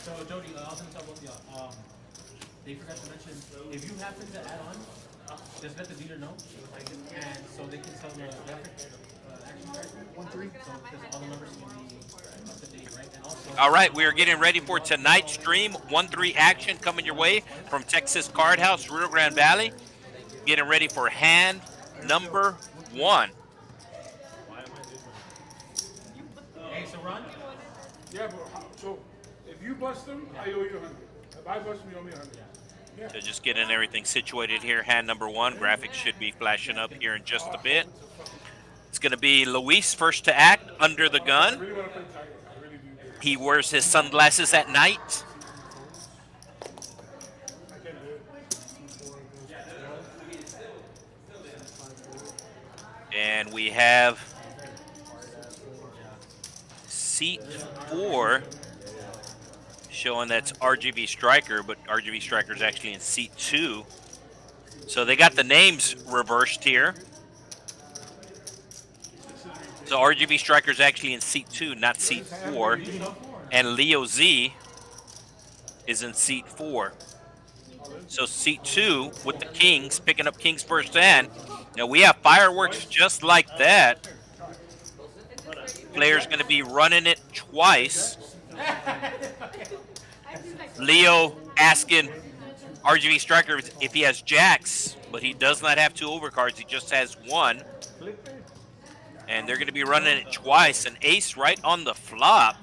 So Jody, I was going to talk about the, they forgot to mention, if you happen to add on, just let the dealer know, and so they can sell the graphic action character. 1-3. So because all the numbers can be up to date, right? And also, all right, we are getting ready for tonight's stream. 1-3 action coming your way from Texas Card House, Rio Grande Valley. Getting ready for hand number 1. Hey, so Ron? Yeah, but so if you bust them, I owe you 100. If I bust them, you owe me 100. Yeah. So just getting everything situated here. Hand number 1. Graphics should be flashing up here in just a bit. It's going to be Luis first to act under the gun. He wears his sunglasses at night. And we have seat 4 showing that's RGV Striker, but RGV Striker is actually in seat 2. So they got the names reversed here. So RGV Striker is actually in seat 2, not seat 4. And Leo Z is in seat 4. So seat 2 with the Kings, picking up Kings first hand. Now we have fireworks just like that. Player's going to be running it twice. Leo asking RGV Striker if he has jacks, but he does not have 2 overcards. He just has 1. And they're going to be running it twice. An ace right on the flop.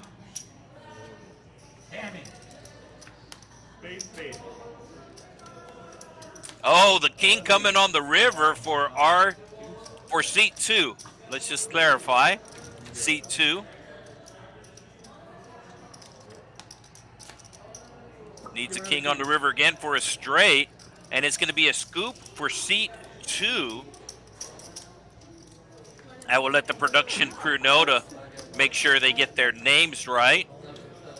Oh, the king coming on the river for seat 2. Let's just clarify. Seat 2. Needs a king on the river again for a straight. And it's going to be a scoop for seat 2. I will let the production crew know to make sure they get their names right.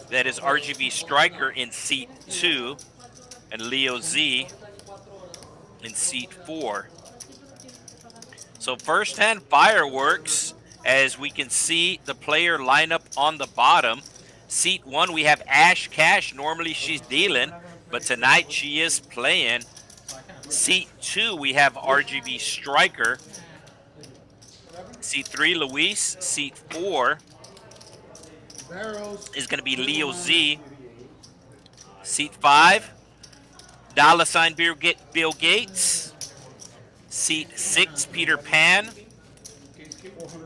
That is RGV Striker in seat 2 and Leo Z in seat 4. So first hand fireworks, as we can see the player lineup on the bottom. Seat 1 we have Ash Cash. Normally she's dealing, but tonight she is playing. Seat 2 we have RGV Striker. Seat 3 Luis. Seat 4 is going to be Leo Z. Seat 5 $ Bill Gates. Seat 6 Peter Pan.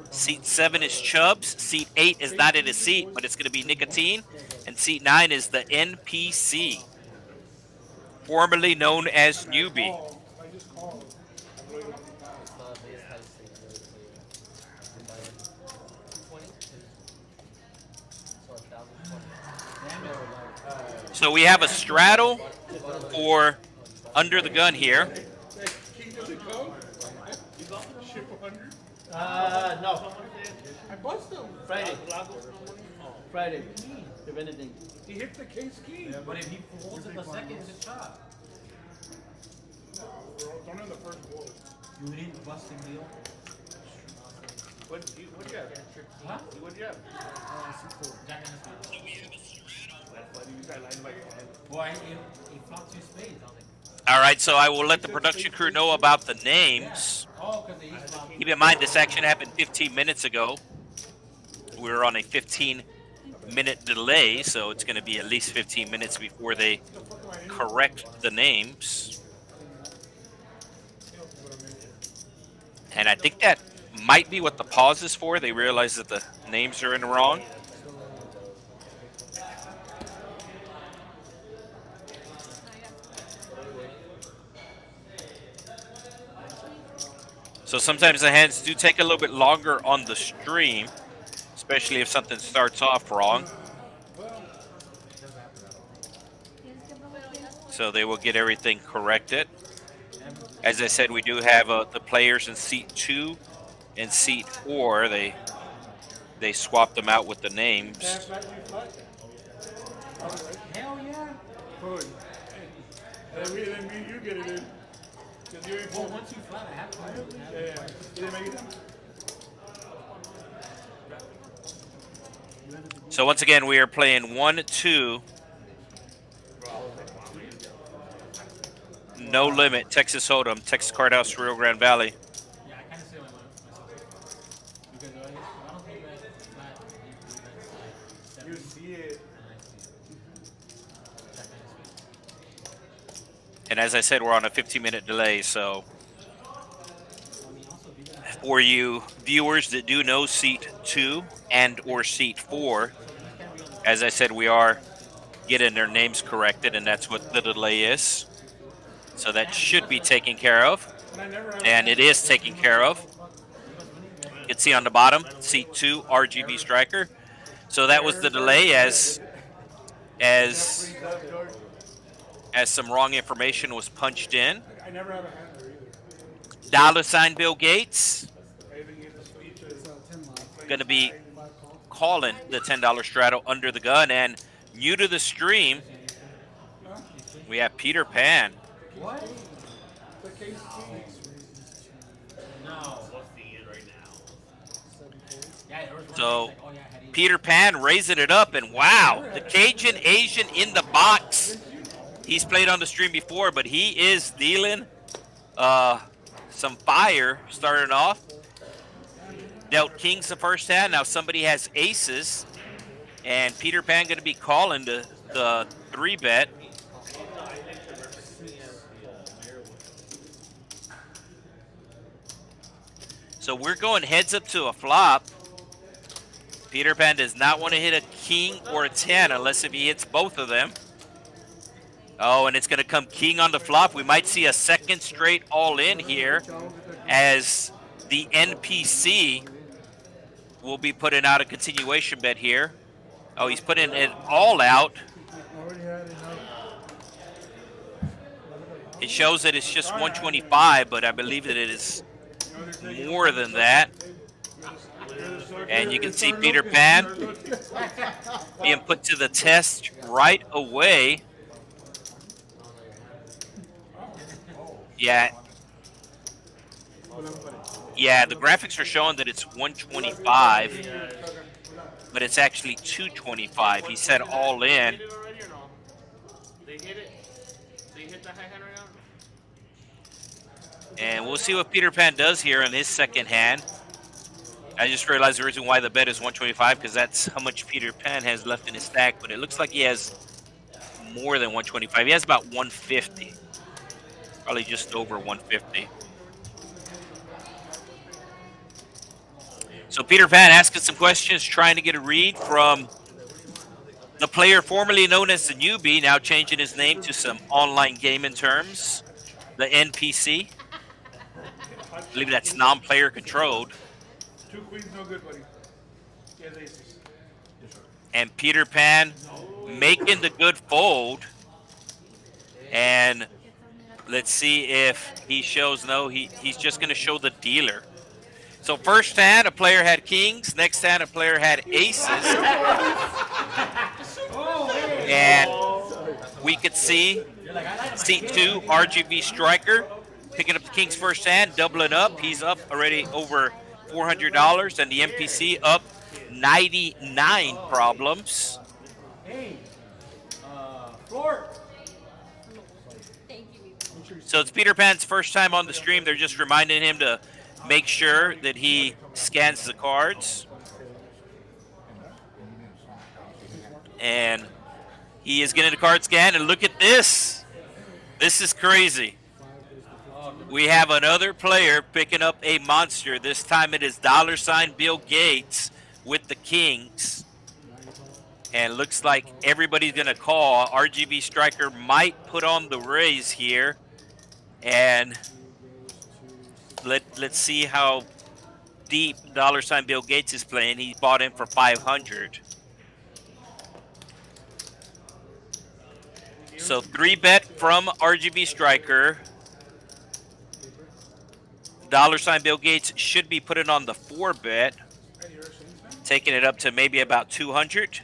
Seat 7 is Chubbs. Seat 8 is not in a seat, but it's going to be Nicotine. And seat 9 is the NPC, formerly known as Newbie. So we have a straddle for under the gun here. No. I bust them. Friday. If anything. He hit the case key. Yeah, but if he holds it the second, it's a chop. Don't in the first ball. You didn't bust him, Leo? What'd you have? Huh? What'd you have? Jack and the spade. That's funny. You got line by hand. Boy, he flopped 2 spades on it. All right, so I will let the production crew know about the names. Oh, because they each flopped. Keep in mind, this action happened 15 minutes ago. We were on a 15-minute delay, so it's going to be at least 15 minutes before they correct the names. And I think that might be what the pause is for. They realize that the names are in wrong. So sometimes the hands do take a little bit longer on the stream, especially if something starts off wrong. So they will get everything corrected. As I said, we do have the players in seat 2 and seat 4. They swapped them out with the names. Hell yeah. Good. Then me, you get it in. Well, once you flat, I have to. Yeah. You didn't make it in? So once again, we are playing 1-2 No Limit, Texas Holdem, Texas Card House Rio Grande Valley. Yeah, I kind of say like myself because I don't think that flat. You see it. And as I said, we're on a 15-minute delay, so for you viewers that do know seat 2 and or seat 4, as I said, we are getting their names corrected, and that's what the delay is. So that should be taken care of, and it is taken care of. You can see on the bottom, seat 2, RGV Striker. So that was the delay as some wrong information was punched in. I never have a handler either. $ Bill Gates going to be calling the $10 straddle under the gun. And new to the stream, we have Peter Pan. What? So Peter Pan raising it up, and wow, the Cajun Asian in the box. He's played on the stream before, but he is dealing some fire starting off. Dealt kings the first hand. Now somebody has aces, and Peter Pan going to be calling the 3-bet. So we're going heads up to a flop. Peter Pan does not want to hit a king or a 10 unless if he hits both of them. Oh, and it's going to come king on the flop. We might see a second straight all-in here as the NPC will be putting out a continuation bet here. Oh, he's putting it all out. It shows that it's just 125, but I believe that it is more than that. And you can see Peter Pan being put to the test right away. Yeah, the graphics are showing that it's 125, but it's actually 225. He said all in. And we'll see what Peter Pan does here in his second hand. I just realized the reason why the bet is 125 because that's how much Peter Pan has left in his stack, but it looks like he has more than 125. He has about 150. Probably just over 150. So Peter Pan asking some questions, trying to get a read from the player formerly known as the newbie, now changing his name to some online gaming terms, the NPC. I believe that's non-player controlled. 2 queens, no good, buddy. He has aces. And Peter Pan making the good fold. And let's see if he shows no. He's just going to show the dealer. So first hand, a player had kings. Next hand, a player had aces. And we could see seat 2, RGV Striker, picking up the kings first hand, doubling up. He's up already over $400, and the NPC up 99 problems. So it's Peter Pan's first time on the stream. They're just reminding him to make sure that he scans the cards. And he is getting the card scan, and look at this. This is crazy. We have another player picking up a monster. This time it is $ Bill Gates with the kings. And looks like everybody's going to call. RGV Striker might put on the raise here. And let's see how deep $ Bill Gates is playing. He bought in for 500. So 3-bet from RGV Striker. $ Bill Gates should be putting on the 4-bet, taking it up to maybe about 200.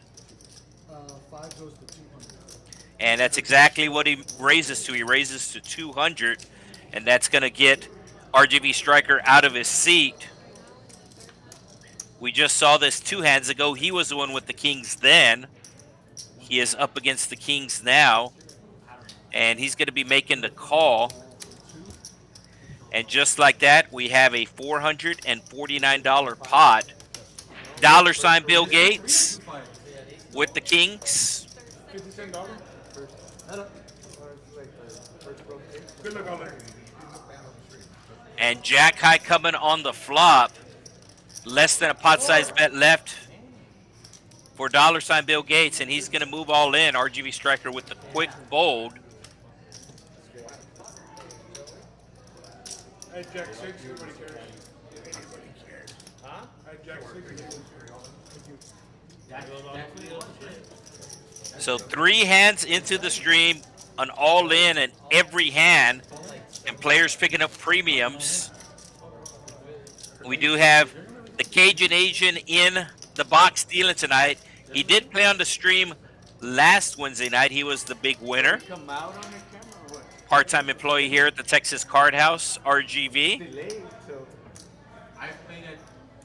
5 goes to 200. And that's exactly what he raises to. He raises to 200, and that's going to get RGV Striker out of his seat. We just saw this 2 hands ago. He was the one with the kings then. He is up against the kings now. And he's going to be making the call. And just like that, we have a $449 pot. $ Bill Gates with the Kings. 50 cent dollar. Good luck, Oliver. And Jack High coming on the flop. Less than a pot size bet left for $ Bill Gates. And he's going to move all in. RGV Striker with the quick fold. At Jack 6, everybody cares. Anybody cares. Huh? At Jack 6. So 3 hands into the stream, an all-in in every hand, and players picking up premiums. We do have the Cajun Asian in the box dealing tonight. He did play on the stream last Wednesday night. He was the big winner. Come out on your camera or what? Part-time employee here at the Texas Card House RGV. Delayed, so I played at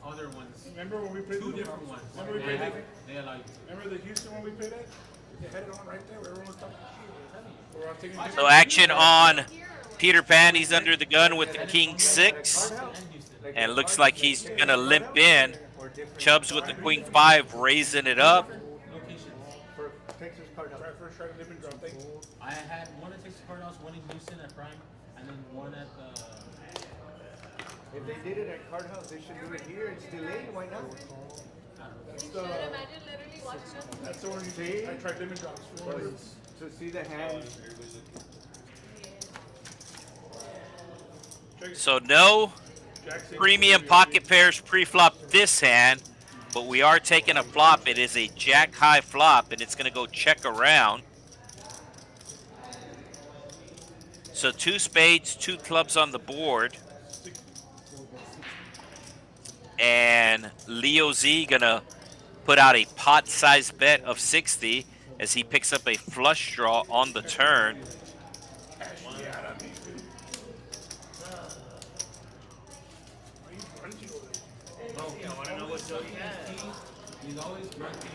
other ones. Remember when we played 2 different ones. Remember we played They allow you. Remember the Houston one we played at? They had it on right there where everyone was talking shit. Where I was taking pictures. So action on Peter Pan. He's under the gun with the King 6. And it looks like he's going to limp in. Chubbs with the Queen 5 raising it up. Locations. for Texas Card House. First try to live and drop. Thank you. I had one at Texas Card House, one in Houston at Prime, and then one at If they did it at Card House, they should do it here. It's delayed. Why not? That's Should the, imagine literally watching us. that's the one you See? I tried lemon drops. Remember? To see the hands. So no Jack 6. premium pocket pairs pre-flop this hand, but we are taking a flop. It is a Jack High flop, and it's going to go check around. So 2 spades, 2 clubs on the board. And Leo Z going to put out a pot-sized bet of 60 as he picks up a flush draw on the turn. he's always grunting.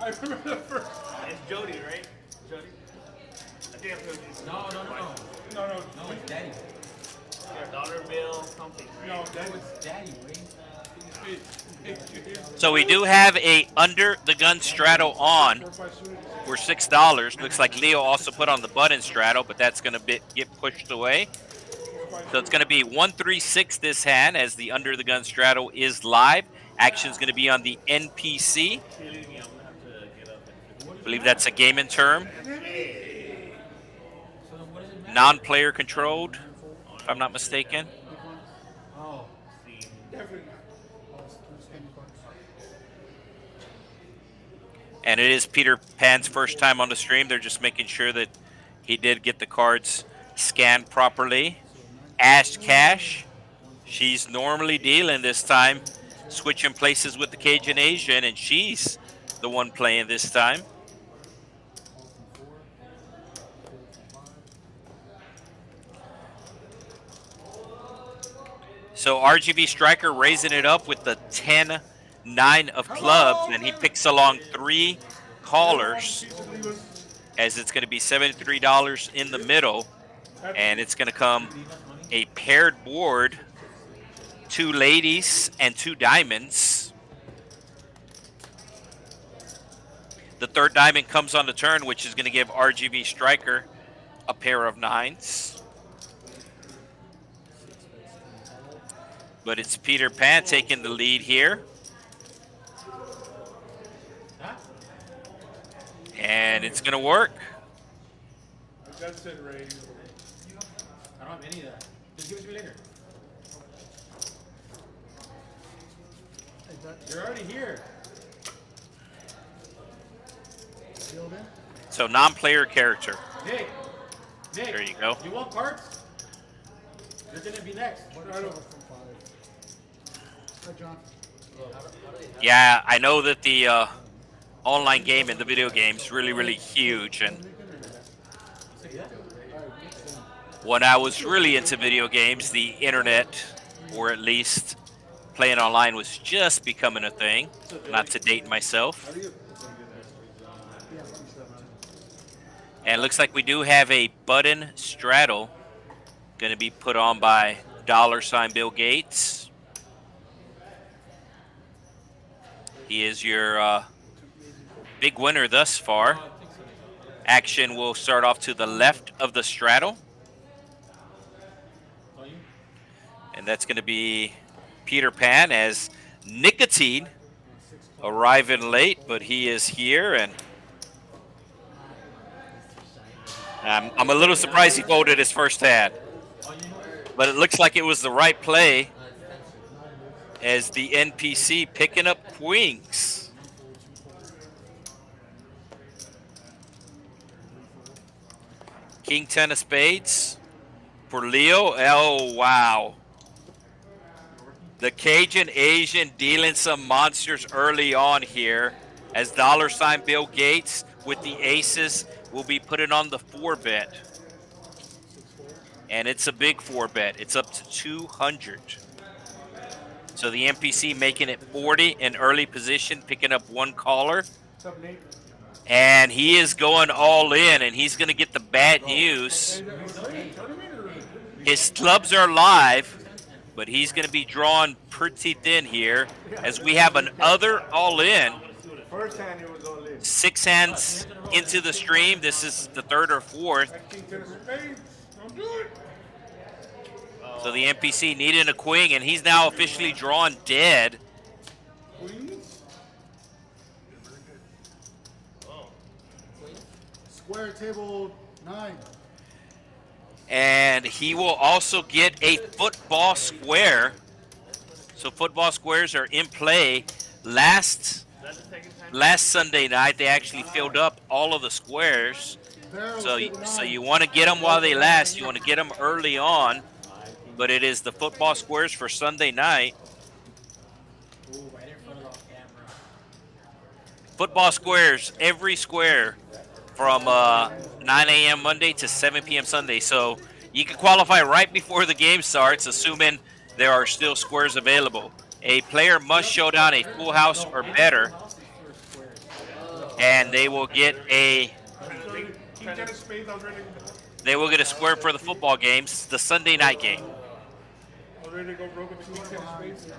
I remember the first. It's Jody, right? Jody? I think I've heard you. No, No, no, it's Daddy. Dollar bill, something, right? no, that was. It's Daddy, Wayne. So we do have a under the gun straddle on for $6. Looks like Leo also put on the button straddle, but that's going to get pushed away. So it's going to be 1-3-6 this hand as the under the gun straddle is live. Action's going to be on the NPC. I believe that's a gaming term. Non-player controlled, if I'm not mistaken. Oh, Definitely not. And it is Peter Pan's first time on the stream. They're just making sure that he did get the cards scanned properly. Ash Cash, she's normally dealing this time, switching places with the Cajun Asian, and she's the one playing this time. So RGV Striker raising it up with the 10-9 of clubs, and he picks along 3 callers as it's going to be $73 in the middle, and it's going to come a paired board, 2 ladies and 2 diamonds. The 3rd diamond comes on the turn, which is going to give RGV Striker a pair of 9s. But it's Peter Pan taking the lead here. And it's going to work. That's it, Ray. I don't have any of that. Just give it to me later. You're already here. So non-player character. Nick. There you go. You want cards? You're gonna be next. Hi, John. Yeah, I know that the online game and the video game is really, really huge. And when I was really into video games, the internet, or at least playing online, was just becoming a thing. Not to date myself. And it looks like we do have a button straddle going to be put on by $ Bill Gates. He is your big winner thus far. Action will start off to the left of the straddle. And that's going to be Peter Pan, as Nicotine arriving late, but he is here. And I'm a little surprised he folded his first hand. But it looks like it was the right play, as the NPC picking up queens. King 10 of spades for Leo. Oh, wow. The Cajun Asian dealing some monsters early on here, as $ Bill Gates with the aces will be putting on the 4-bet. And it's a big 4-bet. It's up to 200. So the NPC making it 40 in early position, picking up one caller. What's up, Nate? And he is going all in, and he's going to get the bad news. His clubs are live, but he's going to be drawn pretty thin here, as we have an other all in. First hand it was all in. 6 hands into the stream. This is the 3rd or 4th. King 10 of spades. Don't do it. So the NPC needing a queen, and he's now officially drawn dead. Queens. Square table 9. And he will also get a football square. So football squares are in play. Last Sunday night, they actually filled up all of the squares. So you want to get them while they last. You want to get them early on. But it is the football squares for Sunday night. Football squares, every square, from 9 a.m. Monday to 7 p.m. Sunday. So you can qualify right before the game starts, assuming there are still squares available. A player must show down a full house or better, and they will get a King 10 of spades. I was ready. a square for the football games, the Sunday night game. I was ready to go broke with the King 10 of spades.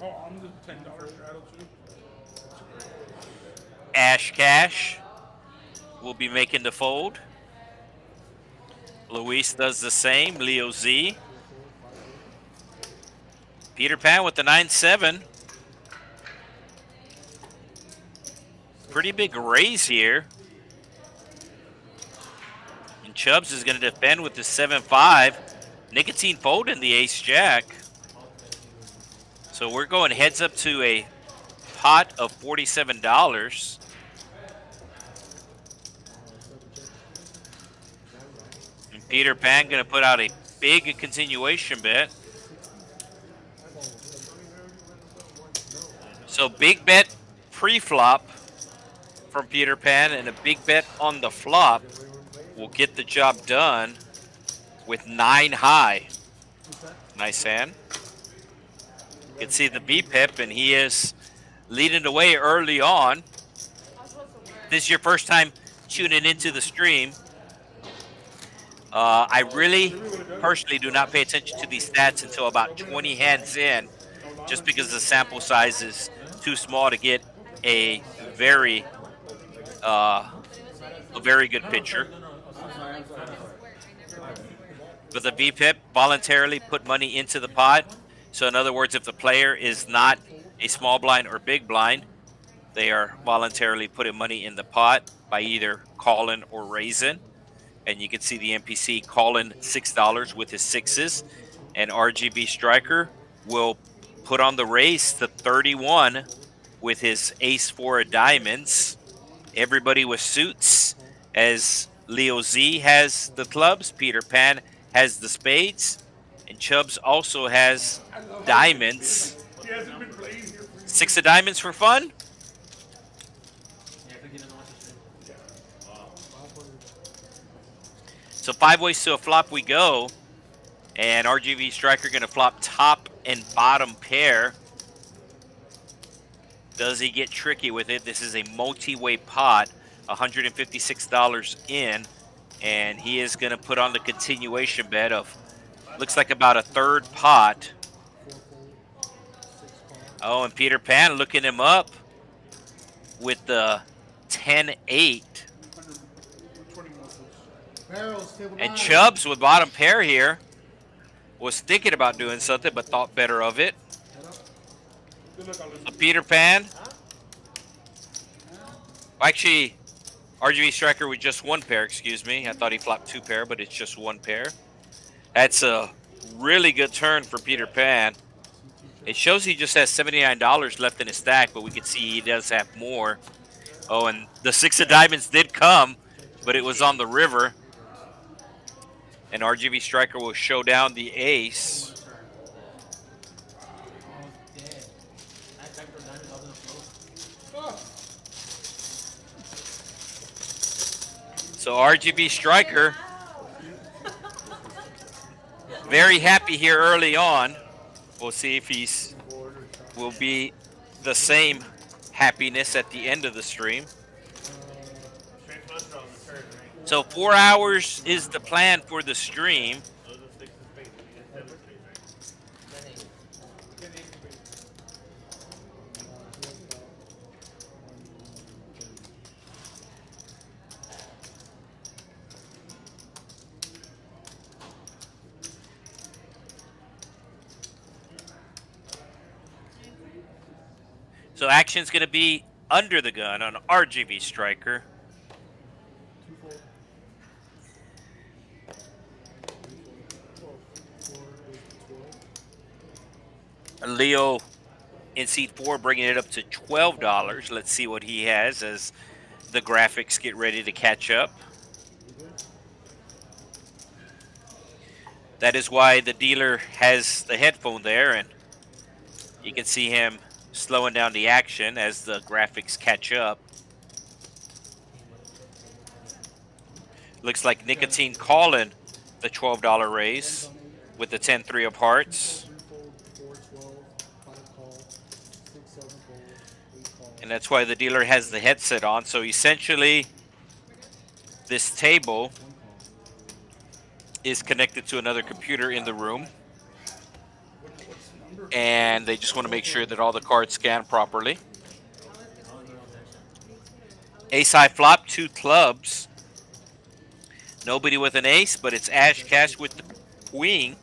Oh, I'm the $10 straddle too. Ash Cash will be making the fold. Luis does the same. Leo Z. Peter Pan with the 9-7. Pretty big raise here. And Chubbs is going to defend with the 7-5. Nicotine folding the ace-jack. So we're going heads up to a pot of $47. And Peter Pan going to put out a big continuation bet. So big bet pre-flop from Peter Pan, and a big bet on the flop will get the job done with 9 high. Nice hand. You can see the B-pip, and he is leading the way early on. This is your first time tuning into the stream. I really personally do not pay attention to these stats until about 20 hands in, just because the sample size is too small to get a very good picture. But the VPIP voluntarily put money into the pot. So in other words, if the player is not a small blind or big blind, they are voluntarily putting money in the pot by either calling or raising. And you can see the NPC calling $6 with his 6s. And RGV Striker will put on the raise to 31 with his ace-4 of diamonds. Everybody with suits, as Leo Z has the clubs, Peter Pan has the spades, and Chubbs also has diamonds. He hasn't been playing here for 6 of diamonds for fun. So 5 ways to a flop we go. And RGV striker going to flop top and bottom pair. Does he get tricky with it? This is a multi-way pot, $156 in, and he is going to put on the continuation bet of, looks like about a third pot. Oh, and Peter Pan looking him up with the 10-8. Barrels, table And 9. Chubbs with bottom pair here was thinking about doing something but thought better of it. So Peter Pan. Actually, RGV striker with just one pair, excuse me. I thought he flopped two pair, but it's just one pair. That's a really good turn for Peter Pan. It shows he just has $79 left in his stack, but we can see he does have more. Oh, and the 6 of diamonds did come, but it was on the river. And RGV striker will show down the ace. So RGV striker, very happy here early on. We'll see if he's will be the same happiness at the end of the stream. So 4 hours is the plan for the stream. So action's going to be under the gun on RGV striker. Leo in seat 4 bringing it up to $12. Let's see what he has as the graphics get ready to catch up. That is why the dealer has the headphone there, and you can see him slowing down the action as the graphics catch up. Looks like Nicotine calling the $12 raise with the 10-3 of hearts. And that's why the dealer has the headset on. So essentially, this table is connected to another computer in the room. And they just want to make sure that all the cards scan properly. Ace high flop, 2 clubs. Nobody with an ace, but it's Ash Cash with the queen.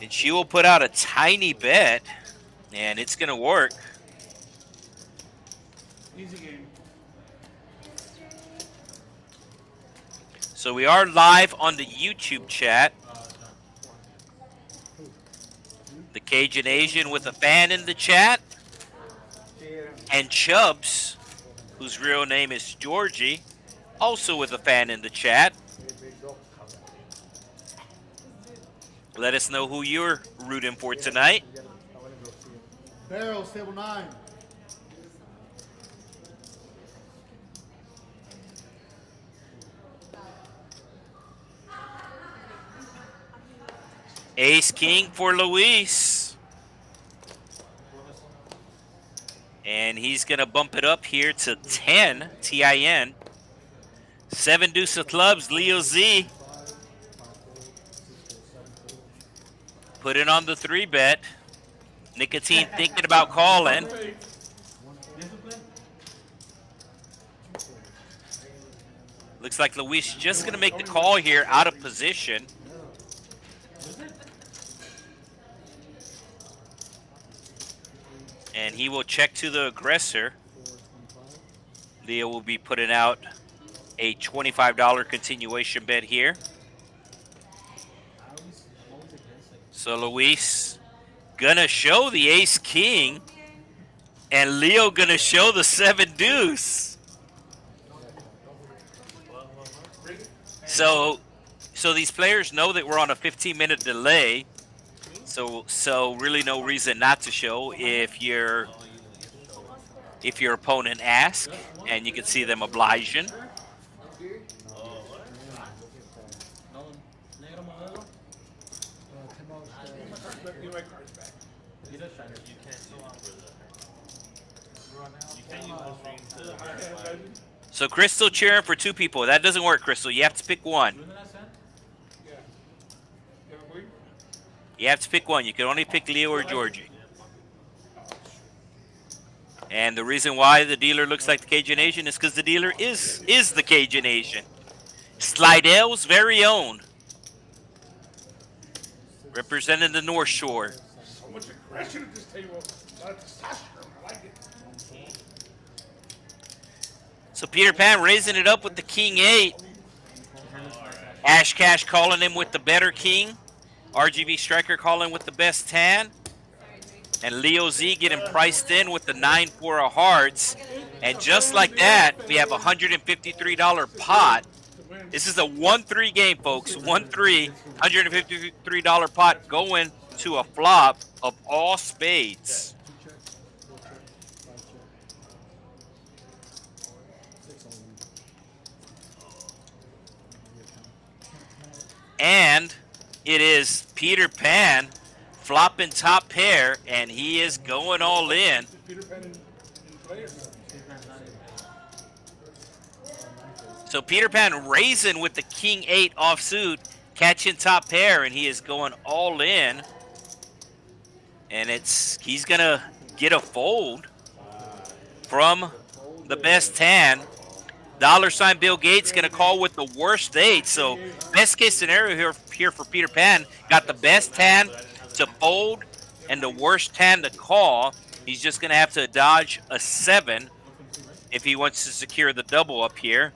And she will put out a tiny bet, and it's going to work. Easy game. So we are live on the YouTube chat. The Cajun Asian with a fan in the chat. And Chubbs, whose real name is Georgie, also with a fan in the chat. Let us know who you're rooting for tonight. Barrels, table 9. Ace King for Luis. And he's going to bump it up here to 10, T-I-N. 7 deuce of clubs, Leo Z. Put it on the 3 bet. Nicotine thinking about calling. Looks like Luis just going to make the call here out of position. And he will check to the aggressor. Leo will be putting out a $25 continuation bet here. So Luis gonna show the ace king, and Leo gonna show the 7 deuce. So these players know that we're on a 15-minute delay. So really no reason not to show if your opponent asks, and you can see them obliging. my cards back. Give my cards back. He does shiner. You can't use So Crystal cheering for 2 people. That doesn't work, Crystal. You have to pick one. Yeah. You have a bleed? You have to pick one. You can only pick Leo or Georgie. And the reason why the dealer looks like the Cajun Asian is because the dealer is the Cajun Asian. Slidell's very own. Representing the North Shore. So much aggression at this table. A lot of testosterone. I like it. So Peter Pan raising it up with the King 8. Ash Cash calling him with the better King. RGV Striker calling with the best 10. And Leo Z getting priced in with the 9-4 of hearts. And just like that, we have a $153 pot. This is a 1-3 game, folks. 1-3, $153 pot going to a flop of all spades. And it is Peter Pan flopping top pair, and he is going all in. Peter Pan in play or something? So Peter Pan raising with the King 8 offsuit, catching top pair, and he is going all in. And he's gonna get a fold from the best 10. $ Bill Gates gonna call with the worst 8. So best case scenario here for Peter Pan, got the best 10 to fold and the worst 10 to call. He's just gonna have to dodge a 7 if he wants to secure the double up here.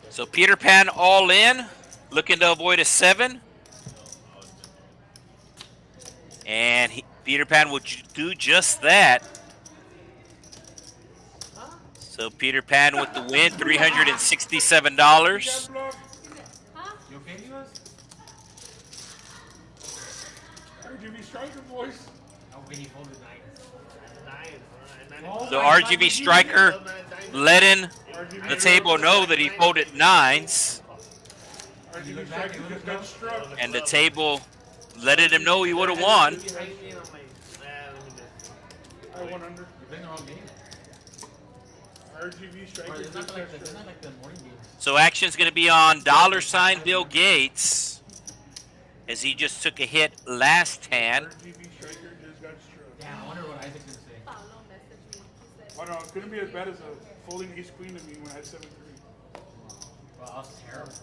So Peter Pan all in, looking to avoid a 7. And Peter Pan will do just that. So Peter Pan with the win, $367. You okay, Divas? RGV Striker, boys. Oh, when he folded 9. So RGV Striker letting the table know that he folded 9s. RGV Striker just got struck. And the table letting him know he would have won. I won under. You're playing the wrong game. RGV Striker Bro, just it's not got like struck. it's not like the morning game. So action's going to be on $ Bill Gates, as he just took a hit last hand. RGV Striker just got struck. Yeah, I wonder what Isaac's gonna say. Paulo messaged me. He said, Oh no, it couldn't be as bad as a folding ace queen to me when I had 7-3. Well, I was terrible.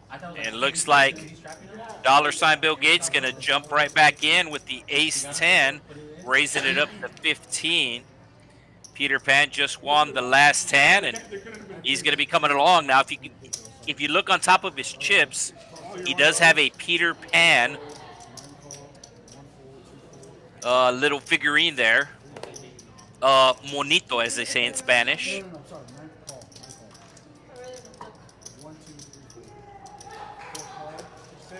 I thought And it looks like $ Bill Gates going to jump right back in with the ace 10, raising it up to 15. Peter Pan just won the last 10, and he's going to be coming along now. If you look on top of his chips, he does have a Peter Pan little figurine there. Monito, as they say in Spanish. No, sorry, 9 call. 1, 2, 3,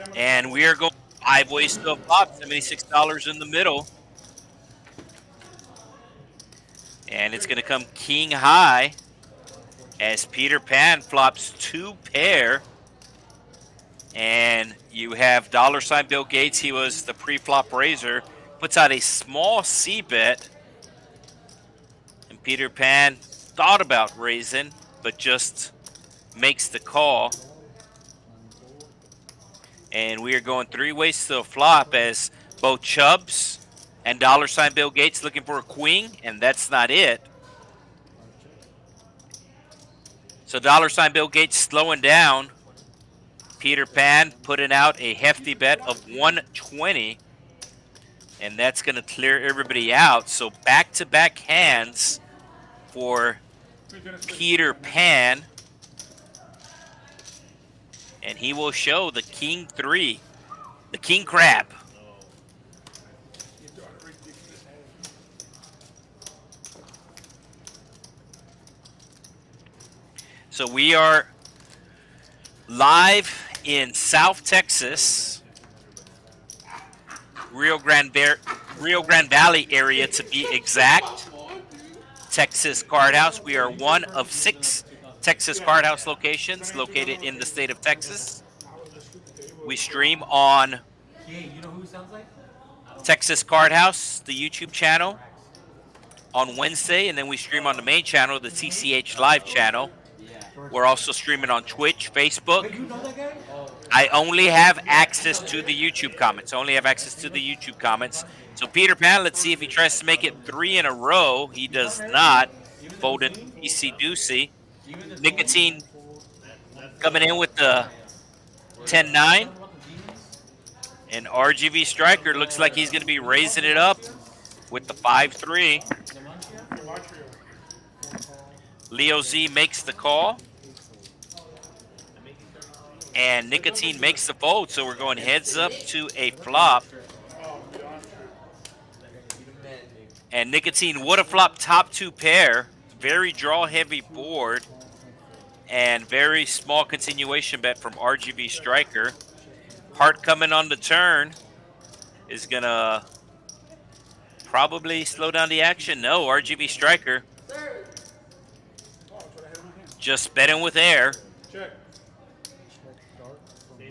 4. And we are going 5 ways to a flop, $76 in the middle. And it's going to come king high as Peter Pan flops 2 pair. And you have $ Bill Gates. He was the pre-flop raiser. Puts out a small C bet. And Peter Pan thought about raising, but just makes the call. And we are going 3 ways to a flop as both Chubbs and $ Bill Gates looking for a queen, and that's not it. So $ Bill Gates slowing down. Peter Pan putting out a hefty bet of 120, and that's going to clear everybody out. So back-to-back hands for Peter Pan. And he will show the king 3, the king crab. So we are live in South Texas, Rio Grande Valley area to be exact. Texas Card House. We are one of 6 Texas Card House locations located in the state of Texas. We stream on Hey, you know who he sounds like? Texas Card House, the YouTube channel, on Wednesday, and then we stream on the main channel, the TCH Live channel. We're also streaming on Twitch, Facebook. You know that guy? I only have access to the YouTube comments. So Peter Pan, let's see if he tries to make it 3 in a row. He does not. Folded easy doozy. Nicotine coming in with the 10-9. And RGV Striker looks like he's going to be raising it up with the 5-3. Leo Z makes the call. And Nicotine makes the fold, so we're going heads up to a flop. And Nicotine would have flopped top 2 pair. Very draw-heavy board. And very small continuation bet from RGV Striker. Heart coming on the turn is going to probably slow down the action. No, RGV Striker just betting with air.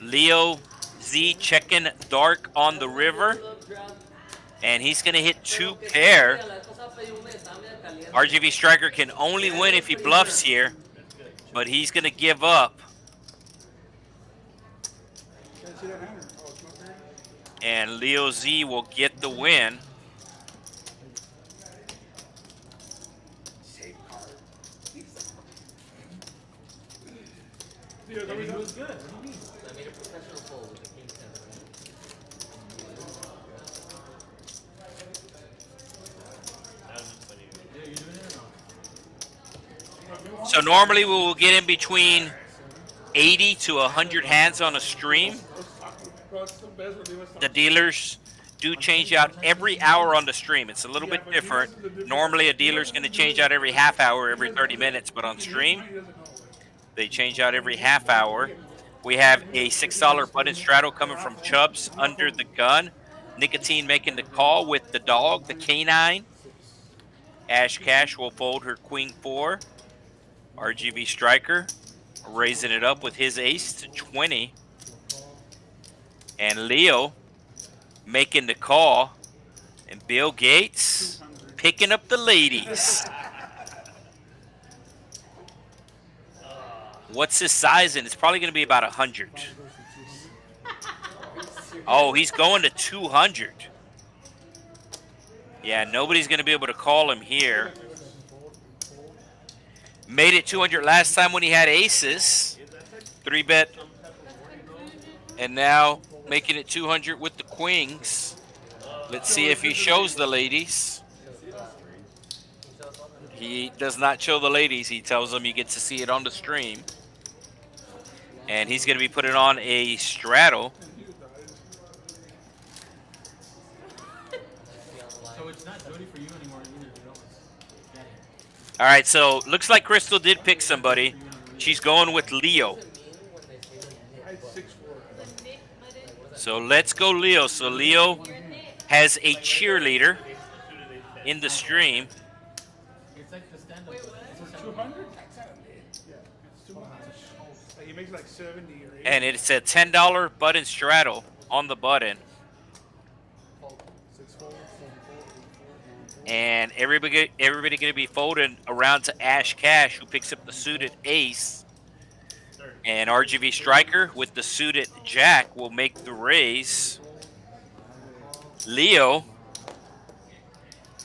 Leo Z checking dark on the river. And he's going to hit 2 pair. RGV Striker can only win if he bluffs here. But he's going to give up. And Leo Z will get the win. So normally we will get in between 80 to 100 hands on a stream. The dealers do change out every hour on the stream. It's a little bit different. Normally a dealer's going to change out every half hour, every 30 minutes, but on stream, they change out every half hour. We have a $6 button straddle coming from Chubbs under the gun. Nicotine making the call with the dog, the canine. Ash Cash will fold her queen 4. RGV Striker raising it up with his ace to 20. And Leo making the call. And Bill Gates picking up the ladies. What's his size? And it's probably going to be about 100. Oh, he's going to 200. Yeah, nobody's going to be able to call him here. Made it 200 last time when he had aces. 3-bet. And now making it 200 with the queens. Let's see if he shows the ladies. He does not show the ladies. He tells them you get to see it on the stream. And he's going to be putting on a straddle. So it's not Jody for you anymore either. All right, so looks like Crystal did pick somebody. She's going with Leo. So let's go Leo. So Leo has a cheerleader in the stream. It's like the stand-up. 200? He makes like 70 or 80. And it's a $10 button straddle on the button. And everybody going to be folding around to Ash Cash, who picks up the suited ace. And RGV Striker with the suited jack will make the raise. Leo.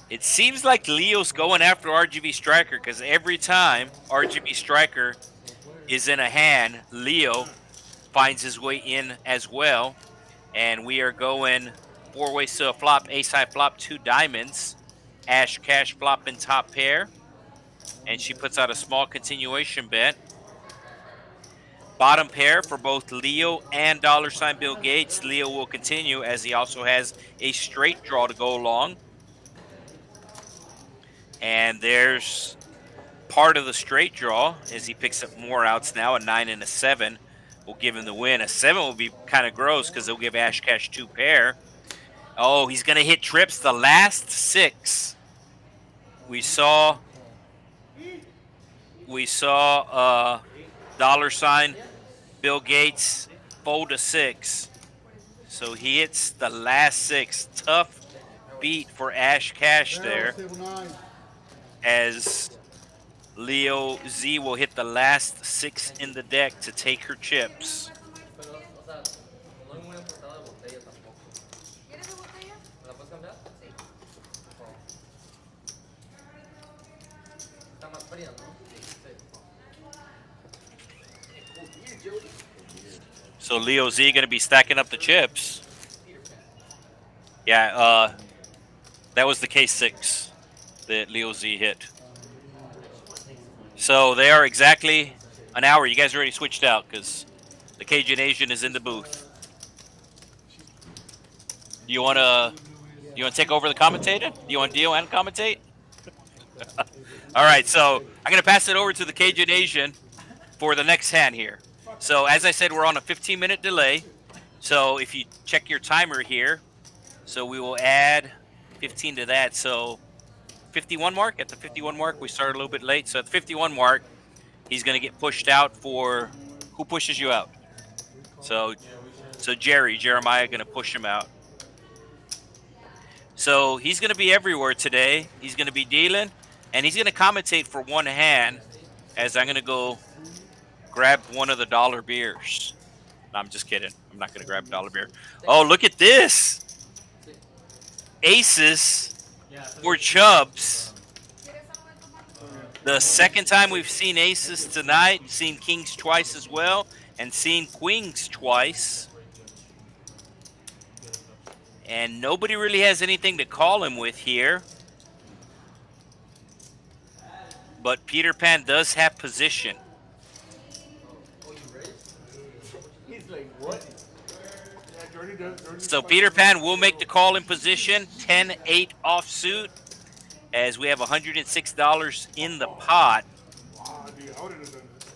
It seems like Leo's going after RGV Striker because every time RGV Striker is in a hand, Leo finds his way in as well. And we are going 4 ways to a flop, ace high flop, 2 diamonds. Ash Cash flopping top pair. And she puts out a small continuation bet. Bottom pair for both Leo and $ Bill Gates. Leo will continue as he also has a straight draw to go along. And there's part of the straight draw as he picks up more outs now. A 9 and a 7 will give him the win. A 7 will be kind of gross because they'll give Ash Cash 2 pair. Oh, he's going to hit trips the last 6. We saw $ Bill Gates fold a 6. So he hits the last 6. Tough beat for Ash Cash there, Table 9. as Leo Z will hit the last 6 in the deck to take her chips. ¿Quieres su botella? ¿La puedes cambiar? Sí. Está más fría, ¿no? So Leo Z going to be stacking up the chips. Yeah, that was the K6 that Leo Z hit. So they are exactly an hour. You guys already switched out because the Cajun Asian is in the booth. You want to take over the commentator? Do you want to deal and commentate? All right, so I'm going to pass it over to the Cajun Asian for the next hand here. So as I said, we're on a 15-minute delay. So if you check your timer here, so we will add 15 to that. So 51 mark, at the 51 mark, we started a little bit late. So at the 51 mark, he's going to get pushed out for, who pushes you out? So Jeremiah going to push him out. So he's going to be everywhere today. He's going to be dealing, and he's going to commentate for one hand, as I'm going to go grab one of the dollar beers. No, I'm just kidding. I'm not going to grab a dollar beer. Oh, look at this. Aces for Chubbs. The second time we've seen aces tonight, seen kings twice as well, and seen queens twice. And nobody really has anything to call him with here. But Peter Pan does have position. He's like, what? So Peter Pan will make the call in position. 10-8 offsuit, as we have $106 in the pot. Wow, dude, I wouldn't have done this.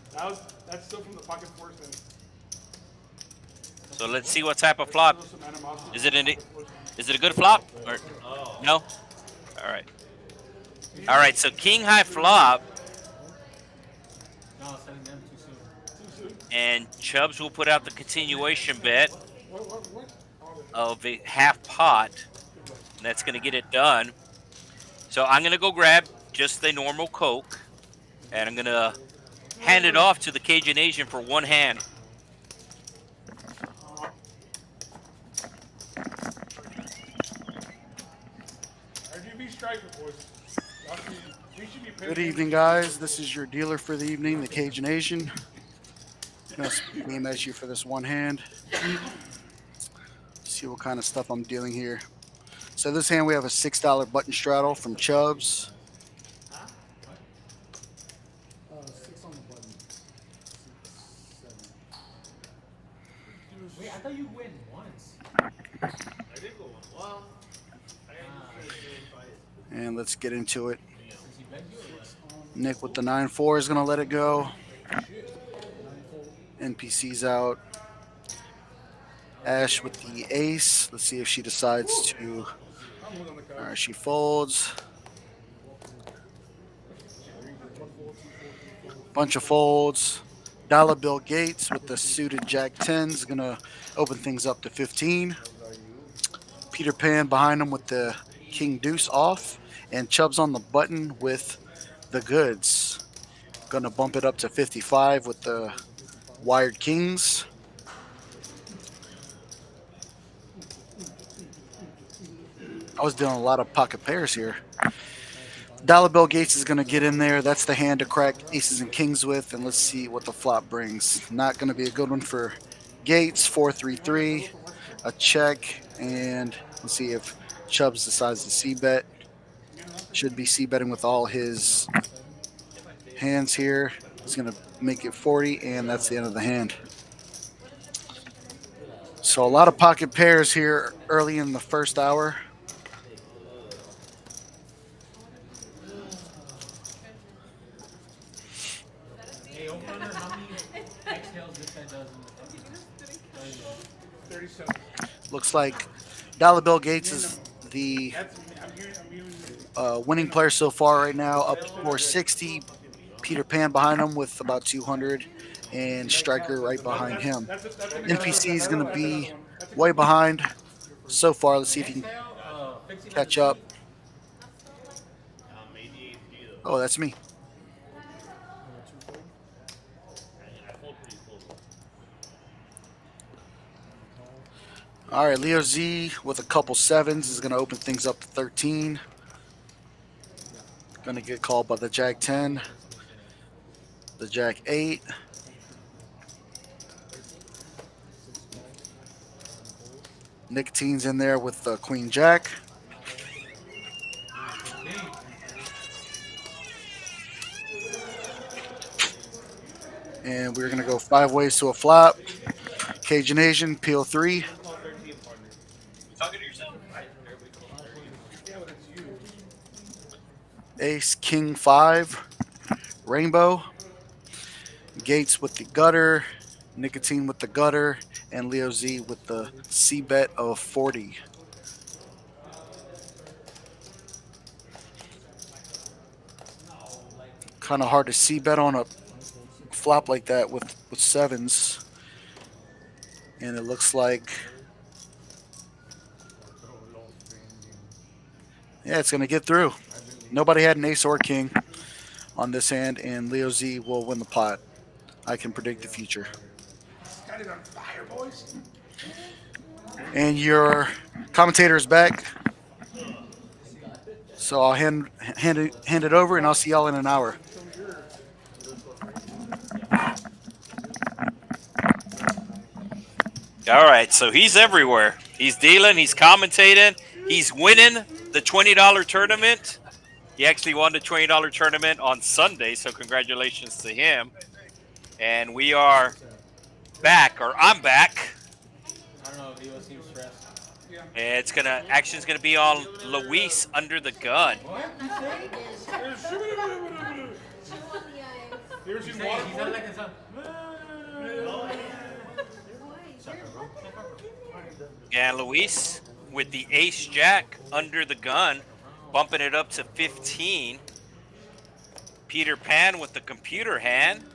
That's still from the pocket force. So let's see what type of flop. Some animosity. Is it a good flop? Or no? All right. All right, so king high flop. No, sending them too soon. And Chubbs will put out the continuation bet What? of a half pot. And that's going to get it done. So I'm going to go grab just the normal Coke. And I'm going to hand it off to the Cajun Asian for one hand. RGV striker, boys. We should be paying Good evening, guys. This is your dealer for the evening, the Cajun Asian. Let's name as you for this one hand. See what kind of stuff I'm dealing here. So this hand we have a $6 button straddle from Chubbs. 6 on the button. 6, 7. Wait, I thought you went once. I did go one. Well, And let's get into it. Nick with the 9-4 is going to let it go. NPC's out. Ash with the ace. Let's see if she decides to. All right, she folds. Bunch of folds. Dollar Bill Gates with the suited Jack 10 is going to open things up to 15. Peter Pan behind him with the King Deuce off. And Chubbs on the button with the goods. Going to bump it up to 55 with the wired kings. I was doing a lot of pocket pairs here. Dollar Bill Gates is going to get in there. That's the hand to crack aces and kings with. And let's see what the flop brings. Not going to be a good one for Gates. 4-3-3. A check. And let's see if Chubbs decides to c-bet. Should be c-betting with all his hands here. He's going to make it 40. And that's the end of the hand. So a lot of pocket pairs here early in the first hour. Hey, over under how many exhales this guy does in the 37. Looks like Dollar Bill Gates is the winning player so far right now, up to 460. Peter Pan behind him with about 200, and Striker right behind him. NPC is going to be way behind so far. Let's see if he can catch up. Oh, that's me. All right, Leo Z with a couple sevens is going to open things up to 13. Going to get called by the Jack 10, the Jack 8. Nicotine's in there with the Queen Jack. And we're going to go 5 ways to a flop. Cajun Asian, peel 3. Ace, King 5. Rainbow. Gates with the gutter. Nicotine with the gutter. And Leo Z with the C bet of 40. Kind of hard to C bet on a flop like that with sevens. And it looks like, yeah, it's going to get through. Nobody had an ace or king on this hand, and Leo Z will win the pot. I can predict the future. Got it on fire, boys. And your commentator is back. So I'll hand it over, and I'll see y'all in an hour. All right, so he's everywhere. He's dealing, he's commentating, he's winning the $20 tournament. He actually won the $20 tournament on Sunday, so congratulations to him. And we are back, or I'm back. I don't know, Leo seems stressed. And action's gonna be on Luis under the gun. What? Here's He's your saying, water. he sounded like it's And Luis with the ace jack under the gun, bumping it up to 15. Peter Pan with the computer hand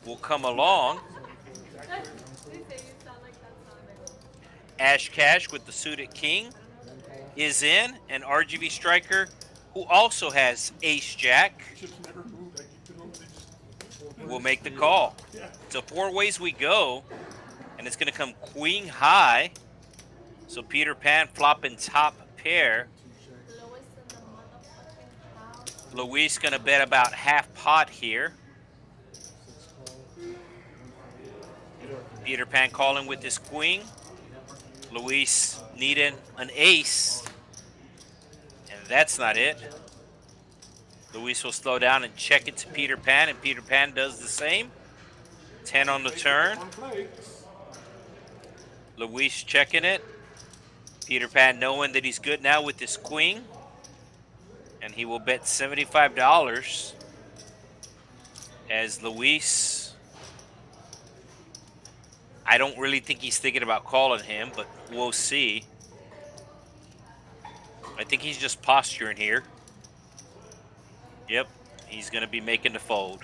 will come along. Ash Cash with the suited king is in, and RGV Striker, who also has ace jack, will make the call. So 4 ways we go, and it's going to come queen high. So Peter Pan flopping top pair. Luis going to bet about half pot here. Peter Pan calling with his queen. Luis needing an ace. And that's not it. Luis will slow down and check it to Peter Pan, and Peter Pan does the same. 10 on the turn. Luis checking it. Peter Pan knowing that he's good now with his queen. And he will bet $75 as Luis. I don't really think he's thinking about calling him, but we'll see. I think he's just posturing here. Yep, he's going to be making the fold.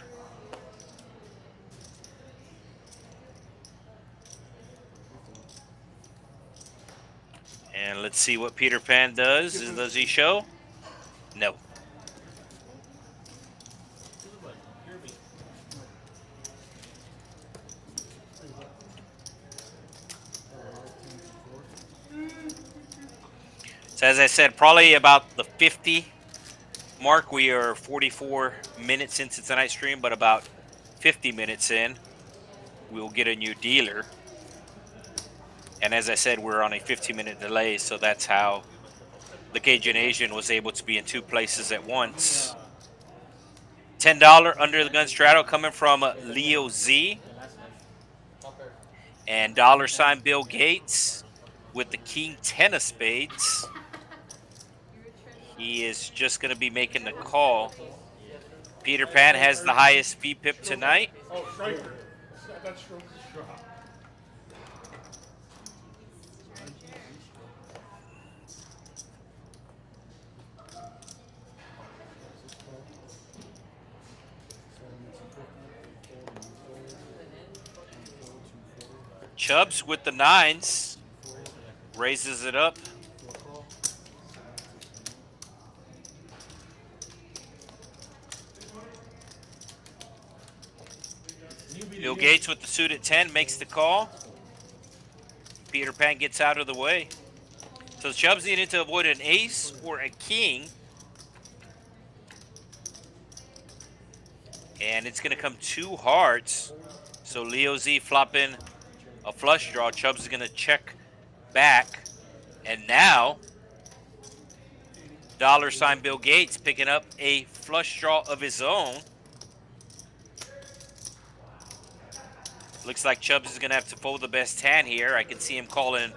And let's see what Peter Pan does. Does he show? No. So as I said, probably about the 50 mark. We are 44 minutes into tonight's stream, but about 50 minutes in, we'll get a new dealer. And as I said, we're on a 15-minute delay, so that's how the Cajun Asian was able to be in 2 places at once. $10 under the gun straddle coming from Leo Z. And $ Bill Gates with the King 10 of spades. He is just going to be making the call. Peter Pan has the highest VPIP tonight. Oh, striker. That's true. Chubbs with the 9s. Raises it up. Bill Gates with the suit at 10 makes the call. Peter Pan gets out of the way. So Chubbs needed to avoid an ace or a king. And it's going to come 2 hearts. So Leo Z flopping a flush draw. Chubbs is going to check back. And now, $ Bill Gates picking up a flush draw of his own. Looks like Chubbs is going to have to fold the best hand here. I can see him calling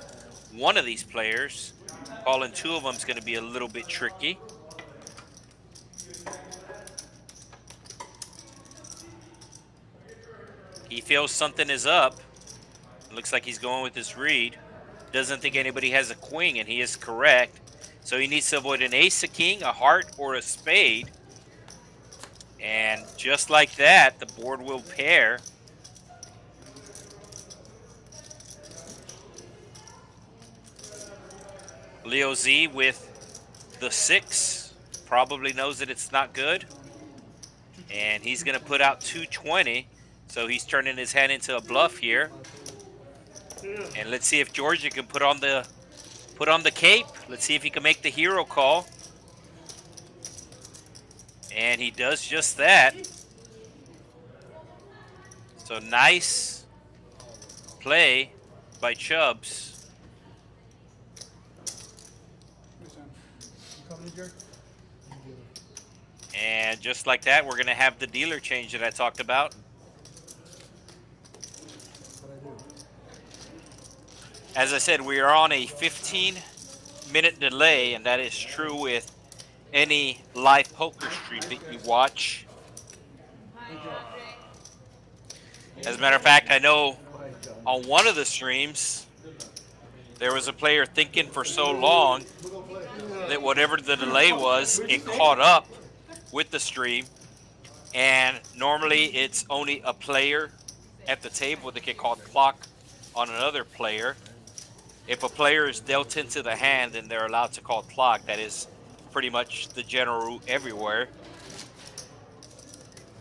one of these players. Calling 2 of them is going to be a little bit tricky. He feels something is up. Looks like he's going with this read. Doesn't think anybody has a queen, and he is correct. So he needs to avoid an ace, a king, a heart, or a spade. And just like that, the board will pair. Leo Z with the 6 probably knows that it's not good. And he's going to put out 220. So he's turning his hand into a bluff here. And let's see if Georgia can put on the cape. Let's see if he can make the hero call. And he does just that. So nice play by Chubbs. And just like that, we're going to have the dealer change that I talked about. As I said, we are on a 15-minute delay, and that is true with any live poker stream that you watch. As a matter of fact, I know on one of the streams, there was a player thinking for so long that whatever the delay was, it caught up with the stream. And normally it's only a player at the table that can call clock on another player. If a player is dealt into the hand, then they're allowed to call clock. That is pretty much the general rule everywhere.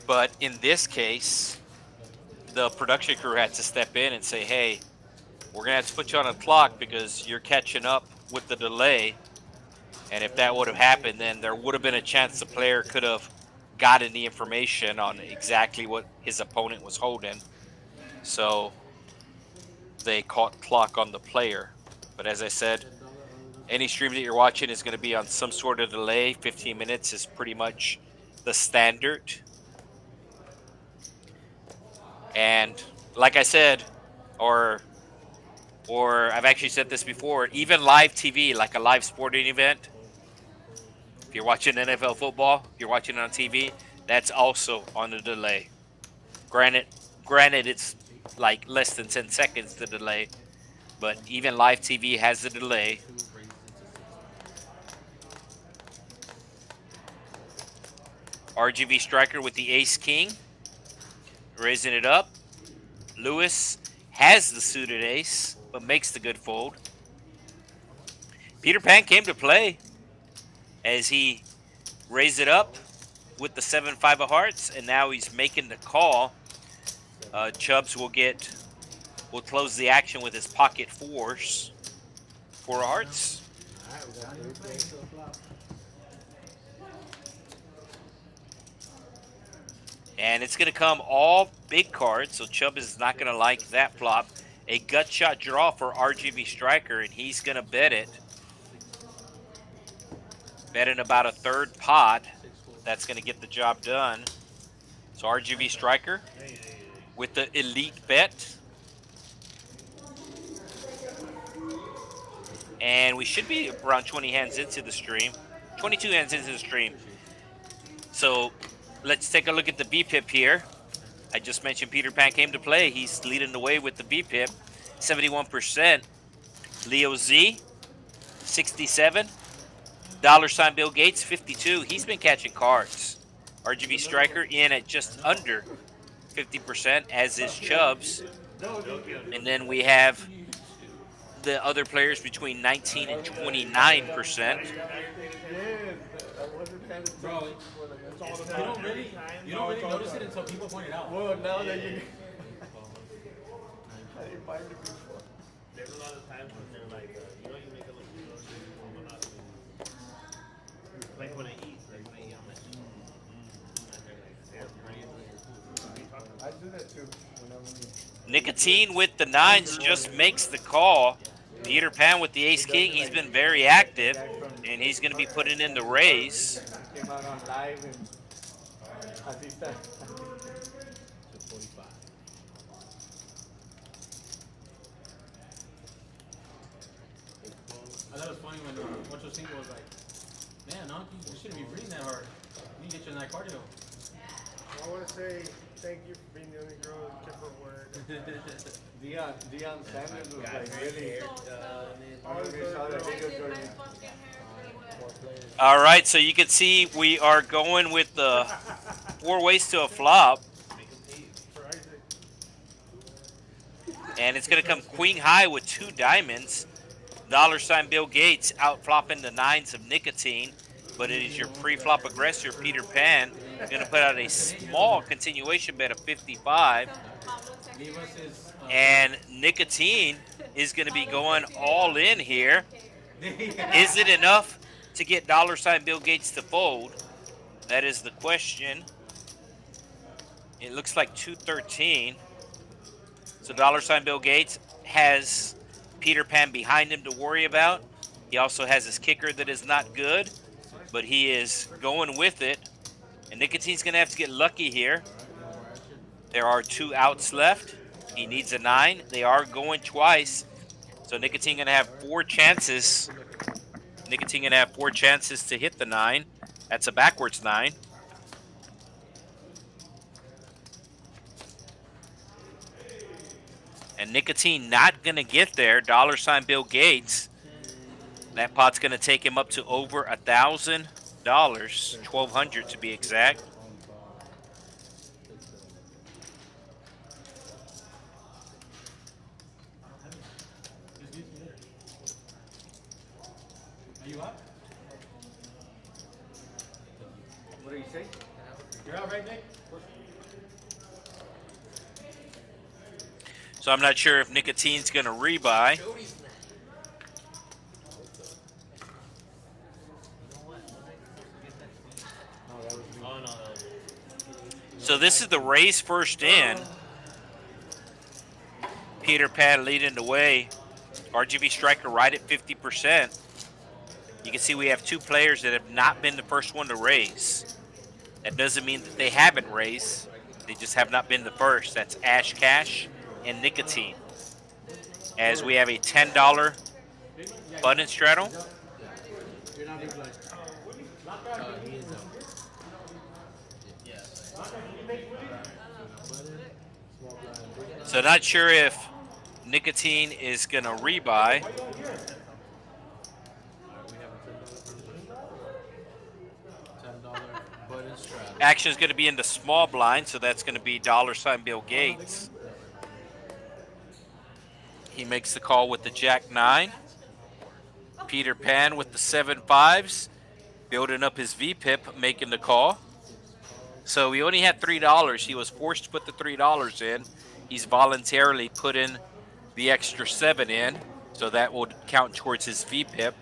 But in this case, the production crew had to step in and say, hey, we're going to have to put you on a clock because you're catching up with the delay. And if that would have happened, then there would have been a chance the player could have gotten the information on exactly what his opponent was holding. So they caught clock on the player. But as I said, any stream that you're watching is going to be on some sort of delay. 15 minutes is pretty much the standard. And like I said, or I've actually said this before, even live TV, like a live sporting event, if you're watching NFL football, if you're watching it on TV, that's also on a delay. Granted, it's like less than 10 seconds to delay, but even live TV has a delay. RGV striker with the ace-king, raising it up. Lewis has the suited ace, but makes the good fold. Peter Pan came to play as he raised it up with the 7-5 of hearts, and now he's making the call. Chubbs will close the action with his pocket 4s. 4 of hearts. And it's going to come all big cards, so Chubb is not going to like that flop. A gut shot draw for RGV striker, and he's going to bet it. Betting about a third pot. That's going to get the job done. So RGV striker with the elite bet. And we should be around 20 hands into the stream. 22 hands into the stream. So let's take a look at the BPIP here. I just mentioned Peter Pan came to play. He's leading the way with the BPIP. 71%. Leo Z, 67. $ Bill Gates, 52. He's been catching cards. RGV striker in at just under 50%, as is Chubbs. And then we have the other players between 19 and 29%. Bro, you don't really notice it until people point it out. Well, now that you. There's a lot of times when they're like, you make it look like when I eat, I'm like, I do that too. When I'm Nicotine with the 9s just makes the call. Peter Pan with the ace king, he's been very active, and he's going to be putting in the raise. came out on live and así está. I thought it was funny when Ocho Cinco was like, man, no, you shouldn't be breathing that hard. You get you in that cardio. I want to say thank you for being the only girl who kept her word. Deion Sanders was like really. All right, so you can see we are going with the 4 ways to a flop. And it's going to come queen high with 2 diamonds. $ Bill Gates out flopping the 9s of Nicotine. But it is your pre-flop aggressor, Peter Pan, going to put out a small continuation bet of 55. And Nicotine is going to be going all in here. Is it enough to get $ Bill Gates to fold? That is the question. It looks like 213. So $ Bill Gates has Peter Pan behind him to worry about. He also has his kicker that is not good, but he is going with it. And Nicotine's going to have to get lucky here. There are 2 outs left. He needs a 9. They are going twice. So Nicotine going to have 4 chances. Nicotine going to have 4 chances to hit the 9. That's a backwards 9. And Nicotine not going to get there. $ Bill Gates. That pot's going to take him up to over $1,000. $1,200 to be exact. Are you up? What do you say? You're out, right, Nick? So I'm not sure if Nicotine's going to rebuy. So this is the race first in. Peter Pan leading the way. RGV striker right at 50%. You can see we have 2 players that have not been the first one to raise. That doesn't mean that they haven't raised. They just have not been the first. That's Ash Cash and Nicotine. As we have a $10 button straddle. So not sure if Nicotine is going to rebuy. Action is going to be in the small blind, so that's going to be $ Bill Gates. He makes the call with the Jack 9. Peter Pan with the 7-5s, building up his VPIP, making the call. So he only had $3. He was forced to put the $3 in. He's voluntarily put in the extra 7 in, so that will count towards his VPIP.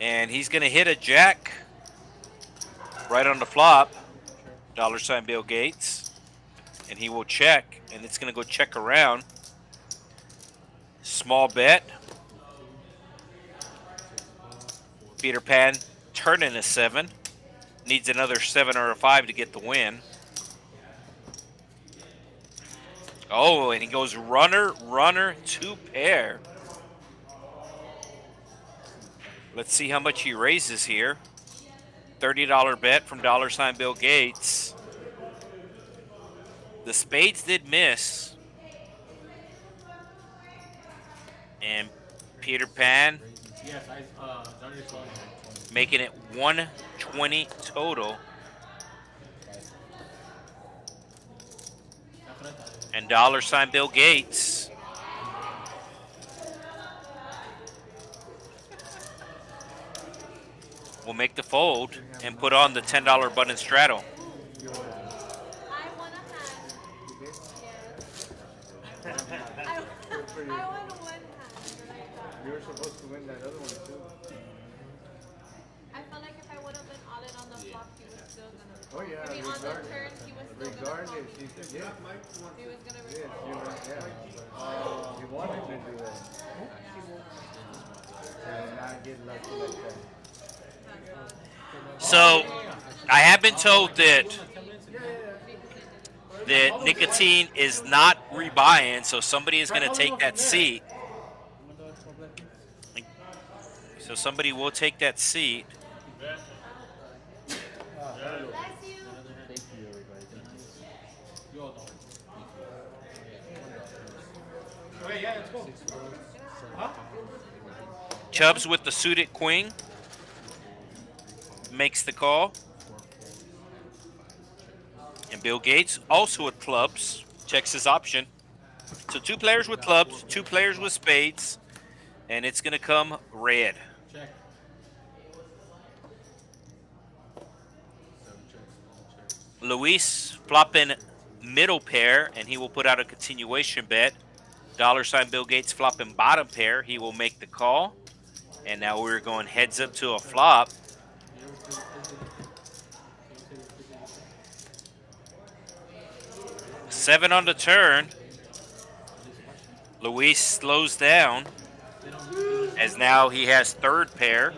And he's going to hit a Jack right on the flop, $ Bill Gates. And he will check, and it's going to go check around. Small bet. Peter Pan turning a 7. Needs another 7 or a 5 to get the win. Oh, and he goes runner, runner, 2 pair. Let's see how much he raises here. $30 bet from $ Bill Gates. The spades did miss. And Peter Pan making it 120 total. And $ Bill Gates will make the fold and put on the $10 button straddle. I want a hand. Yes. I want one hand. You were supposed to win that other one too. I felt like if I would have been all in on the flop, he was still gonna. Oh yeah, I mean, on the turn, he was still regardless, gonna. he said yes. He was gonna. Yes, you were, yeah. You wanted to do that. And not get lucky like that. So I have been told that nicotine is not rebuying, so somebody is going to take that seat. So somebody will take that seat. Bless you. Okay, yeah, let's go. Huh? Chubbs with the suited queen makes the call. And Bill Gates also with clubs checks his option. So 2 players with clubs, 2 players with spades, and it's going to come red. Check. Luis flopping middle pair, and he will put out a continuation bet. $ Bill Gates flopping bottom pair. He will make the call. And now we're going heads up to a flop. Seven on the turn. Luis slows down as now he has third pair.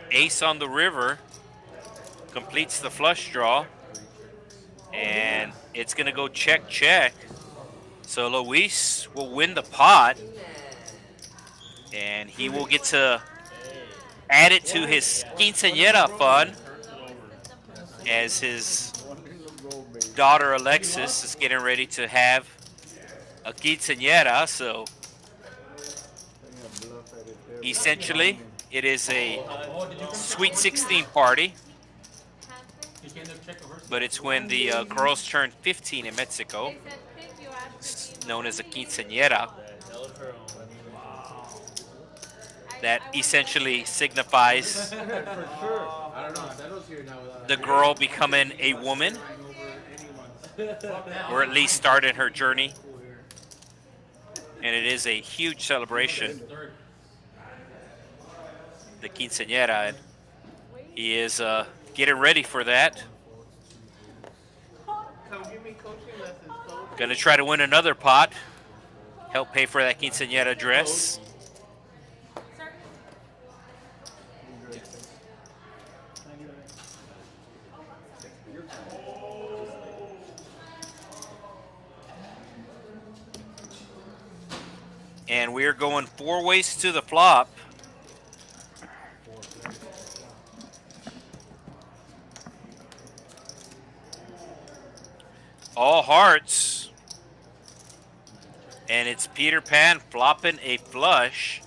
Ace on the river completes the flush draw. And it's going to go check, check. So Luis will win the pot. And he will get to add it to his quinceañera fund as his daughter Alexis is getting ready to have a quinceañera. So essentially, it is a Sweet 16 party, but it's when the girls turn 15 in Mexico. They said thank you, Ashley. It's known as a quinceañera. That essentially signifies the girl becoming a woman, or at least starting her journey. And it is a huge celebration, the quinceañera, and he is getting ready for that. Come give me coaching lessons, coach. Gonna try to win another pot, help pay for that quinceañera dress. And we are going 4 ways to the flop. All hearts. And it's Peter Pan flopping a flush.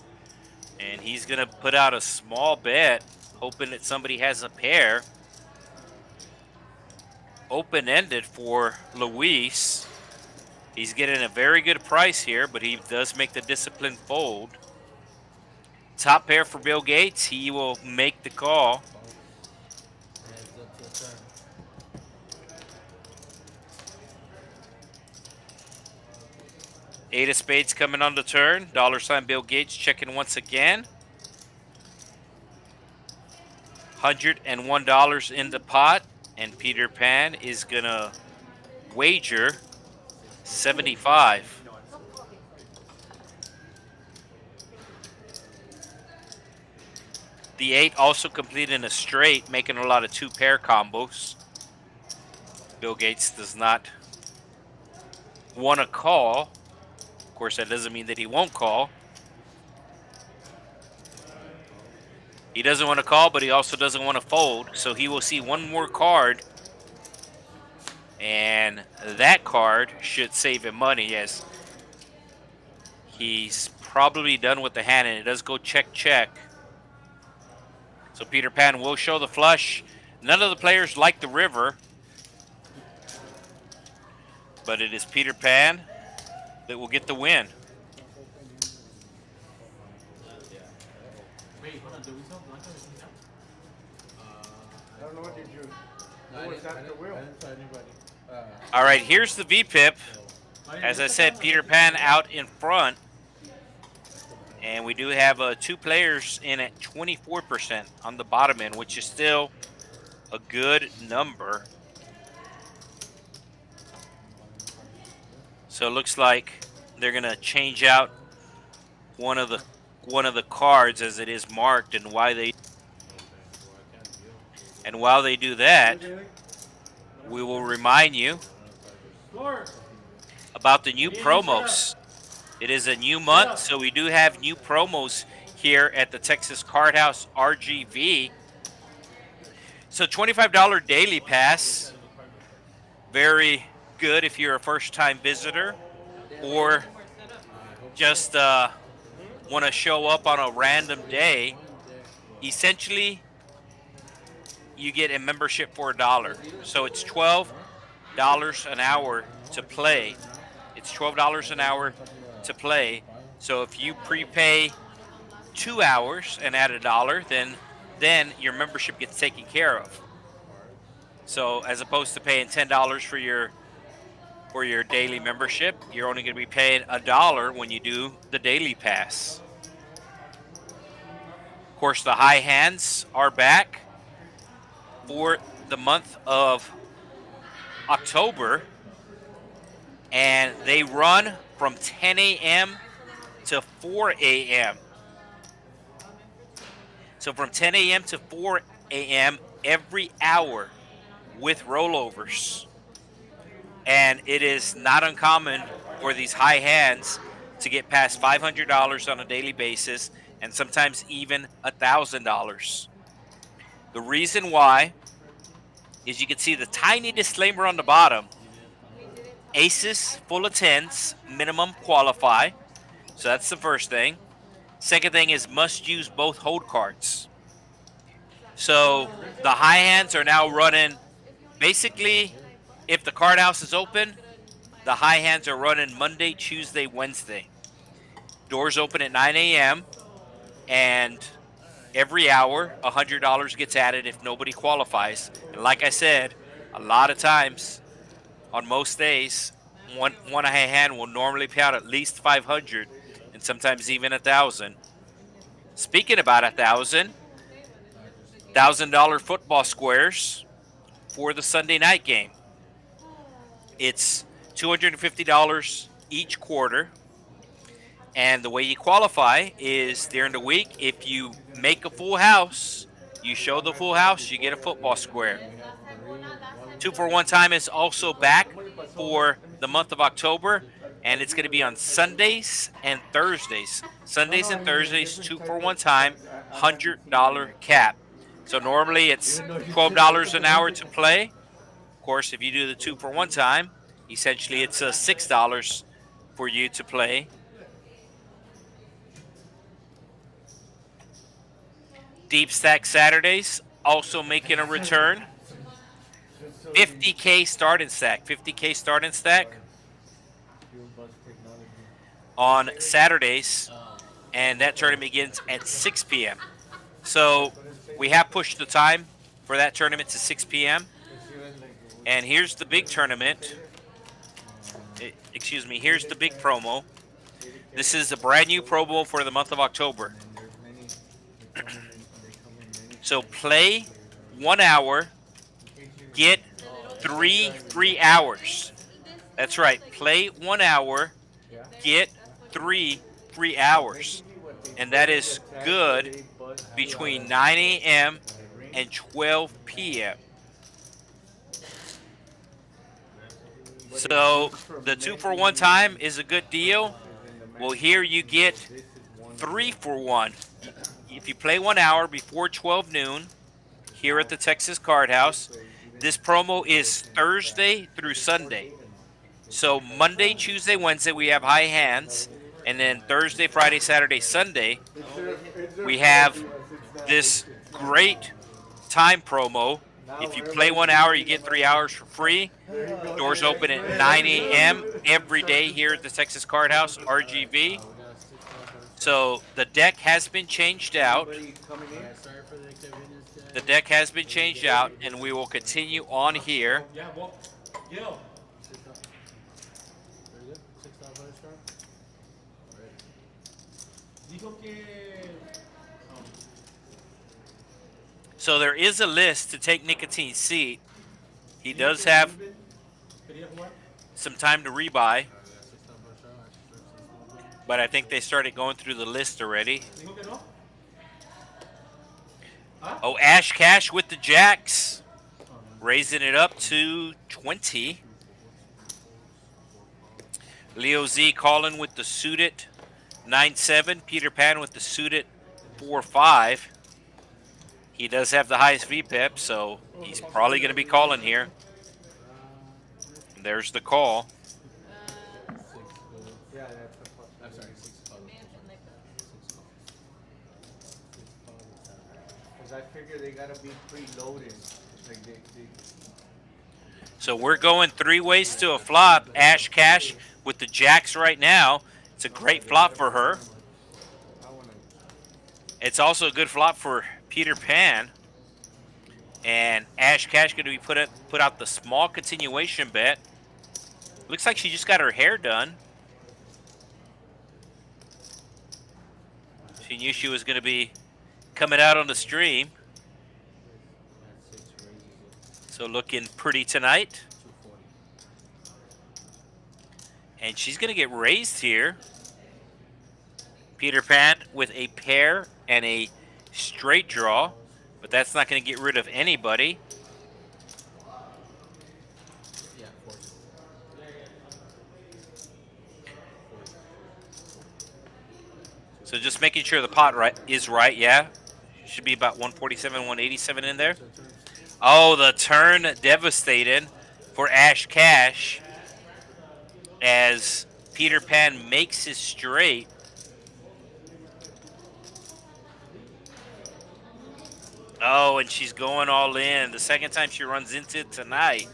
And he's going to put out a small bet, hoping that somebody has a pair. Open-ended for Luis. He's getting a very good price here, but he does make the disciplined fold. Top pair for Bill Gates. He will make the call. Eight of spades coming on the turn. $ Bill Gates checking once again. $101 in the pot, and Peter Pan is gonna wager 75. The 8 also completing a straight, making a lot of 2-pair combos. Bill Gates does not want to call. Of course, that doesn't mean that he won't call. He doesn't want to call, but he also doesn't want to fold. So he will see one more card. And that card should save him money, as he's probably done with the hand, and it does go check, check. So Peter Pan will show the flush. None of the players like the river. but it is Peter Pan that will get the win. Wait, hold on. Do we sell Blanca? I don't know what did you. Who was that the wheel? All right, here's the VPIP. As I said, Peter Pan out in front. And we do have 2 players in at 24% on the bottom end, which is still a good number. So it looks like they're gonna change out one of the cards as it is marked, and while they do that, we will remind you about the new promos. It is a new month, so we do have new promos here at the Texas Card House RGV. So $25 daily pass, very good if you're a first-time visitor or just want to show up on a random day. Essentially, you get a membership for $1. So it's $12 an hour to play. It's $12 an hour to play. So if you prepay 2 hours and add $1, then your membership gets taken care of. So as opposed to paying $10 for your daily membership, you're only going to be paying $1 when you do the daily pass. Of course, the high hands are back for the month of October, and they run from 10 a.m. to 4 a.m. So from 10 a.m. to 4 a.m. every hour with rollovers. And it is not uncommon for these high hands to get past $500 on a daily basis, and sometimes even $1,000. The reason why is you can see the tiny disclaimer on the bottom. Aces full of 10s, minimum qualify. So that's the first thing. Second thing is must use both hold cards. So the high hands are now running, basically, if the card house is open, the high hands are running Monday, Tuesday, Wednesday. Doors open at 9 a.m. and every hour, $100 gets added if nobody qualifies. And like I said, a lot of times, on most days, one high hand will normally pay out at least $500 and sometimes even $1,000. Speaking about $1,000 football squares for the Sunday night game. It's $250 each quarter. And the way you qualify is during the week, if you make a full house, you show the full house, you get a football square. 2-for-1 time is also back for the month of October, and it's going to be on Sundays and Thursdays. Sundays and Thursdays, 2-for-1 time, $100 cap. So normally it's $12 an hour to play. Of course, if you do the 2-for-1 time, essentially it's $6 for you to play. Deep Stack Saturdays also making a return. 50K start and stack. 50K start and stack on Saturdays, and that tournament begins at 6 p.m. So we have pushed the time for that tournament to 6 p.m. And here's the big tournament. Excuse me, here's the big promo. This is a brand new promo for the month of October. So play 1 hour, get 3 free hours. That's right, play 1 hour, get 3 free hours. And that is good between 9 a.m. and 12 p.m. So the 2-for-1 time is a good deal. Well, here you get 3-for-1. If you play 1 hour before 12 noon here at the Texas Card House, this promo is Thursday through Sunday. So Monday, Tuesday, Wednesday, we have high hands. And then Thursday, Friday, Saturday, Sunday, we have this great time promo If you play 1 hour, you get 3 hours for free. Doors open at 9 a.m. every day here at the Texas Card House RGV. So the deck has been changed out. The deck has been changed out, and we will continue on here. Yeah, well, yo. Dijo que. So there is a list to take Nicotine's seat. He does have some time to rebuy, but I think they started going through the list already. Oh, Ash Cash with the jacks, raising it up to 20. Leo Z calling with the suited 9-7. Peter Pan with the suited 4-5. He does have the highest VPEP, so he's probably going to be calling here. There's the call. Yeah, that's the Because I figure they gotta be preloaded. Like they So we're going 3 ways to a flop. Ash Cash with the jacks right now. It's a great flop for her. It's also a good flop for Peter Pan. And Ash Cash going to be put out the small continuation bet. Looks like she just got her hair done. She knew she was going to be coming out on the stream. So looking pretty tonight. And she's going to get raised here. Peter Pan with a pair and a straight draw. But that's not going to get rid of anybody. So just making sure the pot is right, yeah. Should be about 147, 187 in there. Oh, the turn devastated for Ash Cash as Peter Pan makes his straight. Oh, and she's going all in. The second time she runs into it tonight.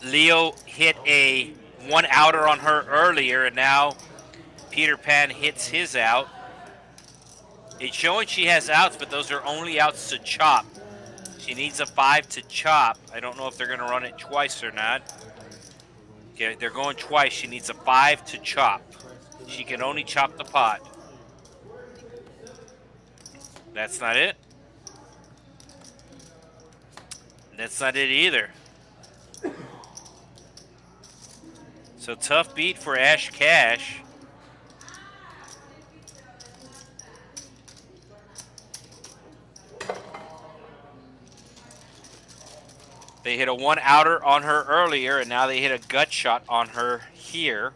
Leo hit a 1-outer on her earlier, and now Peter Pan hits his out. It's showing she has outs, but those are only outs to chop. She needs a 5 to chop. I don't know if they're going to run it twice or not. Okay, they're going twice. She needs a 5 to chop. She can only chop the pot. That's not it. That's not it either. So tough beat for Ash Cash. They hit a 1-outer on her earlier, and now they hit a gut shot on her here.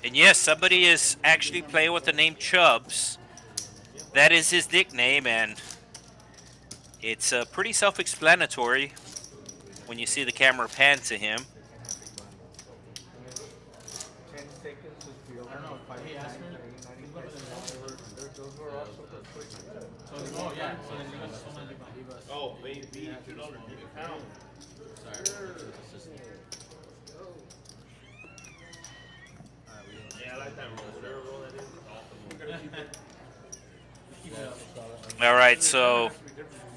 And yes, somebody is actually playing with the name Chubbs. That is his nickname, and it's pretty self-explanatory when you see the camera pan to him. 10 seconds is the I don't know if I asked those were also the quick. Oh, yeah. So then you guys just Oh, maybe $2 pound. Yeah, I like that roll. Whatever roll that is, awesome. All right, so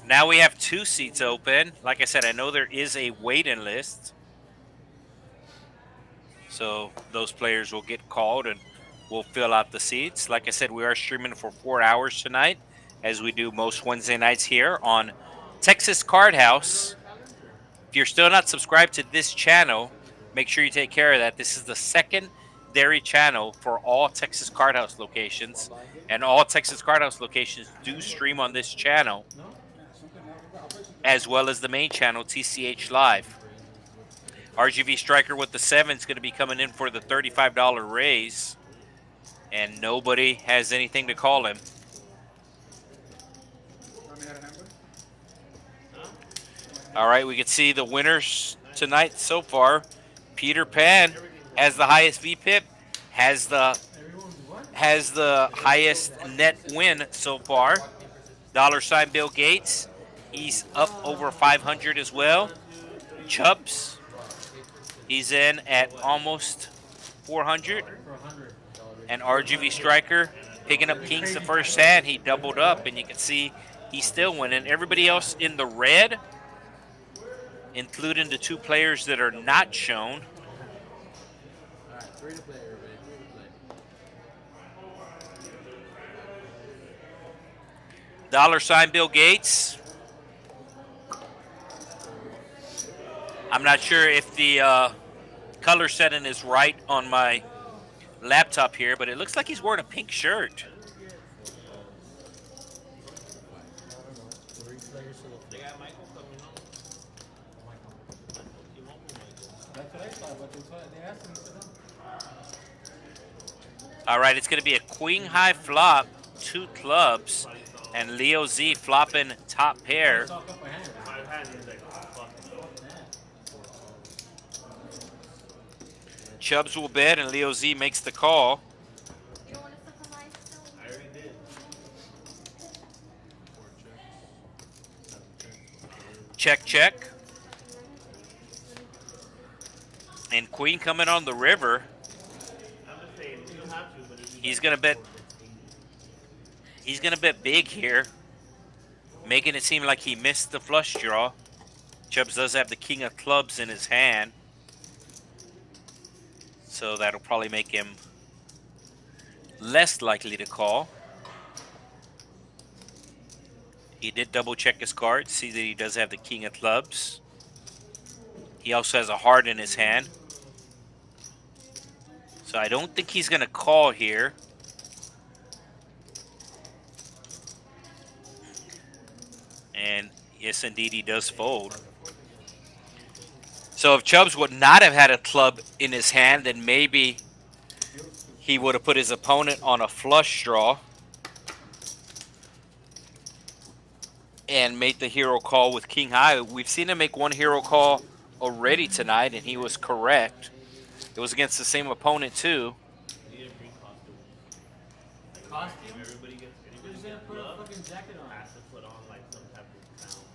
now we have 2 seats open. Like I said, I know there is a wait-in list. So those players will get called and we'll fill out the seats. Like I said, we are streaming for 4 hours tonight, as we do most Wednesday nights here on Texas Card House. If you're still not subscribed to this channel, make sure you take care of that. This is the secondary channel for all Texas Card House locations, and all Texas Card House locations do stream on this channel, as well as the main channel, TCH Live. RGV Striker with the 7 is going to be coming in for the $35 raise, and nobody has anything to call him. All right, we can see the winners tonight so far. Peter Pan has the highest VPIP, has the highest net win so far. $ Bill Gates, he's up over 500 as well. Chubbs, he's in at almost 400. And RGV Striker picking up kings the first hand. He doubled up, and you can see he's still winning. Everybody else in the red, including the 2 players that are not shown. Alright, free to play, everybody. Free to play. $ Bill Gates. I'm not sure if the color setting is right on my laptop here, but it looks like he's wearing a pink shirt. They got Michael coming on. That's what I thought, but they asked me to sit down. All right, it's going to be a queen high flop, 2 clubs, and Leo Z flopping top pair. Talk up my hand. My hand is like, fuck. Chubbs will bet, and Leo Z makes the call. You don't want to suck on my still? I already did. Check, check. And queen coming on the river. I'm just saying, you don't have to, but if you He's going to bet. He's going to bet big here, making it seem like he missed the flush draw. Chubbs does have the king of clubs in his hand, so that'll probably make him less likely to call. He did double check his cards, see that he does have the king of clubs. He also has a heart in his hand. So I don't think he's going to call here. And yes, indeed, he does fold. So if Chubbs would not have had a club in his hand, then maybe he would have put his opponent on a flush draw and made the hero call with king high. We've seen him make one hero call already tonight, and he was correct. It was against the same opponent, too. need to bring costume. Costume? Everybody gets Put a love, fucking jacket on. has to put on like some type of sound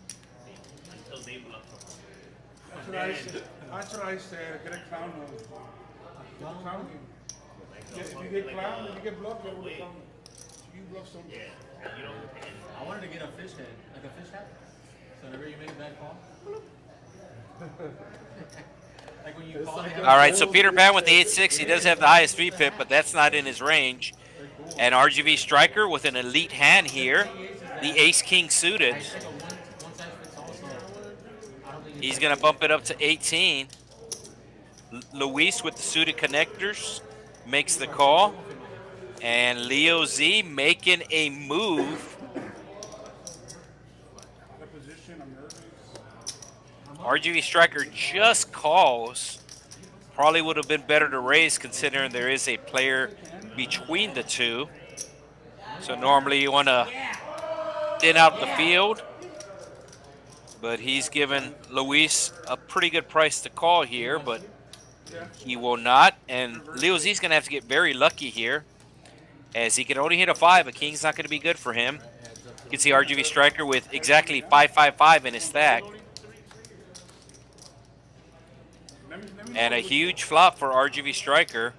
thing until they bluff someone. That's what I said. That's what I said. Get a clown on. Get a clown game. If you get clown, if you get bluffed, then we'll come. You bluff something. Yeah, and you don't. I wanted to get a fish head, like a fish hat. So whenever you make a bad call, like when you call it. All right, so Peter Pan with the 8-6. He does have the highest VPIP, but that's not in his range. And RGV Striker with an elite hand here. The ace-king suited. He's going to bump it up to 18. Luis with the suited connectors makes the call. And Leo Z making a move. That position, I'm nervous. RGV Striker just calls. Probably would have been better to raise considering there is a player between the two. So normally you want to thin out the field. But he's given Luis a pretty good price to call here, but he will not. And Leo Z's going to have to get very lucky here, as he can only hit a 5. A king's not going to be good for him. You can see RGV Striker with exactly 555 in his stack. And a huge flop for RGV Striker,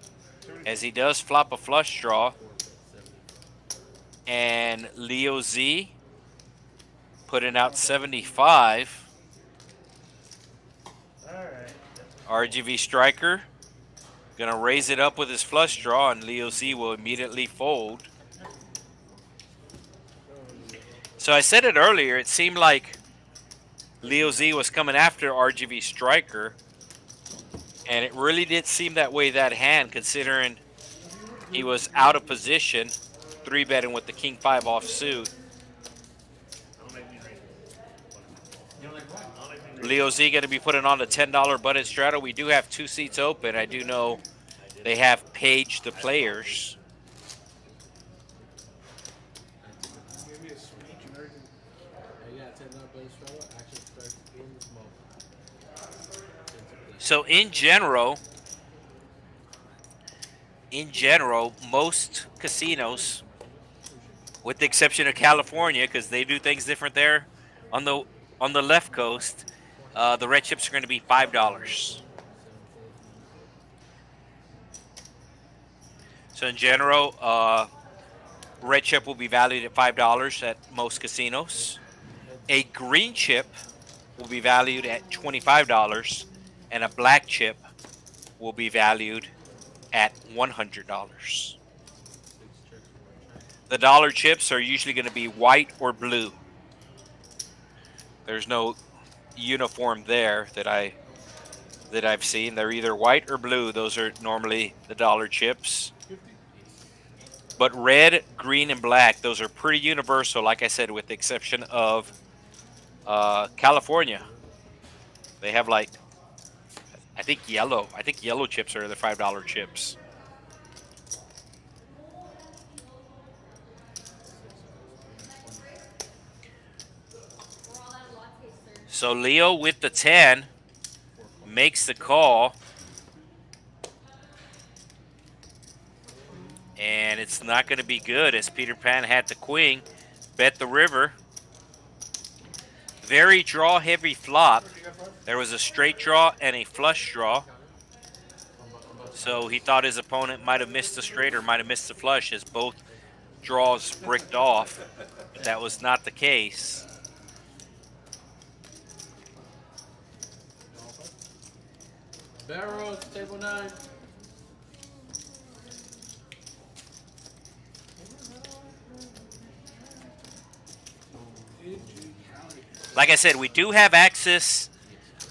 as he does flop a flush draw. And Leo Z putting out 75. RGV Striker gonna raise it up with his flush draw, and Leo Z will immediately fold. So I said it earlier, it seemed like Leo Z was coming after RGV Striker, and it really did seem that way that hand, considering he was out of position, 3-betting with the king 5 offsuit. Leo Z going to be putting on the $10 button straddle. We do have 2 seats open. I do know they have paged the players. Give me a speech and everything. You gotta So in general, most casinos, with the exception of California, because they do things different there, on the left coast, the red chips are going to be $5. So in general, red chip will be valued at $5 at most casinos. A green chip will be valued at $25, and a black chip will be valued at $100. The dollar chips are usually going to be white or blue. There's no uniform there that I've seen. They're either white or blue. Those are normally the dollar chips. But red, green, and black, those are pretty universal, like I said, with the exception of California. They have like, I think yellow chips are the $5 chips. So Leo with the 10 makes the call. And it's not going to be good as Peter Pan had the queen, bet the river. Very draw heavy flop. There was a straight draw and a flush draw. So he thought his opponent might have missed the straight or might have missed the flush as both draws bricked off. But that was not the case. Barrels, table 9. Like I said, we do have access.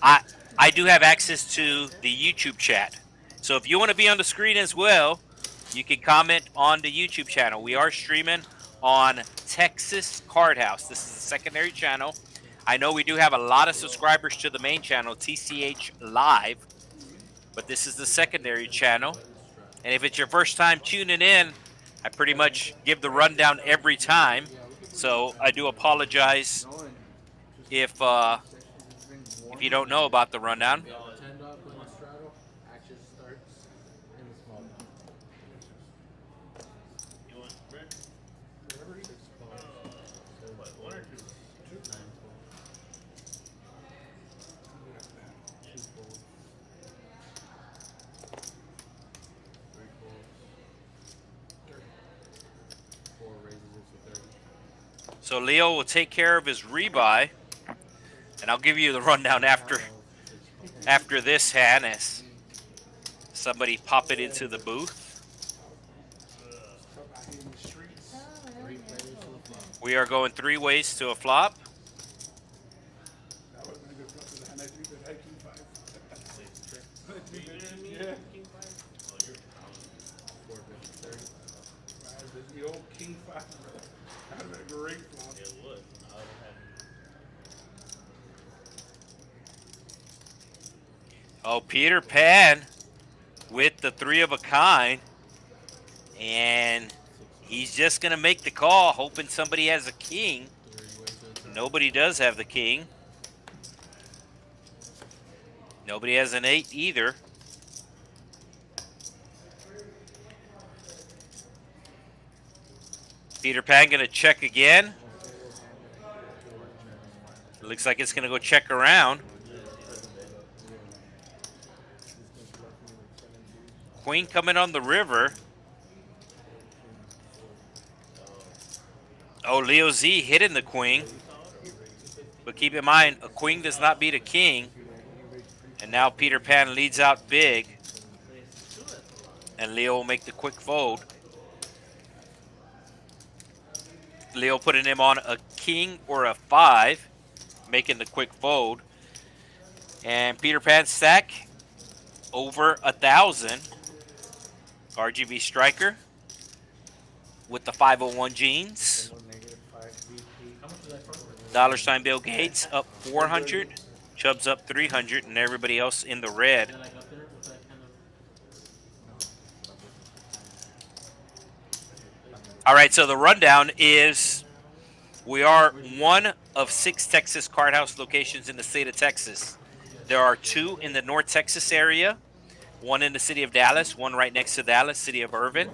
I do have access to the YouTube chat. So if you want to be on the screen as well, you can comment on the YouTube channel. We are streaming on Texas Card House. This is the secondary channel. I know we do have a lot of subscribers to the main channel, TCH Live, but this is the secondary channel. And if it's your first time tuning in, I pretty much give the rundown every time. So I do apologize if you don't know about the rundown. So Leo will take care of his rebuy, and I'll give you the rundown after this hand as somebody pop it into the booth. We are going 3 ways to a flop. The old king 5. That would have been a great flop. It would. Oh, Peter Pan with the 3 of a kind. And he's just going to make the call, hoping somebody has a king. Nobody does have the king. Nobody has an 8 either. Peter Pan going to check again. It looks like it's going to go check around. Queen coming on the river. Oh, Leo Z hitting the queen. But keep in mind, a queen does not beat a king. And now Peter Pan leads out big. And Leo will make the quick fold. Leo putting him on a king or a 5, making the quick fold. And Peter Pan stack over 1,000. RGV striker with the 501 jeans. $ Bill Gates up 400. Chubb's up 300, and everybody else in the red. All right, so the rundown is we are 1 of 6 Texas Card House locations in the state of Texas. There are 2 in the North Texas area, 1 in the city of Dallas, 1 right next to Dallas, city of Irvin.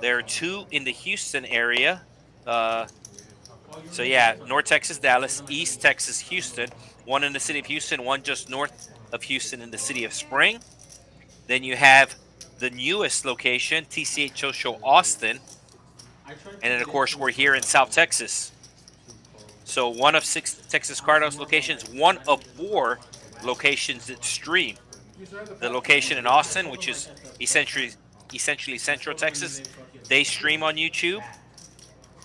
There are 2 in the Houston area. So yeah, North Texas, Dallas, East Texas, Houston. 1 in the city of Houston, 1 just north of Houston in the city of Spring. Then you have the newest location, TCH Show Austin. And then, of course, we're here in South Texas. So 1 of 6 Texas Card House locations, 1 of 4 locations that stream. The location in Austin, which is essentially Central Texas, they stream on YouTube.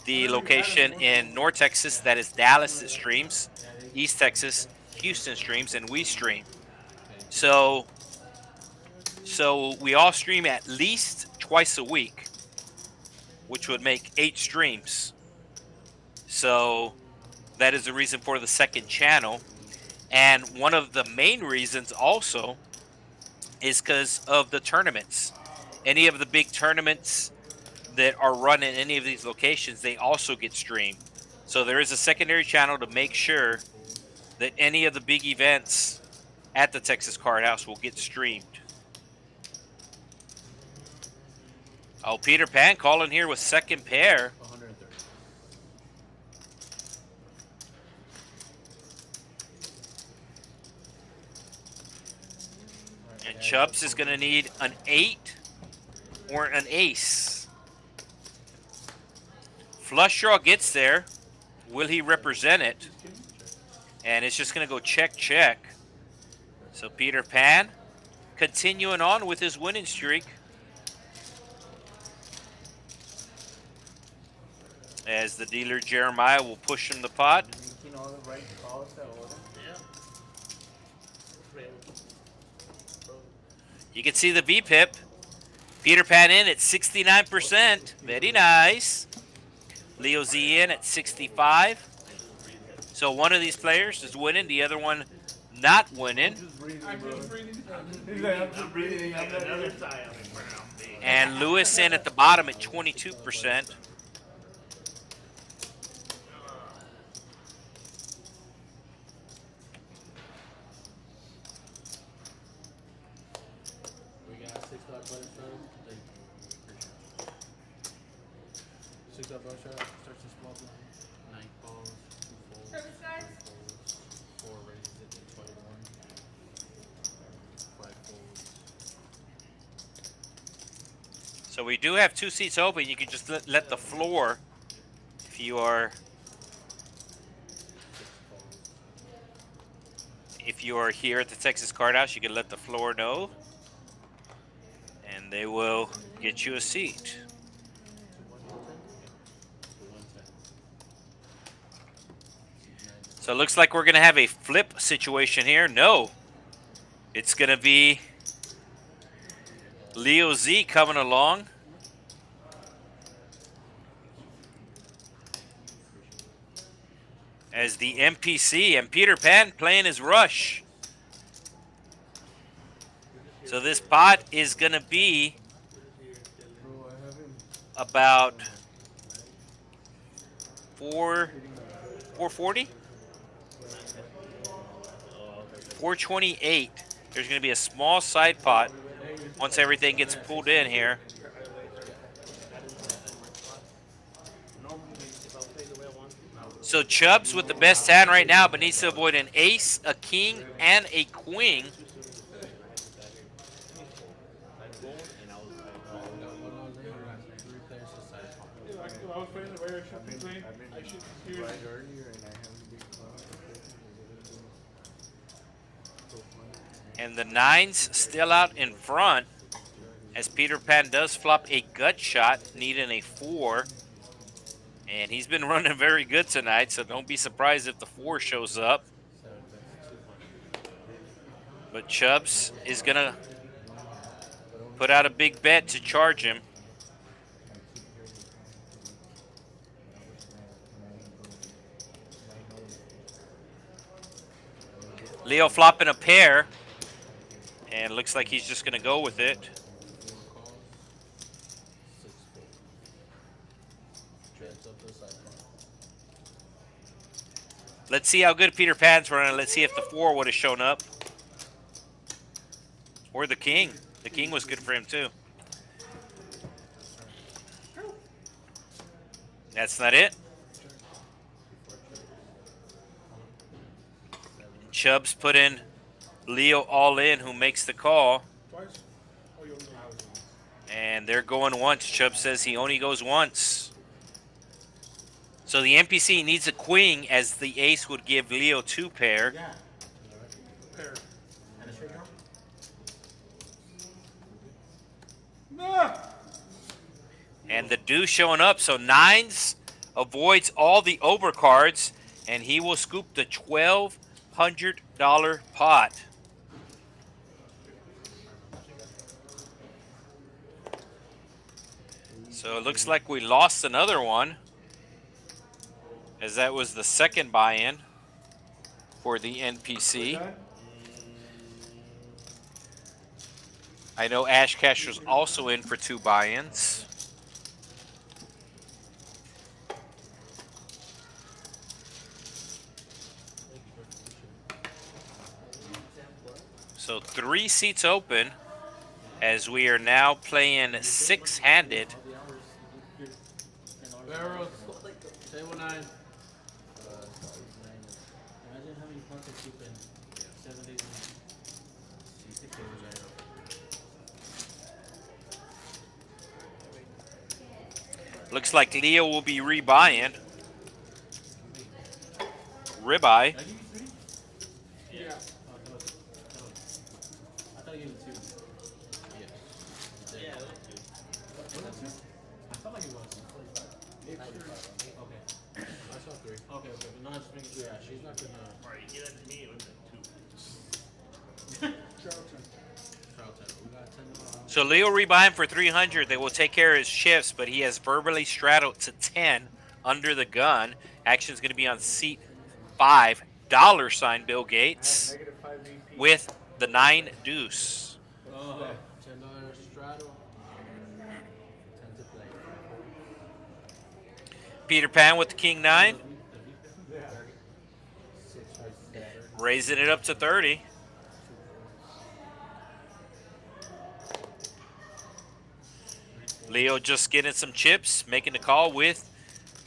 The location in North Texas, that is Dallas, that streams. East Texas, Houston streams, and we stream. So we all stream at least twice a week, which would make 8 streams. So that is the reason for the second channel. And one of the main reasons also is because of the tournaments. Any of the big tournaments that are run in any of these locations, they also get streamed. So there is a secondary channel to make sure that any of the big events at the Texas Card House will get streamed. Oh, Peter Pan calling here with second pair. 130. And Chubbs is going to need an 8 or an ace. Flush draw gets there. Will he represent it? And it's just going to go check, check. So Peter Pan continuing on with his winning streak. As the dealer Jeremiah will push him the pot. Making all the right calls that order. You can see the VPIP. Peter Pan in at 69%. Very nice. Leo Z in at 65. So one of these players is winning, the other one not winning. I'm breathing like another sigh of it, bro. And Lewis in at the bottom at 22%. We got 6 dot button shot. 6 dot button shot. Starts in small blind. 9 calls. 2 folds. Service guys? 4 raises it to 21. 5 folds. So we do have 2 seats open. You can just let the floor, if you are here at the Texas Card House, you can let the floor know, and they will get you a seat. So it looks like we're going to have a flip situation here. No, it's going to be Leo Z coming along. As the MPC and Peter Pan playing his rush. So this pot is going to be about 440? 428. There's going to be a small side pot once everything gets pulled in here. So Chubbs with the best hand right now, but needs to avoid an ace, a king, and a queen. I was playing the way I should be playing. I should hear Right earlier and I haven't been And the 9's still out in front, as Peter Pan does flop a gut shot, needing a 4. And he's been running very good tonight, so don't be surprised if the 4 shows up. But Chubbs is going to put out a big bet to charge him. Leo flopping a pair, and looks like he's just going to go with it. Let's see how good Peter Pan's running. Let's see if the 4 would have shown up. Or the king. The king was good for him too. That's not it. Chubbs put in Leo all in, who makes the call. Twice? Oh, you only And they're going once. Chubbs says he only goes once. So the NPC needs a queen, as the ace would give Leo 2 pair. Yeah. pair. And a straight draw? No! And the deuce showing up. So 9s avoids all the overcards, and he will scoop the $1,200 pot. So it looks like we lost another one, as that was the second buy-in for the NPC. I know Ash Cash was also in for 2 buy-ins. So 3 seats open, as we are now playing 6-handed. Barrels. Table 9. Imagine having pocket open 7 days a week. 6 days a week. Looks like Leo will be rebuying. Ribeye. Did I give you 3? Yeah. Oh, no. I thought you gave me 2. Yeah, those two. Was that 2? I felt like it was. Okay. I saw 3. Okay, but no, I'm just making sure. Yeah, she's not gonna. Alright, you get that to me, it was at 2. Charlton. Charlton. We got 10. So Leo rebuying for 300. They will take care of his shifts, but he has verbally straddled to 10 under the gun. Action's going to be on seat 5. $ Bill Gates Negative 5 VP. with the 9 deuce. Oh. $10 straddle. 10 to play. Peter Pan with the king 9, 6 right. raising it up to 30. Leo just getting some chips, making the call with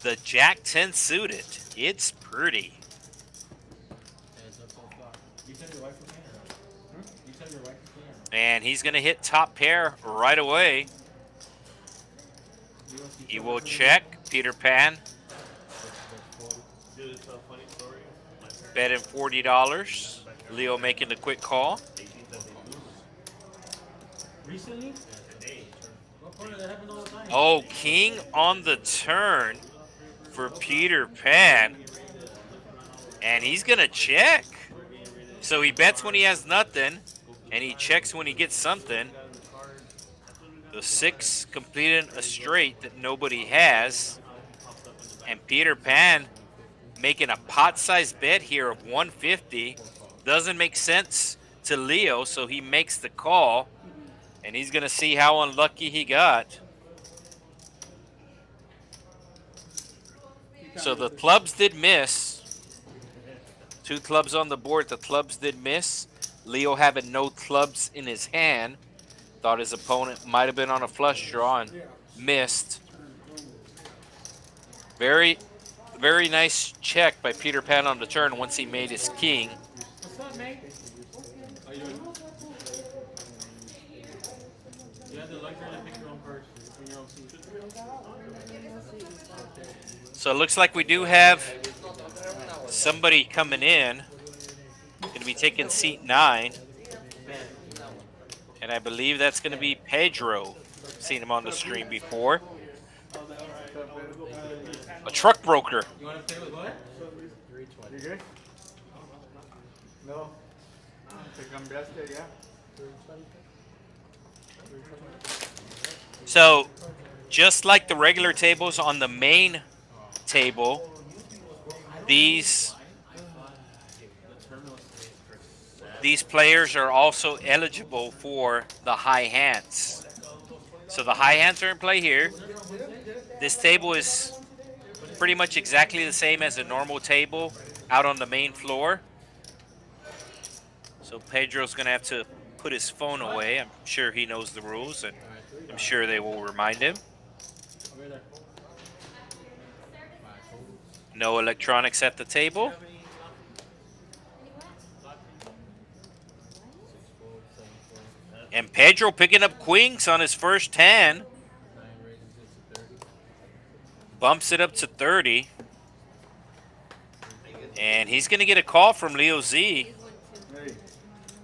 the Jack 10 suited. It's pretty. Heads up so far. You tell your wife to play or not? You tell your wife to play or not? And he's going to hit top pair right away. He will check. Peter Pan Dude, it's a funny story. My parents, betting $40. Leo making the quick call. they think that they lose Recently? today. What part of that happens all the time? Oh, king on the turn for Peter Pan. And he's going to check. So he bets when he has nothing, and he checks when he gets something. The 6 completing a straight that nobody has. And Peter Pan making a pot-sized bet here of 150. Doesn't make sense to Leo, so he makes the call. And he's going to see how unlucky he got. So the clubs did miss. 2 clubs on the board. The clubs did miss. Leo having no clubs in his hand. Thought his opponent might have been on a flush draw and missed. Very, very nice check by Peter Pan on the turn once he made his king. What's up, mate? How you doing? You have the luxury to pick your own cards in your own seat. So it looks like we do have somebody coming in. Going to be taking seat 9. And I believe that's going to be Pedro. Seen him on the stream before. A truck broker. You want to play with what? You good? No. Te cambiaste ya. So, just like the regular tables on the main table, these players are also eligible for the high hands. So the high hands are in play here. This table is pretty much exactly the same as a normal table out on the main floor. So Pedro's going to have to put his phone away. I'm sure he knows the rules, and I'm sure they will remind him. No electronics at the table. And Pedro picking up queens on his first hand. Bumps it up to 30. And he's going to get a call from Leo Z.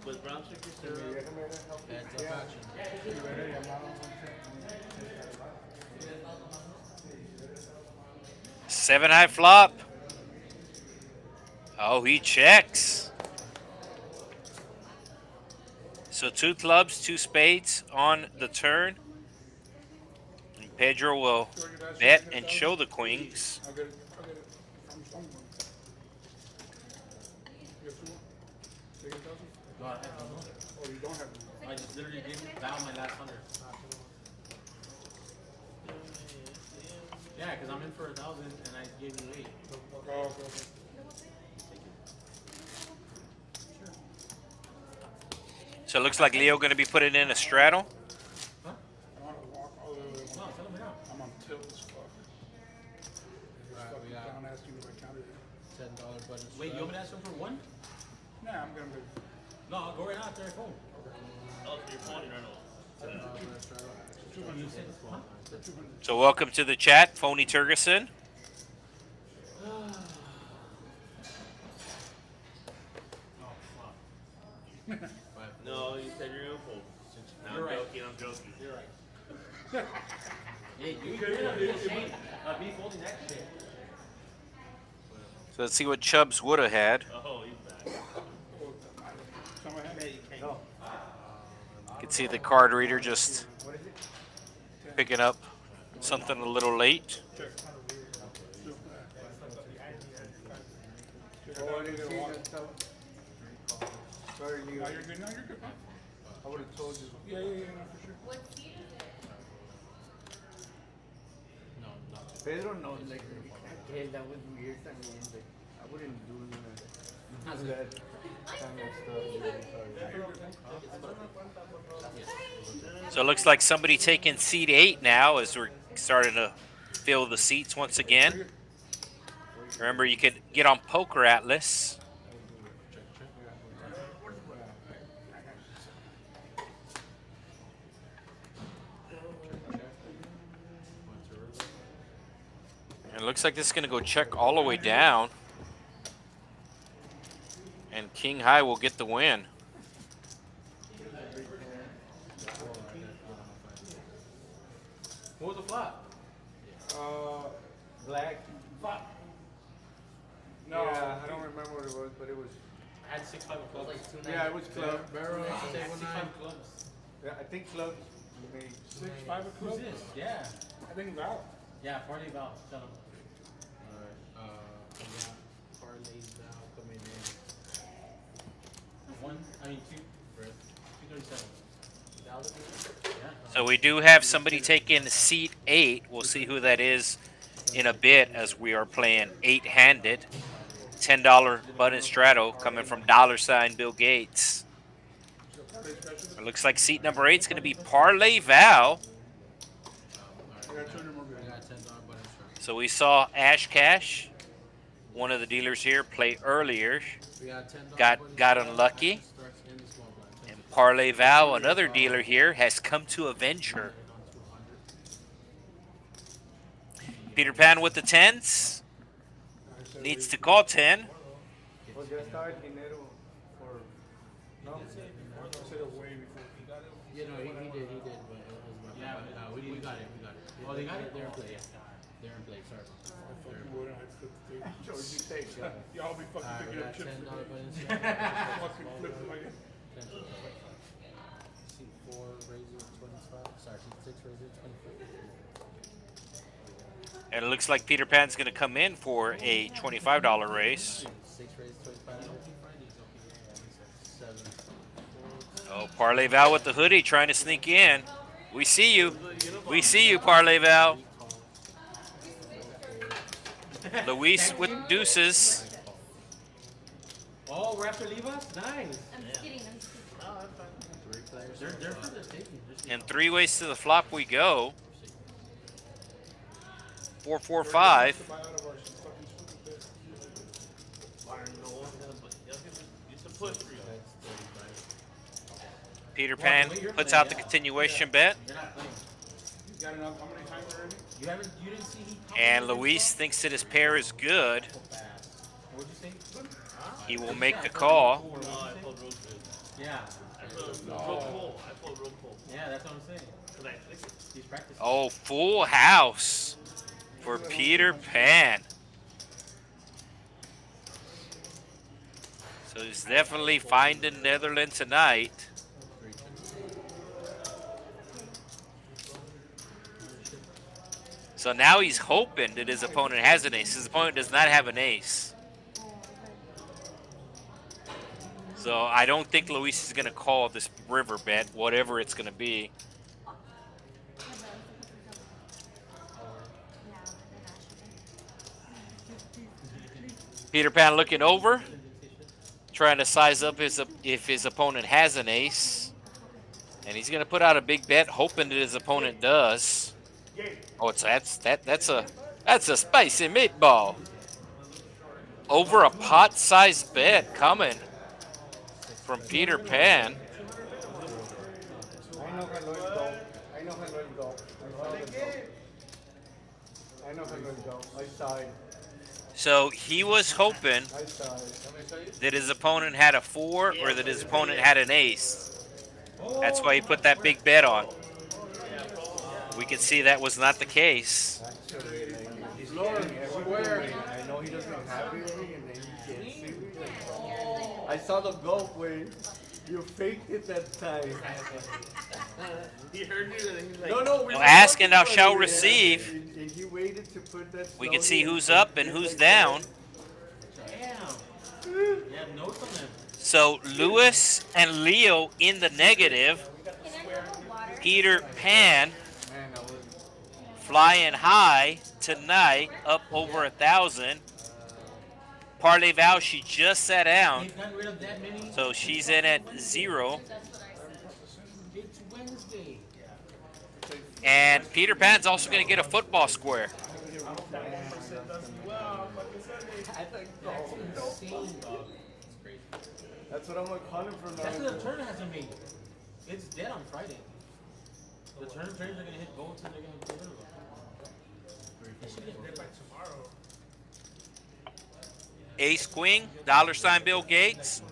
With brown chicken syrup. Seven high flop. Oh, he checks. So 2 clubs, 2 spades on the turn. And Pedro will bet and show the queens. I'll get it from someone. You have 2? Take 1,000? No, I have no. Oh, you don't have one. I just literally gave Val my last 100. Yeah, because I'm in for 1,000 and I gave you 8. Oh, okay. So it looks like Leo going to be putting in a straddle. Huh? I want to walk all the way. No, tell him now. I'm on tilt as fuck. We got Down asking if I counted it. $10 button. Wait, you want me to ask him for 1? Nah, I'm gonna be. No, I'll go right now after I phone. Oh, so you're phoning right now. You said, huh? So welcome to the chat, Phony Turgeson. No, you said you're gonna fold. No, You're I'm right. joking, I'm joking. You're right. Hey, you did it. Shane. Me folding that shit. So let's see what Chubbs would have had. Oh, he's back. Someone had it. You can see the card reader just picking up something a little late. Oh, I didn't get a walk. Sorry, Leo. Now you're good. Now you're good. Huh? I would have told you. Yeah, no, for sure. What seat is it? No, not. Pedro knows, like, okay, that was weird. I mean, like, I wouldn't do that kind of stuff. So it looks like somebody taking seat 8 now as we're starting to fill the seats once again. Remember, you could get on Poker Atlas. And it looks like this is going to go check all the way down. And King High will get the win. What was the flop? Black. Flop. No. Yeah, I don't remember what it was, but it was. I had 6-5 of clubs. Yeah, it was club. Barrel, I had table 6-5 nine. clubs. Yeah, I think clubs. Maybe. 6-5 of Who's club? this? Yeah. I think Val. Yeah, party Val. Tell him. Alright, I got parlays now coming in. 237. Yeah. So we do have somebody taking seat 8. We'll see who that is in a bit as we are playing 8-handed. $10 button straddle coming from $ Bill Gates. It looks like seat number 8 is going to be Parlay Val. I got 200 more I guys. got $10 button strike. So we saw Ash Cash, one of the dealers here, play earlier. We got $10 Got button unlucky. strikes in the small blind. And Parlay Val, another dealer here, has come to avenge her. Peter Pan with the 10s. Needs to call 10. Pues ya estaba el dinero for. No. I said it way before he got it. Yeah, no, he did, but it was Yeah, we got it. Oh, they got it? They're in play, yeah. They're in play, sorry. I fucking wouldn't. I flipped the table. So you take. Y'all be fucking Alright, we picking up got chips. $10 for me. button strike. Fucking flipping like it. Seat 4 raises 25. Sorry, seat 6 raises 24. And it looks like Peter Pan's going to come in for a $25 raise. 6 raises 25. 7. Oh, Parlay Val with the hoodie trying to sneak in. We see you. We see you, Parlay Val. Luis with deuces. Oh, we're after leave us? Nice. I'm just kidding. I'm just kidding. No, that's fine. They're safety. They're safety. And 3 ways to the flop we go. 4, 4, 5. Buy out of our fucking stupid bed. It's a push for you. Peter Pan puts out the continuation bet. You're not playing. You got enough? How many times already? You didn't see he. And Luis thinks that his pair is good. What'd you say? He will make the call. No, I pulled real good. Yeah. I pulled real cool. I pulled real cool. Yeah, that's what I'm saying. Cause I clicked it. He's practicing. Oh, full house for Peter Pan. So he's definitely finding Netherlands tonight. So now he's hoping that his opponent has an ace. His opponent does not have an ace. So I don't think Luis is going to call this river bet, whatever it's going to be. Peter Pan looking over, trying to size up if his opponent has an ace. And he's going to put out a big bet, hoping that his opponent does. Oh, that's a spicy meatball. Over a pot-sized bet coming from Peter Pan. I know how to go. I know how to go. I know how to go. I saw it. So he was hoping I saw it. that his opponent had a 4 or that his opponent had an ace. That's why he put that big bet on. We can see that was not the case. Actually, like, he's looking everywhere. I know he doesn't have it, and then he gets it. I saw the gulp when you faked it that time. He heard you and he's like, No, we Well, were ask talking and thou about shalt it, receive. And he waited to put that. We can slowly see and who's put up it and who's like down. Damn. You have notes on them. So Lewis and Leo in the negative. Can I have a water? Peter Pan that. Man, I was. flying high tonight, up over 1,000. Parlay Val, she just sat down, They've gotten rid of that many. so she's in at 0. It's Wednesday. And Peter Pan's also going to get a football square. Insane, dog. It's crazy. That's what I'm gonna call him from now. That's what the tournament hasn't made. It's dead on Friday. The tournament trains are gonna hit goals and they're gonna get rid of them. They should get rid by tomorrow. Ace Queen, $ Bill Gates.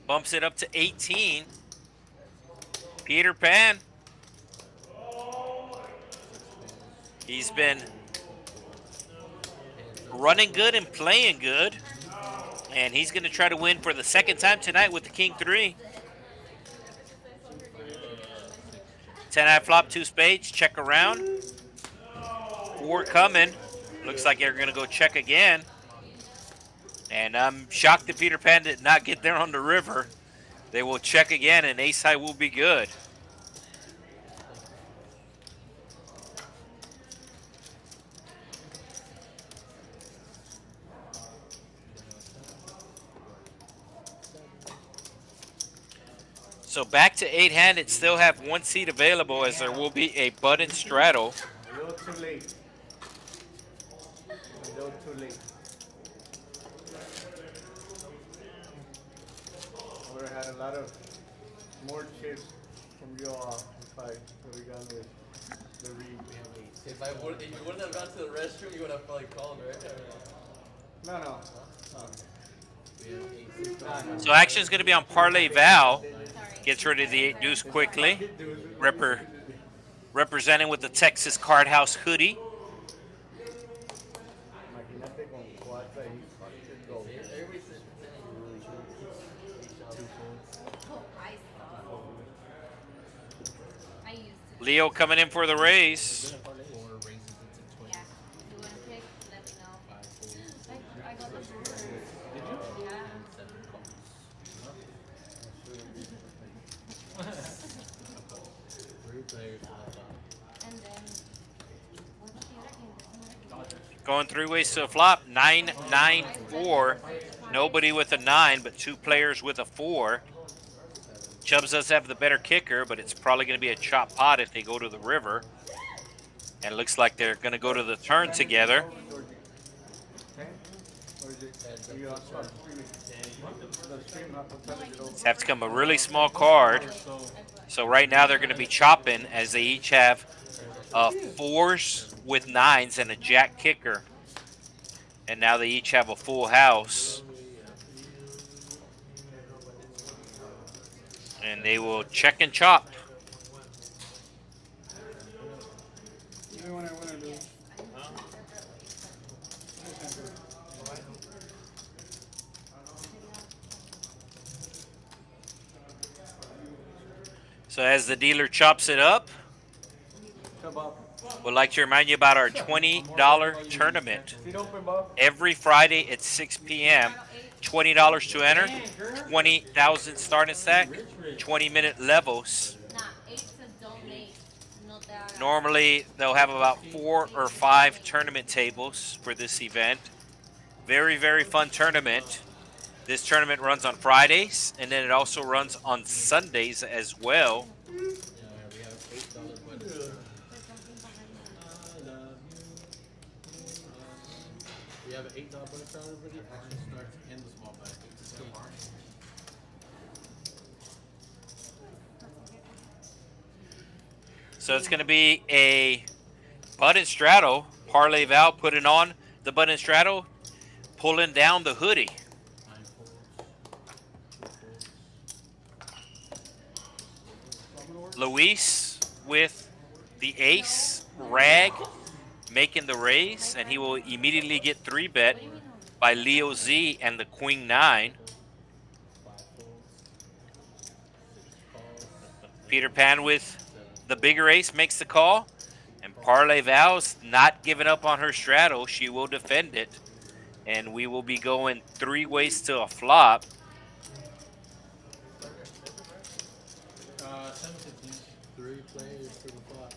Bumps it up to 18. Peter Pan. He's been running good and playing good. And he's going to try to win for the second time tonight with the King 3. 10-eye flop, 2 spades. Check around. 4 coming. Looks like they're going to go check again. And I'm shocked that Peter Pan did not get there on the river. They will check again, and ace high will be good. So back to 8-handed, still have 1 seat available as there will be a button straddle. A little too late. A little too late. I would have had a lot of more chips from you all if I would have gone with the read. If you wouldn't have gone to the restroom, you would have probably called, right? No. So action is going to be on Parlay Val. Gets rid of the 8 deuce quickly. Representing with the Texas Card House hoodie. Imagínate con cuatro ahí. Go. Oh, I saw. I used to. Leo coming in for the raise. Yeah. You want to pick? Let me know. I got the board. Did you? Yeah. And then, what's the other game? Going 3 ways to a flop. 9-9-4. nobody with a 9, but 2 players with a 4. Chubbs does have the better kicker, but it's probably going to be a chop pot if they go to the river. And it looks like they're going to go to the turn together. It's have to come a really small card. So right now they're going to be chopping as they each have 4s with 9s and a jack kicker. And now they each have a full house. And they will check and chop. So as the dealer chops it up, we'd like to remind you about our $20 tournament. Every Friday at 6 p.m., $20 to enter, 20,000 starting stack, 20-minute levels. Normally, they'll have about 4 or 5 tournament tables for this event. Very, very fun tournament. This tournament runs on Fridays, and then it also runs on Sundays as well. We have an $8 bonus round already. Action starts in the small bag. So it's going to be a button straddle. Parlay Val putting on the button straddle, pulling down the hoodie. Luis with the ace, rag, making the raise, and he will immediately get 3-bet by Leo Z and the Queen 9. Peter Pan with the bigger ace makes the call, and Parlay Val's not giving up on her straddle. She will defend it, and we will be going 3 ways to a flop. 3 players to the flop.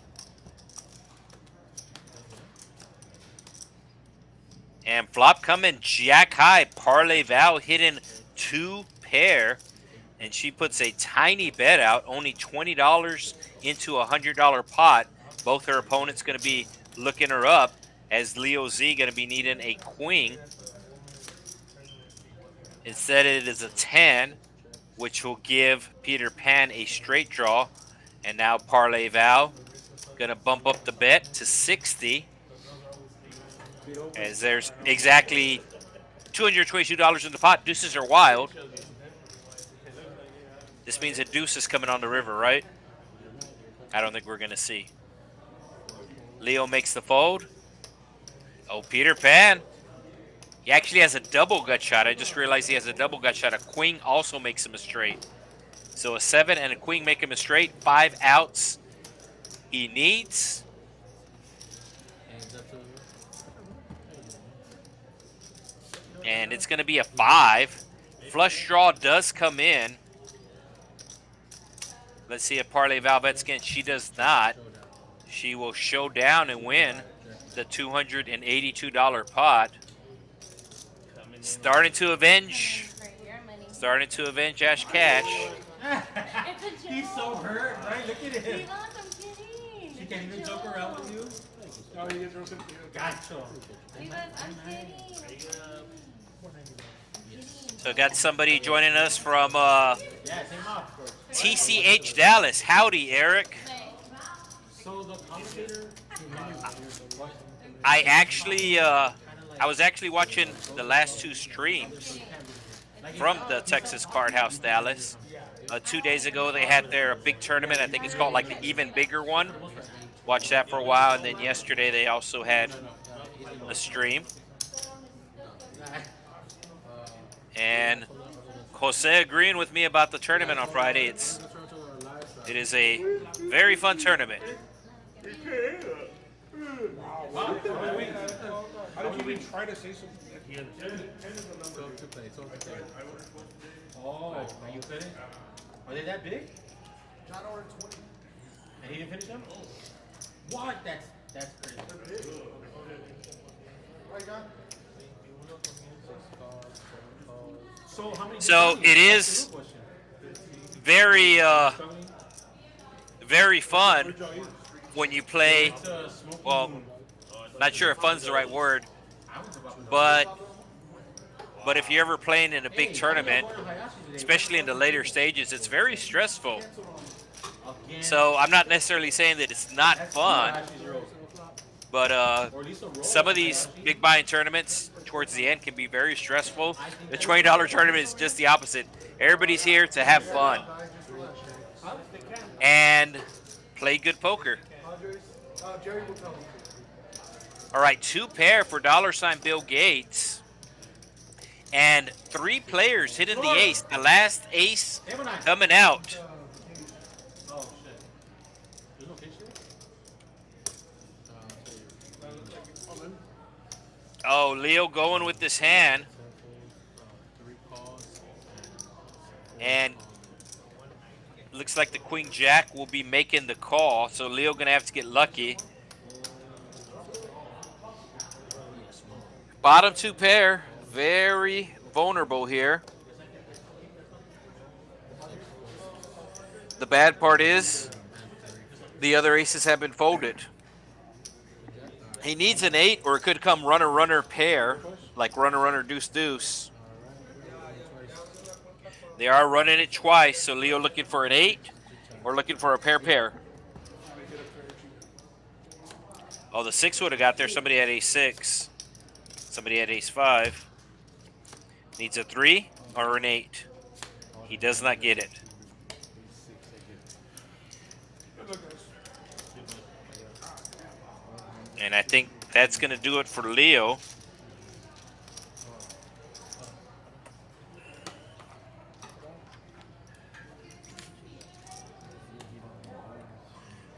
And flop coming jack high. Parlay Val hitting 2 pair, and she puts a tiny bet out, only $20 into a $100 pot. Both her opponents going to be looking her up, as Leo Z going to be needing a queen. Instead, it is a 10, which will give Peter Pan a straight draw. And now Parlay Val going to bump up the bet to 60. As there's exactly $222 in the pot. Deuces are wild. This means a deuce is coming on the river, right? I don't think we're going to see. Leo makes the fold. Oh, Peter Pan. He actually has a double gut shot. I just realized he has a double gut shot. A queen also makes him a straight. So a 7 and a queen make him a straight. 5 outs he needs. And it's going to be a 5. Flush draw does come in. Let's see if Parlay Val bets again. She does not. She will show down and win the $282 pot. Starting to avenge Ash Cash. He's so hurt, right? Look at him. I'm kidding. She can't even joke around with you. No, he throws it. Gotcha. I'm kidding. So got somebody joining us from Yeah, same off. TCH Dallas. Howdy, Eric. So the commentator. I was actually watching the last 2 streams from the Texas Card House Dallas. 2 days ago, they had their big tournament. I think it's called like the even bigger one. Watched that for a while, and then yesterday they also had a stream. And Jose agreeing with me about the tournament on Friday. It is a very fun tournament. How did you even try to say something? Oh, are you finished? Are they that big? John ordered 20. And he didn't finish them? What? That's crazy. Right, John? So how many? So it is very very fun when you play. Well, not sure if fun's the right word, but if you're ever playing in a big tournament, especially in the later stages, it's very stressful. So I'm not necessarily saying that it's not fun, but some of these big buy-in tournaments towards the end can be very stressful. The $20 tournament is just the opposite. Everybody's here to have fun and play good poker. All right, 2 pair for $ Bill Gates. And 3 players hitting the ace. The last ace coming out. Oh shit. There's no picture? Oh, Leo going with this hand. And looks like the Queen Jack will be making the call. So Leo gonna have to get lucky. Bottom 2 pair, very vulnerable here. The bad part is the other aces have been folded. He needs an 8, or it could come runner pair, like runner deuce deuce. They are running it twice, so Leo looking for an 8 or looking for a pair. Oh, the 6 would have got there. Somebody had ace 6. Somebody had ace 5. Needs a 3 or an 8. He does not get it. And I think that's going to do it for Leo.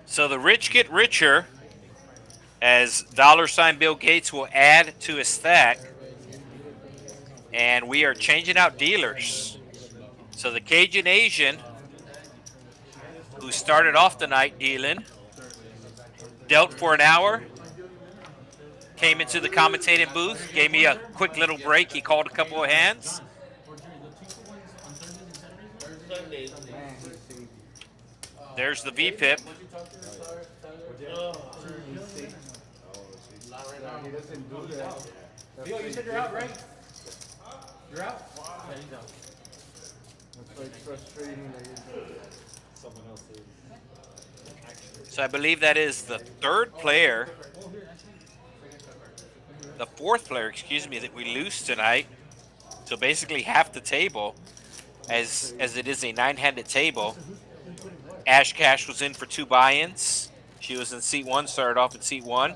So the rich get richer as $ Bill Gates will add to his stack. And we are changing out dealers. So the Cajun Asian, who started off the night dealing, dealt for an hour, came into the commentating booth, gave me a quick little break. He called a couple of hands. There's the VPIP. Leo, you said you're out, right? You're out? Yeah, he's out. That's like frustrating. Someone else is. So I believe that is the 3rd player, the 4th player, excuse me, that we lose tonight. So basically half the table, as it is a 9-handed table. Ash Cash was in for 2 buy-ins. She was in seat 1, started off in seat 1.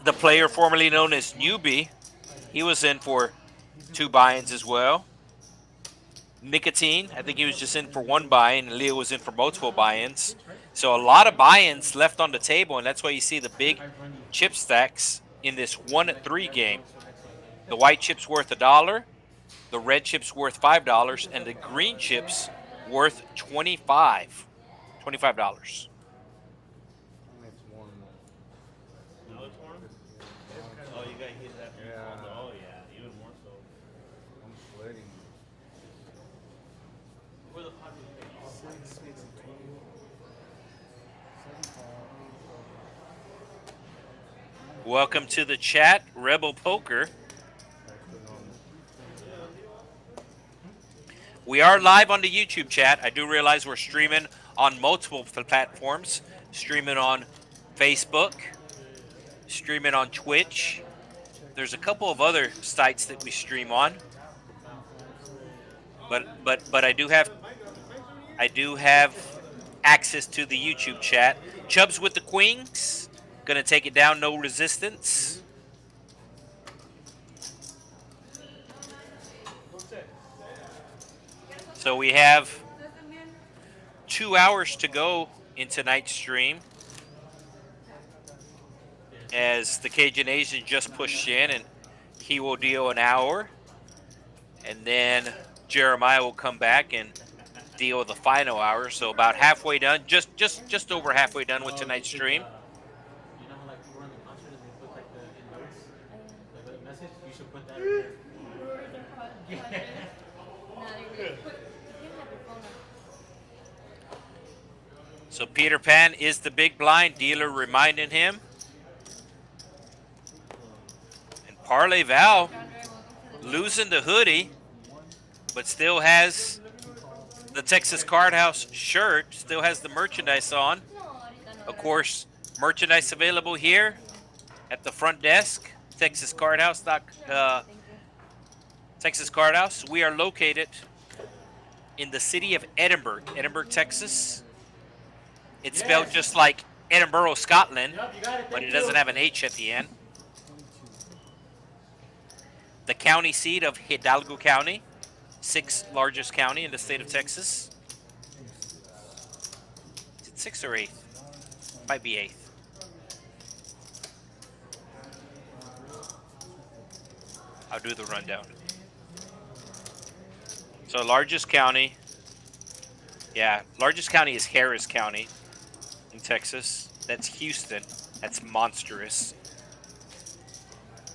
The player formerly known as Newbie, he was in for 2 buy-ins as well. Nicotine, I think he was just in for 1 buy-in, and Leo was in for multiple buy-ins. So a lot of buy-ins left on the table, and that's why you see the big chip stacks in this 1-3 game. The white chip's worth $1, the red chip's worth $5, and the green chip's worth $25. $25. Now it's warm? Oh, you got heated after you called the- Oh, yeah, even more so. I'm sweating. Where the fuck is it? Welcome to the chat, Rebel Poker. We are live on the YouTube chat. I do realize we're streaming on multiple platforms. Streaming on Facebook. Streaming on Twitch. There's a couple of other sites that we stream on. But I do have access to the YouTube chat. Chubbs with the Queens. Gonna take it down, no resistance. So we have 2 hours to go in tonight's stream, as the Cajun Asian just pushed in, and he will deal an hour, and then Jeremiah will come back and deal the final hour. So about halfway done, just over halfway done with tonight's stream. You know how like people run the concert and they put like the notes, like the message? You should put that right there. Nah, you're good. You have your phone on. So Peter Pan is the big blind. Dealer reminding him. And Parlay Val Andre, welcome to the losing the hoodie, but still has the Texas Card House shirt, still has the merchandise on. No, ahorita no. Of course, merchandise available here at the front desk, Texas Card House. Thank you. Texas Card House. We are located in the city of Edinburgh, Texas. It's spelled just like Edinburgh, Scotland, but it doesn't have an H at the end. The county seat of Hidalgo County, 6th largest county in the state of Texas. Is it 6th or 8th? Might be 8th. I'll do the rundown. So largest county. Yeah, largest county is Harris County in Texas. That's Houston. That's monstrous.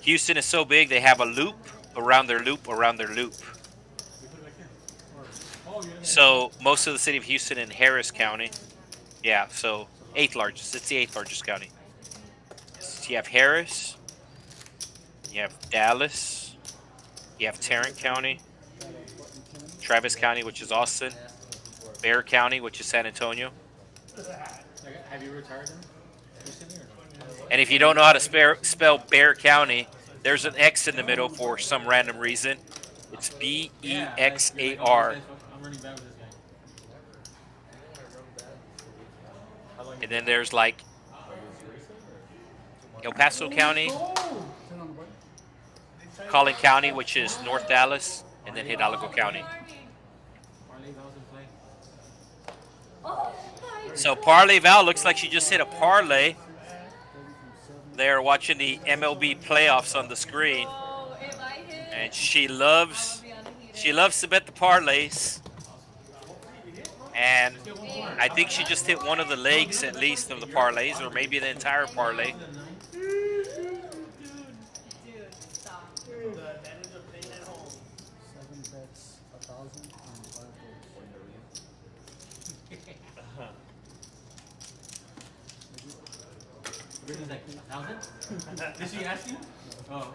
Houston is so big they have a loop around their loop around their loop. So most of the city of Houston in Harris County. Yeah, so 8th largest. It's the 8th largest county. So you have Harris. You have Dallas. You have Tarrant County. Travis County, which is Austin. Bexar County, which is San Antonio. Have you retired him recently or no? And if you don't know how to spell Bexar County, there's an X in the middle for some random reason. It's B-E-X-A-R. I'm running back with this guy. And then there's like El Paso County, Collin County, which is North Dallas, and then Hidalgo County. Parlay Val's in play. Oh, So Parlay Val looks like she just hit a parlay. They're watching the MLB playoffs on the screen, oh, if I hit, and she loves I'll be on a heater. She loves to bet the parlays, and I think she just hit one of the legs at least of the parlays, or maybe the entire parlay. Dude, stop. 7 bets, 1,000 and 5 votes. Everything's like 1,000? Did she ask you? Oh. Right?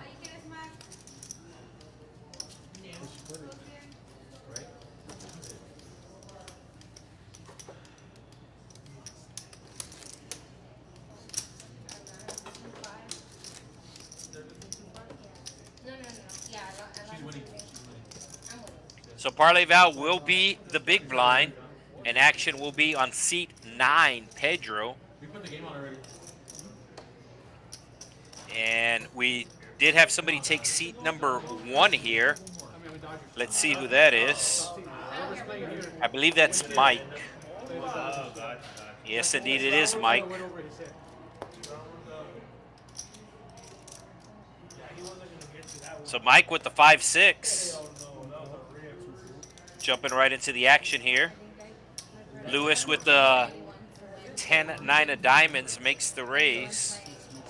No. Yeah, She's winning. I'm winning. So Parlay Val will be the big blind, and action will be on seat 9, Pedro. We put the game on already. And we did have somebody take seat number 1 here. Let's see who that is. I believe that's Mike. Yes, indeed, it is Mike. So Mike with the 5-6. Jumping right into the action here. Lewis with the 10-9 of diamonds makes the raise.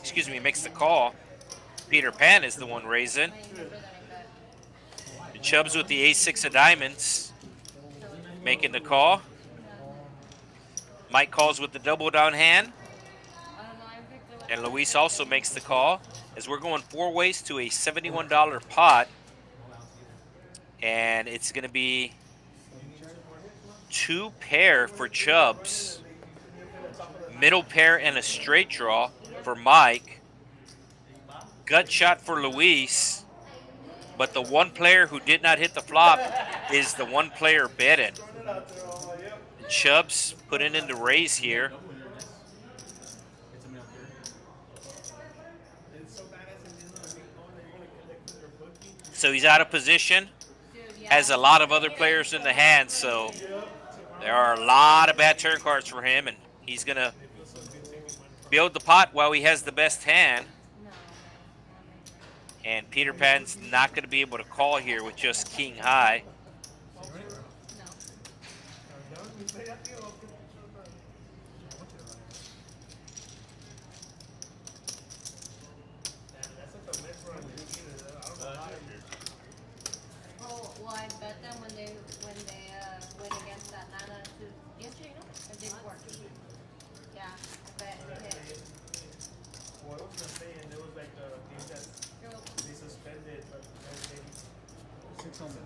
Excuse me, makes the call. Peter Pan is the one raising. And Chubbs with the ace-6 of diamonds making the call. Mike calls with the double down hand. And Luis also makes the call, as we're going 4 ways to a $71 pot. And it's going to be 2 pair for Chubbs, middle pair and a straight draw for Mike, gut shot for Luis, but the one player who did not hit the flop is the one player betting. Chubbs putting in the raise here. So he's out of position, has a lot of other players in the hand, so there are a lot of bad turn cards for him, and he's going to build the pot while he has the best hand. And Peter Pan's not going to be able to call here with just king high.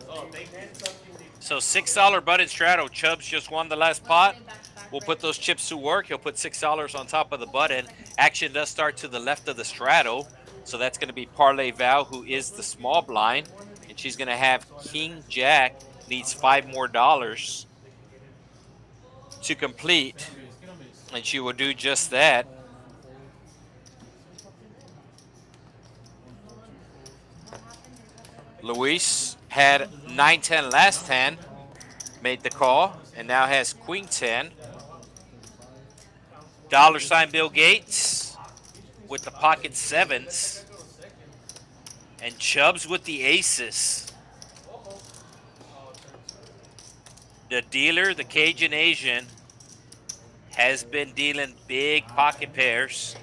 Oh, thank you. So $6 button straddle. Chubbs just won the last pot. We'll put those chips to work. He'll put $6 on top of the button. Action does start to the left of the straddle. So that's going to be Parlay Val, who is the small blind. And she's going to have King Jack. Needs $5 more to complete. And she will do just that. Luis had 9-10 last hand, made the call, and now has Queen 10. $ Bill Gates with the pocket sevens. And Chubbs with the aces. The dealer, the Cajun Asian, has been dealing big pocket pairs.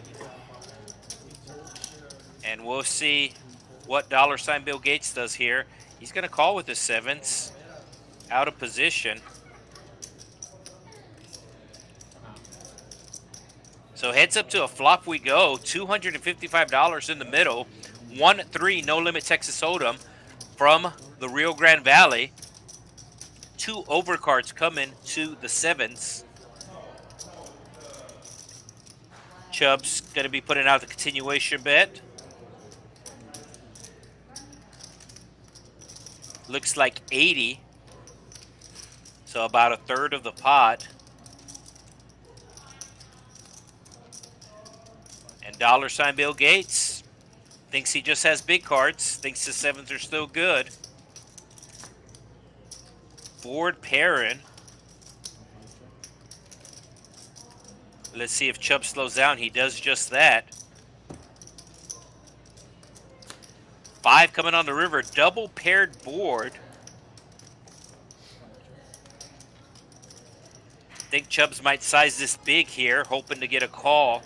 And we'll see what $ Bill Gates does here. He's going to call with the sevens, out of position. So heads up to a flop we go. $255 in the middle. 1-3 no limit Texas Holdem from the Rio Grande Valley. 2 overcards coming to the sevens. Chubb's going to be putting out the continuation bet. Looks like 80. So about a third of the pot. And $ Bill Gates thinks he just has big cards. Thinks the sevens are still good. Board pairing. Let's see if Chubb slows down. He does just that. 5 coming on the river. Double paired board. Think Chubbs might size this big here, hoping to get a call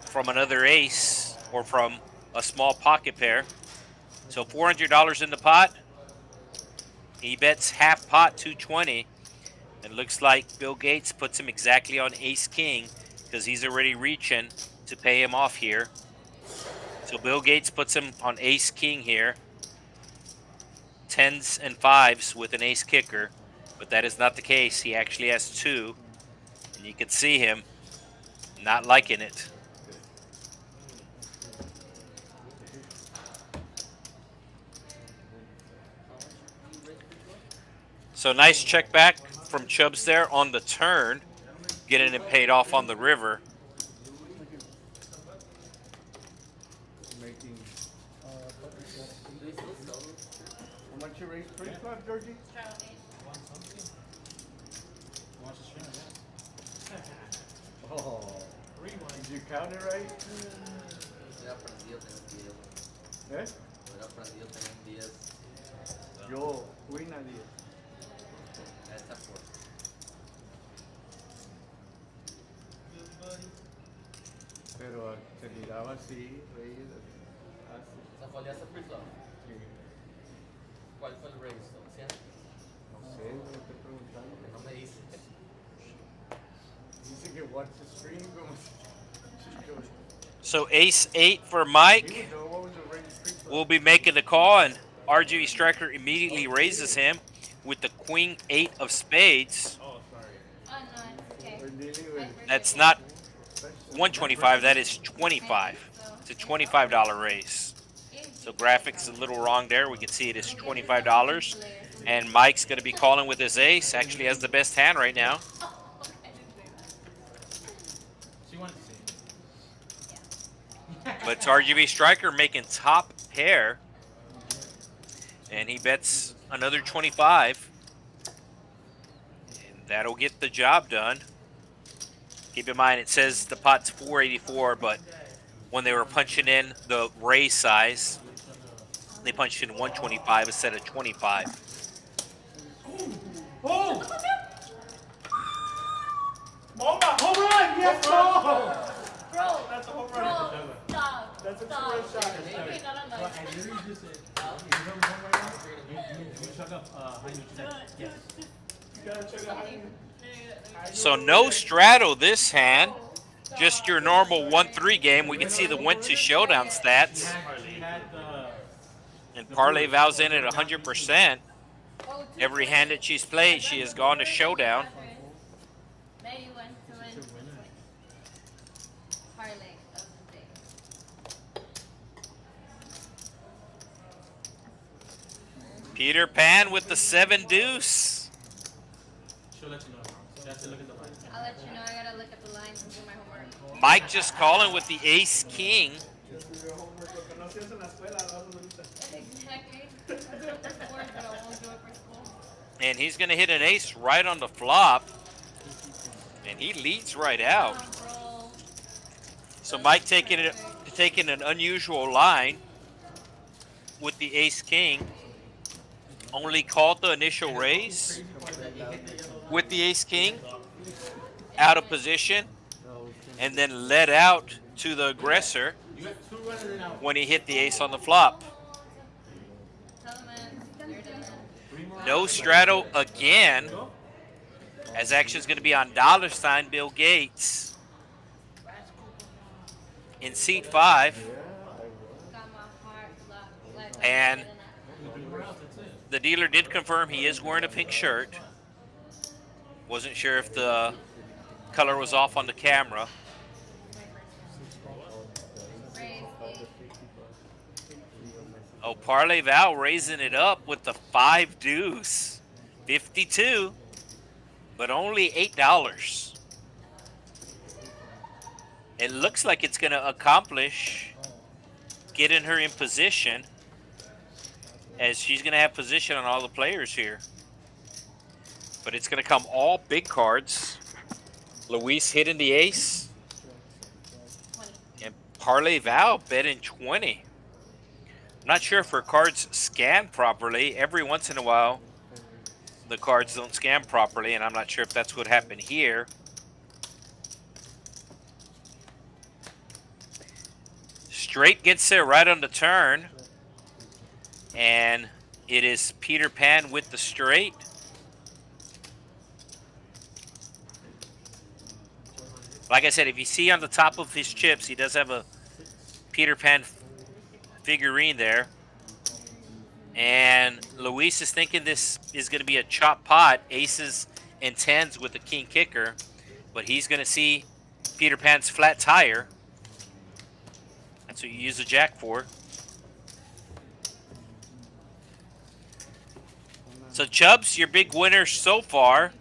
from another ace or from a small pocket pair. So $400 in the pot. He bets half pot, 220. And looks like Bill Gates puts him exactly on ace king because he's already reaching to pay him off here. So Bill Gates puts him on ace king here. 10s and 5s with an ace kicker. But that is not the case. He actually has 2. And you can see him not liking it. So nice check back from Chubbs there on the turn, getting it paid off on the river. How much you raise pre-flop, Georgie? Oh, did you count it right? ¿Eh? Yo, win a 10. Pero se miraba así, Reyes, así. ¿Esa fue alianza pre-flop? Sí. ¿Cuál fue el raise? ¿100? No sé, me estoy preguntando. No me dices. Dice que watch the stream como si... So ace 8 for Mike. What was the raise pre-flop? Will be making the call, and RGV Striker immediately raises him with the queen 8 of spades. Oh, sorry. Oh, no, it's okay. We're dealing with... That's not 125, that is 25. It's a $25 raise. So graphics a little wrong there. We can see it is $25. And Mike's going to be calling with his ace. Actually has the best hand right now. She wanted to see it. But it's RGV Striker making top pair. And he bets another 25. And that'll get the job done. Keep in mind, it says the pot's 484, but when they were punching in the raise size, they punched in 125 instead of 25. Oh! Home run! Yes, bro! Bro, That's a home bro, run. stop. That's a Stop. two-run shot. Okay, not on But that. I literally just said, if you remember home right now, you chug up high nutrition. Yes. You gotta check out how you... So no straddle this hand, just your normal 1-3 game. We can see the went to showdown stats. He had And Parlay Val's in at 100%. Every hand that she's played, she has gone to showdown. There you went to win. Parlay of the day. Peter Pan with the 7 deuce. She'll let you know. You have to look at the line. I'll let you know. I gotta look at the lines and do my homework. Mike just calling with the ace king. Exactly. I do it for sport, but I won't do it for school. And he's going to hit an ace right on the flop. And he leads right out. Roll. So Mike taking an unusual line with the ace king. Only called the initial raise with the ace king out of position, and then led out to the aggressor You got 2 runners in out. when he hit the ace on the flop. Tell them, man. You're done. 3 more No outs. straddle again, as action's going to be on $ Bill Gates in seat 5. Got my heart locked. Like, And 3 more outs, that's it. the dealer did confirm he is wearing a pink shirt. Wasn't sure if the color was off on the camera. raise 8. Oh, Parlay Val raising it up with the 5 deuce. 52, but only $8. It looks like it's going to accomplish getting her in position, as she's going to have position on all the players here. But it's going to come all big cards. Luis hitting the ace. 20. And Parlay Val betting 20. I'm not sure if her cards scan properly. Every once in a while, the cards don't scan properly, and I'm not sure if that's what happened here. Straight gets there right on the turn. And it is Peter Pan with the straight. Like I said, if you see on the top of his chips, he does have a Peter Pan figurine there. And Luis is thinking this is going to be a chop pot, aces and 10s with the king kicker. But he's going to see Peter Pan's flat tire. That's what you use the jack for. So Chubbs, your big winner so far.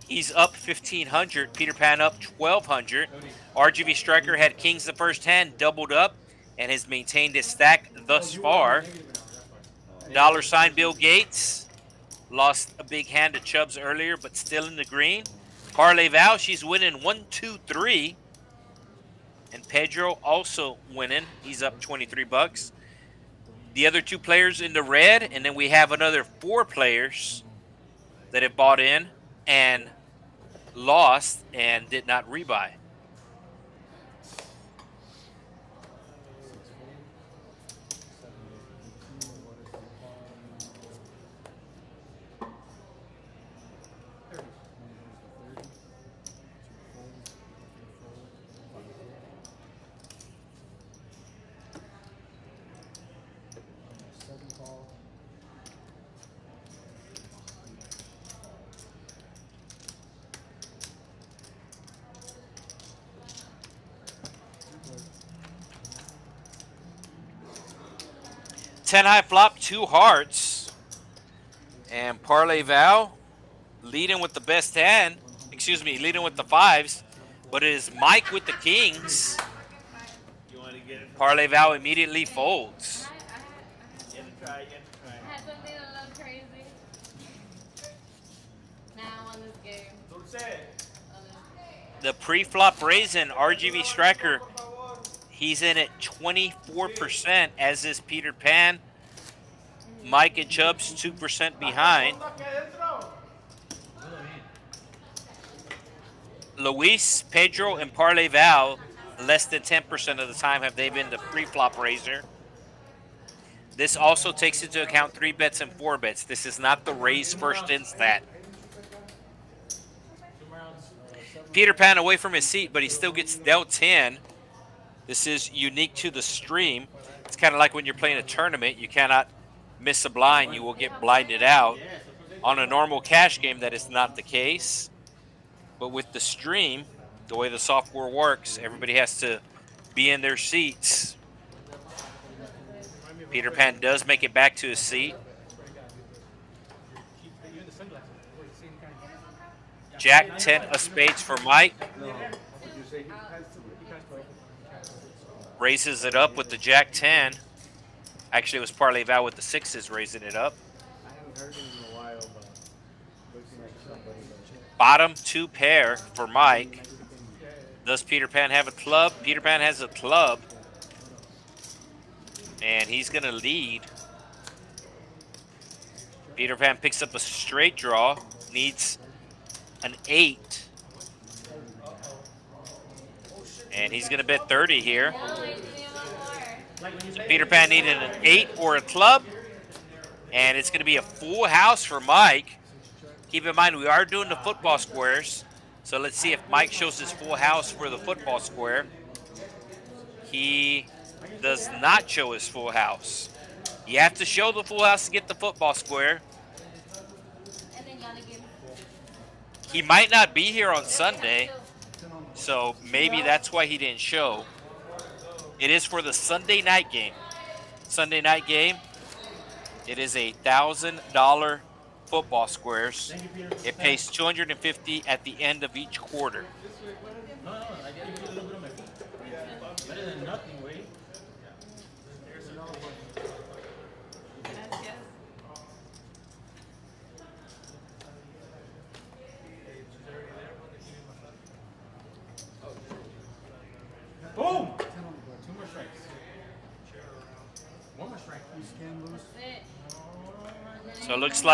He's up 1,500. Peter Pan up 1,200. RGV Striker had kings the first hand, doubled up, and has maintained his stack thus far. $ Bill Gates lost a big hand to Chubbs earlier, but still in the green. Parlay Val, she's winning 1, 2, 3. And Pedro also winning. He's up 23 bucks. The other 2 players in the red, and then we have another 4 players that have bought in and lost and did not rebuy. Ten high flop, 2 hearts. And Parlay Val leading with the best hand. Excuse me, leading with the 5s. But it is Mike with the kings. You want to get it? Parlay Val immediately folds. You have to try, you have to try. I had something a little crazy. Now on this game. Dulce. On this The pre-flop raisin, RGV Striker, he's in at 24%, as is Peter Pan. Mike and Chubbs 2% behind. Luis, Pedro, and Parlay Val, less than 10% of the time have they been the pre-flop raiser. This also takes into account 3 bets and 4 bets. This is not the raise first in stat. Peter Pan away from his seat, but he still gets dealt 10. This is unique to the stream. It's kind of like when you're playing a tournament. You cannot miss a blind, you will get blinded out. On a normal cash game, that is not the case. But with the stream, the way the software works, everybody has to be in their seats. Peter Pan does make it back to his seat. Jack 10 of spades for Mike. Raises it up with the Jack 10. Actually, it was Parlay Val with the sixes raising it up. I haven't heard him in a while, but looking like somebody. Bottom 2 pair for Mike. Does Peter Pan have a club? Peter Pan has a club. And he's going to lead. Peter Pan picks up a straight draw. Needs an 8. And he's going to bet 30 here. So Peter Pan needed an 8 or a club. And it's going to be a full house for Mike. Keep in mind, we are doing the football squares. So let's see if Mike shows his full house for the football square. He does not show his full house. You have to show the full house to get the football square. He might not be here on Sunday, so maybe that's why he didn't show. It is for the Sunday night game. Sunday night game, it is $1,000 football squares. It pays $250 at the end of each quarter. No, I gotta give you a little bit of my feet. Better than nothing, wait. Boom! 2 more strikes. 1 more strike. So it looks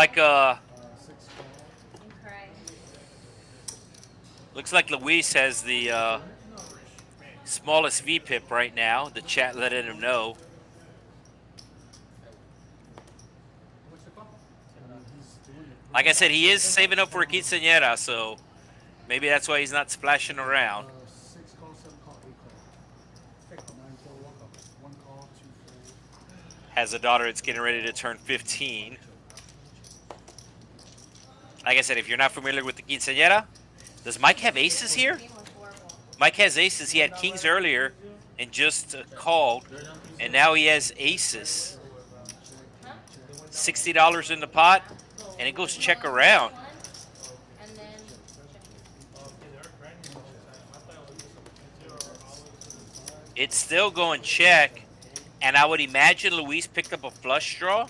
like Luis has the smallest VPIP right now. The chat letting him know. Like I said, he is saving up for a quinceañera, so maybe that's why he's not splashing around. 6 call, 7 call, 8 call. 9 call, 1 call, 2 call. Has a daughter that's getting ready to turn 15. Like I said, if you're not familiar with the quinceañera, does Mike have aces here? Mike has aces. He had kings earlier and just called, and now he has aces. $60 in the pot, and it goes check around. It's still going check, and I would imagine Luis picked up a flush draw. I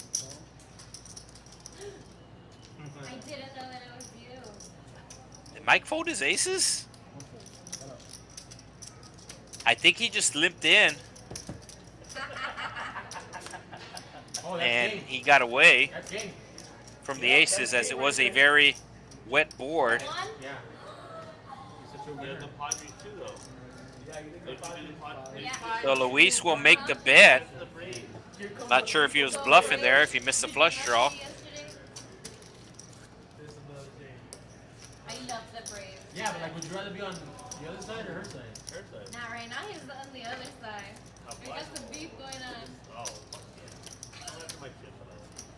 didn't know that it was you. Did Mike fold his aces? I think he just limped in, and he got away from the aces as it was a very wet board. Yeah. The Padres too, though. So Luis will make the bet. Not sure if he was bluffing there, if he missed the flush draw. I love the Braves. Yeah, but like, would you rather be on the other side or her side? Her side. Not right now, he's on the other side. We got some beef going on. Oh, fuck yeah. I'll have to my chip for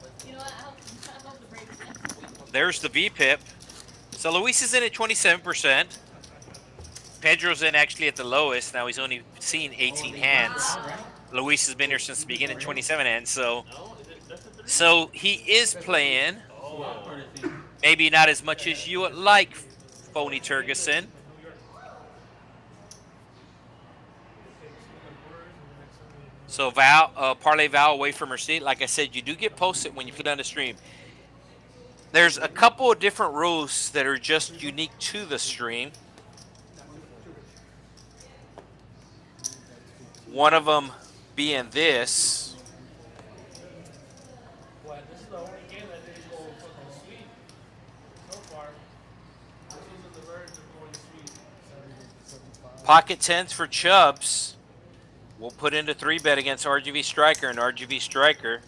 that. You know what? I hope the Braves. There's the VPIP. So Luis is in at 27%. Pedro's in actually at the lowest. Now he's only seen 18 hands. Luis has been here since the beginning, 27 hands. So he is playing. Maybe not as much as you would like, Phony Turgeson. So Parlay Val away from her seat. Like I said, you do get posted when you put on the stream. There's a couple of different rules that are just unique to the stream. One of them being this. Well, this is the only game that didn't go fucking sweet so far. This was at the verge of going sweet. Pocket tens for Chubbs. We'll put into 3-bet against RGV Striker, and RGV Striker,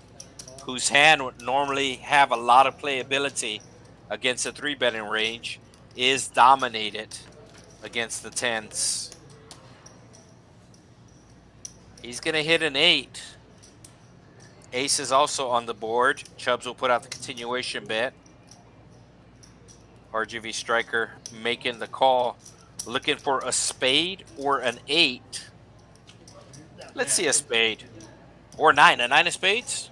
whose hand would normally have a lot of playability against a 3-betting range, is dominated against the tens. He's going to hit an 8. Ace is also on the board. Chubbs will put out the continuation bet. RGV striker making the call. Looking for a spade or an 8. Let's see a spade. Or 9. A 9 of spades?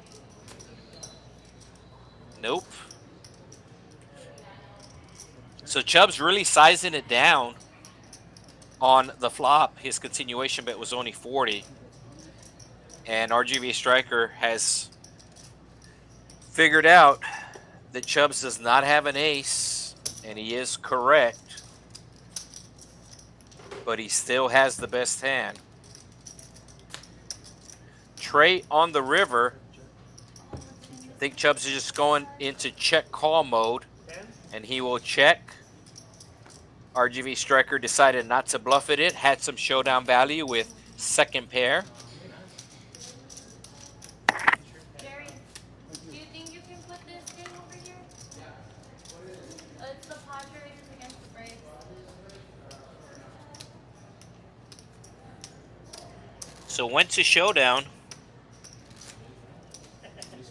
Nope. So Chubbs really sizing it down on the flop. His continuation bet was only 40. And RGV striker has figured out that Chubbs does not have an ace, and he is correct, but he still has the best hand. Trey on the river. I think Chubbs is just going into check call mode, and he will check. RGV striker decided not to bluff it. Had some showdown value with second pair. Jerry, do you think you can put this game over here? It's the Padres against the Braves. So went to showdown.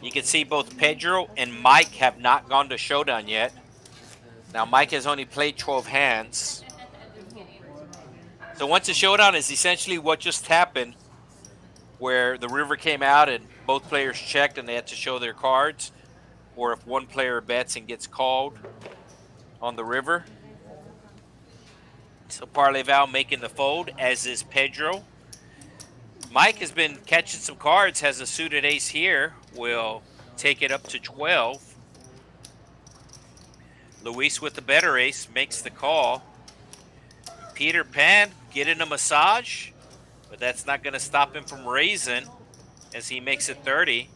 You can see both Pedro and Mike have not gone to showdown yet. Now Mike has only played 12 hands. So once to showdown is essentially what just happened, where the river came out and both players checked and they had to show their cards, or if one player bets and gets called on the river. So Parlay Val making the fold, as is Pedro. Mike has been catching some cards, has a suited ace here, will take it up to 12. Luis with the better ace makes the call. Peter Pan getting a massage, but that's not going to stop him from raising as he makes it 30.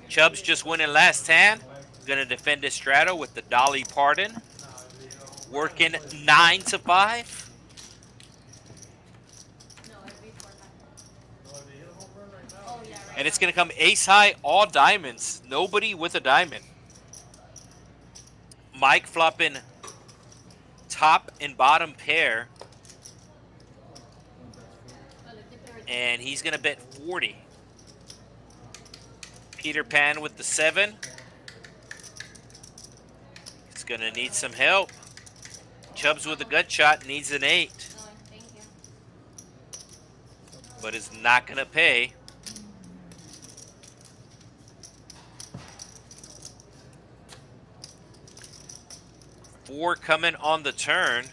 Chubbs just winning last hand. Going to defend his strato with the Dolly Pardon. Working 9 to 5. And it's going to come ace high, all diamonds. Nobody with a diamond. Mike flopping top and bottom pair. And he's going to bet 40. Peter Pan with the 7. He's going to need some help. Chubbs with a gut shot needs an 8. But is not going to pay. Four coming on the turn.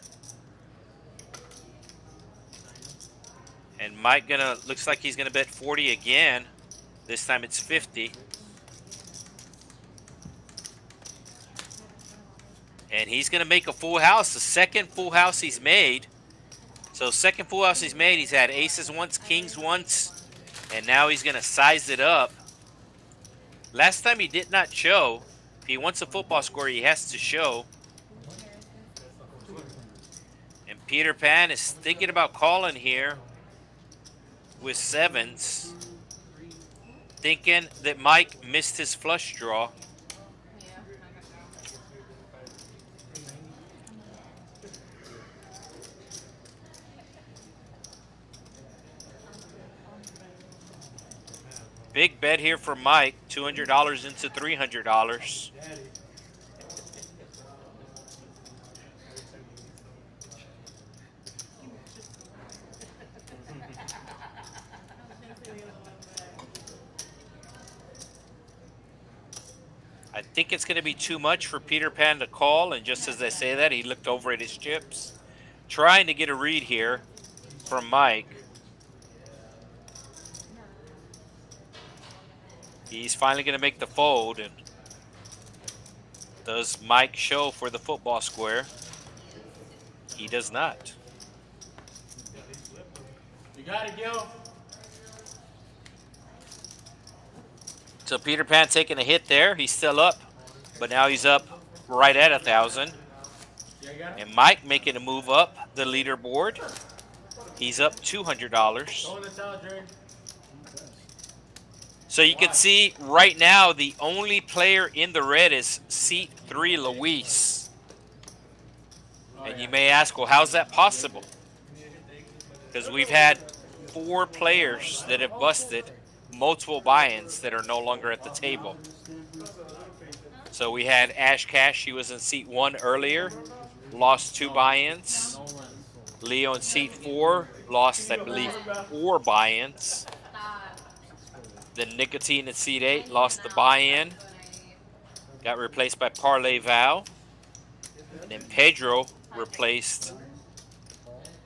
And Mike looks like he's gonna bet 40 again. This time it's 50. And he's gonna make a full house, the second full house he's made. So second full house he's made, he's had aces once, kings once, and now he's gonna size it up. Last time he did not show. If he wants a football score, he has to show. And Peter Pan is thinking about calling here with 7s. Thinking that Mike missed his flush draw. Big bet here for Mike, $200 into $300. I think it's going to be too much for Peter Pan to call, and just as I say that, he looked over at his chips, trying to get a read here from Mike. He's finally going to make the fold, and does Mike show for the football square? He does not. You got it, Gil. So Peter Pan taking a hit there. He's still up, but now he's up right at 1,000. And Mike making a move up the leaderboard. He's up $200. So you can see right now the only player in the red is seat 3, Luis. And you may ask, well, how's that possible? Because we've had 4 players that have busted multiple buy-ins that are no longer at the table. So we had Ash Cash. She was in seat 1 earlier, lost 2 buy-ins. Leo in seat 4 lost, I believe, 4 buy-ins. Then Nicotine in seat 8 lost the buy-in, got replaced by Parlay Val. And then Pedro replaced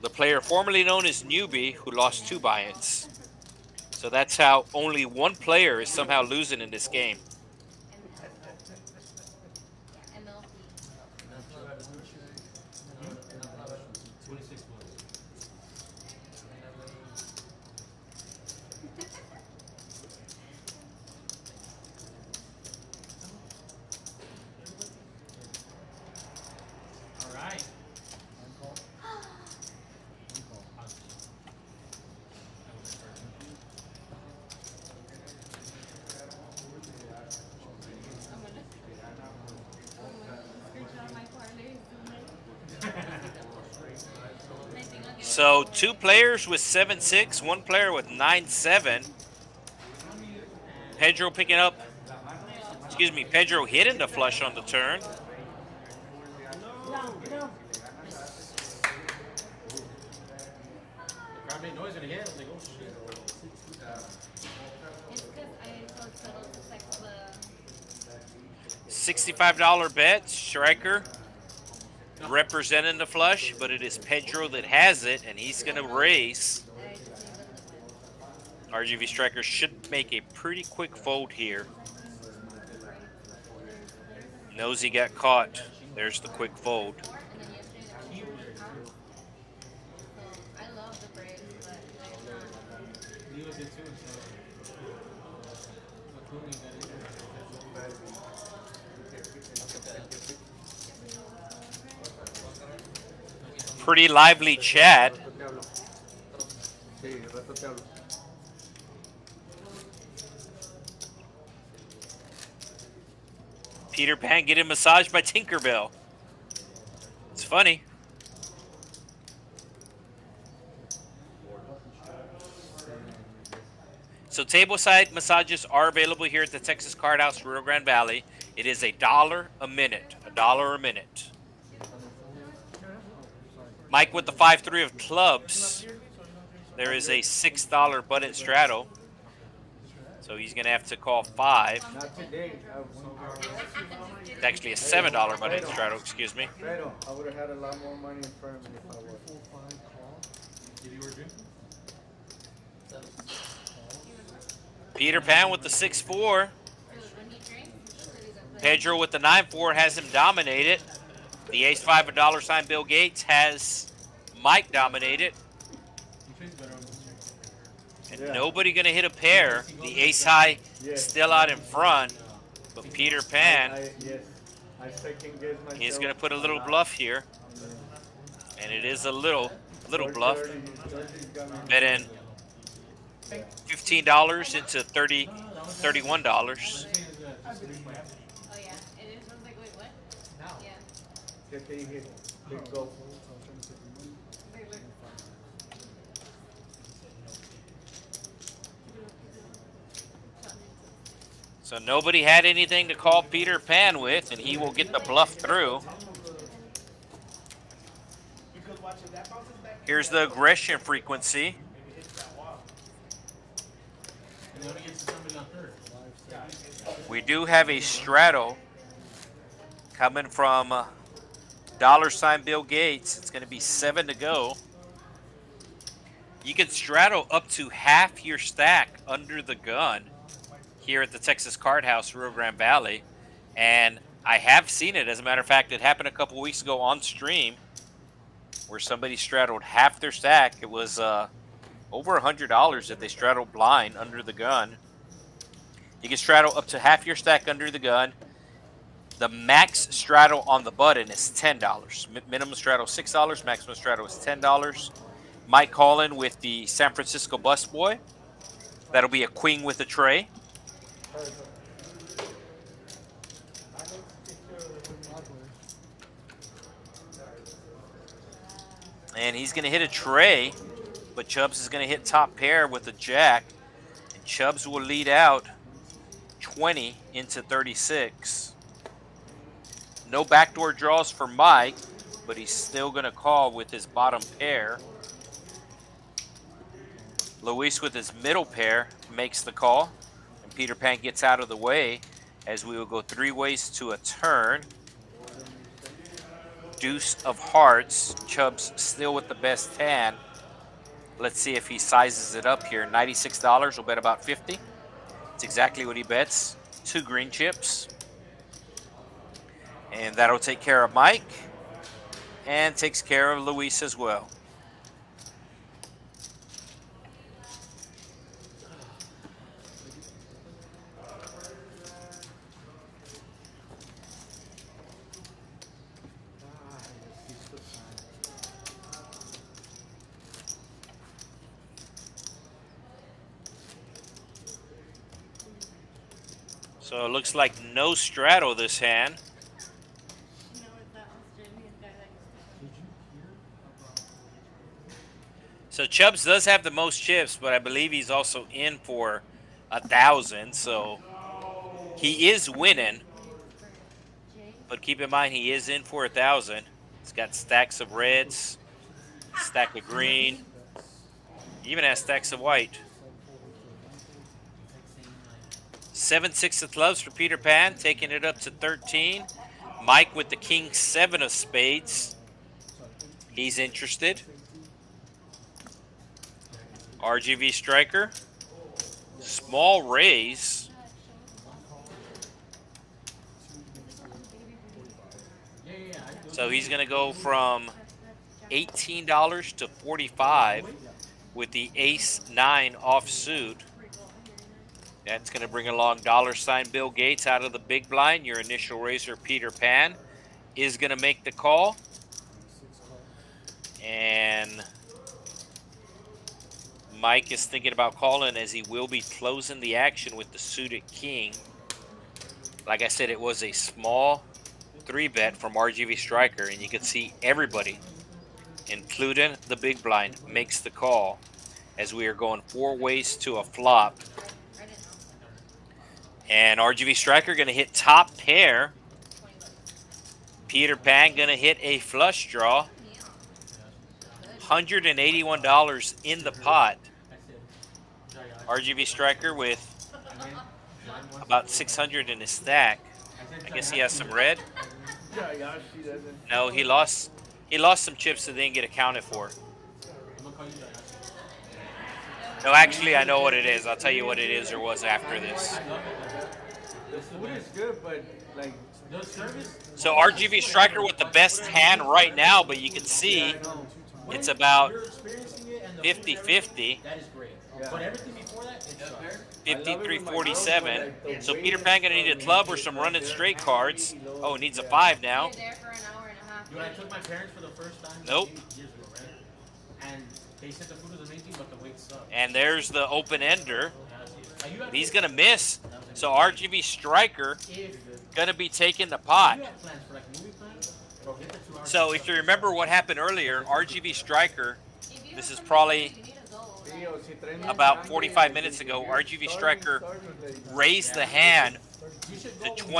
the player formerly known as Newbie, who lost 2 buy-ins. So that's how only one player is somehow losing in this game. All right. So 2 players with 7-6, 1 player with 9-7. Pedro picking up, Pedro hitting the flush on the turn. Crowd made noise when he hit. I was like, oh shit. It's because I told Settle to text the. $65 bet, striker representing the flush, but it is Pedro that has it, and he's going to raise. RGV striker should make a pretty quick fold here. Knows he got caught. There's the quick fold. I love the Braves, but I'm not. He was in too, so. Pretty lively chat. Peter Pan getting massaged by Tinkerbell. It's funny. So tableside massages are available here at the Texas Card House Rio Grande Valley. It is $1 a minute. $1 a minute. Mike with the 5-3 of clubs. There is a $6 button straddle. So he's going to have to call 5. Not today. It's actually a $7 button straddle, excuse me. Pero I would have had a lot more money in front of me if I was. Peter Pan with the 6-4. Pedro with the 9-4 has him dominated. The ace-5 of dollar sign Bill Gates has Mike dominated. And nobody going to hit a pair. The ace-high still out in front. But Peter Pan I second guess myself. is going to put a little bluff here. And it is a little bluff. Bet in $15 into $31. Oh yeah, it is. I was like, wait, what? Yeah. Get the hit. Big go. So nobody had anything to call Peter Pan with, and he will get the bluff through. Here's the aggression frequency. We do have a straddle coming from dollar sign Bill Gates. It's going to be 7 to go. You can straddle up to half your stack under the gun here at the Texas Card House, Rio Grande Valley. And I have seen it. As a matter of fact, it happened a couple weeks ago on stream where somebody straddled half their stack. It was over $100 that they straddled blind under the gun. You can straddle up to half your stack under the gun. The max straddle on the button is $10. Minimum straddle $6. Maximum straddle is $10. Mike Collin with the San Francisco Busboy. That'll be a queen with a tray. And he's going to hit a tray, but Chubbs is going to hit top pair with a jack. And Chubbs will lead out 20 into 36. No backdoor draws for Mike, but he's still going to call with his bottom pair. Luis with his middle pair makes the call, and Peter Pan gets out of the way as we will go 3 ways to a turn. Deuce of hearts. Chubbs still with the best hand. Let's see if he sizes it up here. $96, we'll bet about 50. It's exactly what he bets. 2 green chips. And that'll take care of Mike. And takes care of Luis as well. So it looks like no straddle this hand. You know what that Australian guy that So Chubbs does have the most chips, but I believe he's also in for 1,000. So he is winning, but keep in mind he is in for 1,000. He's got stacks of reds, stack of green, even has stacks of white. 7-6 of clubs for Peter Pan, taking it up to 13. Mike with the king 7 of spades. He's interested. RGV striker. Small raise. So he's going to go from $18 to $45 with the ace-9 offsuit. That's going to bring along $ Bill Gates out of the big blind. Your initial raiser, Peter Pan, is going to make the call. And Mike is thinking about calling as he will be closing the action with the suited king. Like I said, it was a small 3-bet from RGV Striker, and you can see everybody, including the big blind, makes the call as we are going 4 ways to a flop. And RGV Striker going to hit top pair. Peter Pan going to hit a flush draw. $181 in the pot. RGV Striker with about 600 in his stack. I guess he has some red. No, he lost some chips that didn't get accounted for. No, actually, I know what it is. I'll tell you what it is or was after this. The food is good, but like So RGV Striker with the best hand right now, but you can see it's about 50-50. That is great. But everything before that, it's 53-47. So Peter Pan gonna need a club or some running straight cards. Oh, it needs a 5 now. there for an hour and a half. Dude, I took my parents for the first time Nope. years ago, right? And they said the food was amazing, but the weight sucked. And there's the open ender. You have, He's gonna miss. So RGV Striker if gonna be taking the pot. you have plans for like movie plans, bro, get the 2 hours. So if you remember what happened earlier, RGV Striker, If you this have is something probably you need to go, like, about 45 minutes ago, RGV Striker raised the hand to $25. And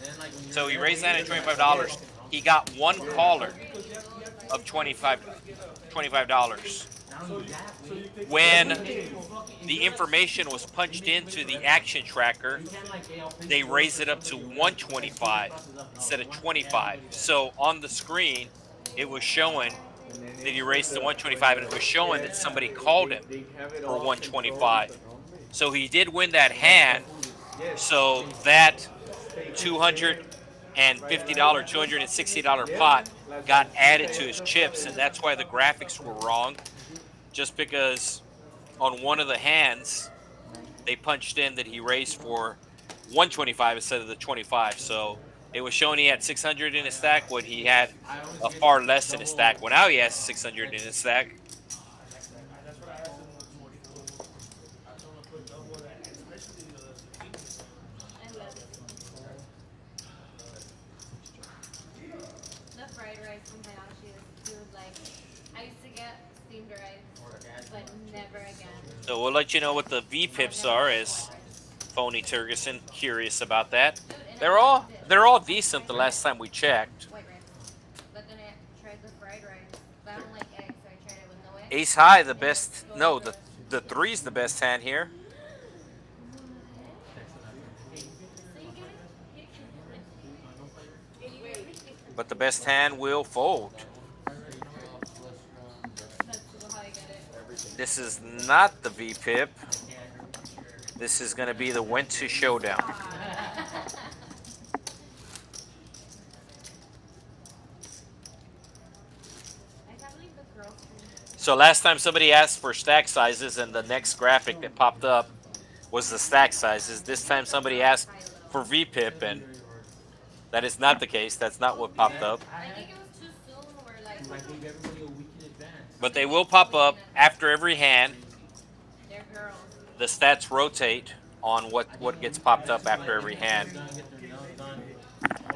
then, like, when So he raised that at $25. He got one caller of $25. When the information was punched into the action tracker, they raised it up to 125 instead of 25. So on the screen, it was showing that he raised to 125, and it was showing that somebody called him for 125. So he did win that hand. So that $250, $260 pot got added to his chips, and that's why the graphics were wrong. Just because on one of the hands, they punched in that he raised for 125 instead of the 25. So it was showing he had 600 in his stack when he had a far less in his stack. Well, now he has 600 in his stack. the fried rice from Hayashi is like, I used to get steamed rice, but never again. So we'll let you know what the VPIPs are, as Phony Turgeson curious about that. They're all decent the last time we checked. White rice. But then I tried the fried rice. But I don't like eggs, so I tried it with no eggs. Ace high, the best. No, the three's the best hand here. But the best hand will fold. This is not the VPIP. This is going to be the went to showdown. So last time somebody asked for stack sizes, and the next graphic that popped up was the stack sizes. This time somebody asked for VPIP, and that is not the case. That's not what popped up. I think it was too soon. Or like, I gave everybody a week in advance. But they will pop up after every hand. they're girls. The stats rotate on what gets popped up after every hand. They're gonna get their nails done. I know,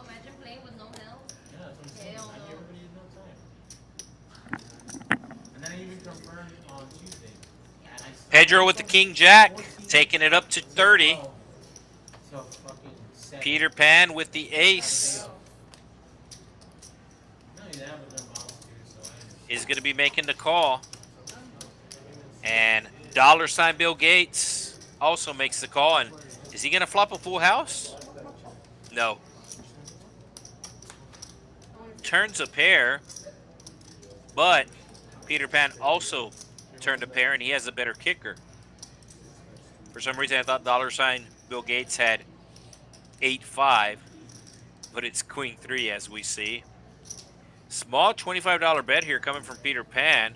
imagine playing with no help. Yeah, that's what I'm saying. Hell I no. give everybody no time. And then I even confirmed on Tuesday. And Pedro with the King Jack, taking it up to 30. So fucking set. Peter Pan with the ace Not only that, but they're mouse too, so I is going to be making the call. And $ Bill Gates also makes the call. And is he going to flop a full house? No. Turns a pair, but Peter Pan also turned a pair, and he has a better kicker. For some reason, I thought $ Bill Gates had 8-5, but it's Queen 3 as we see. Small $25 bet here coming from Peter Pan,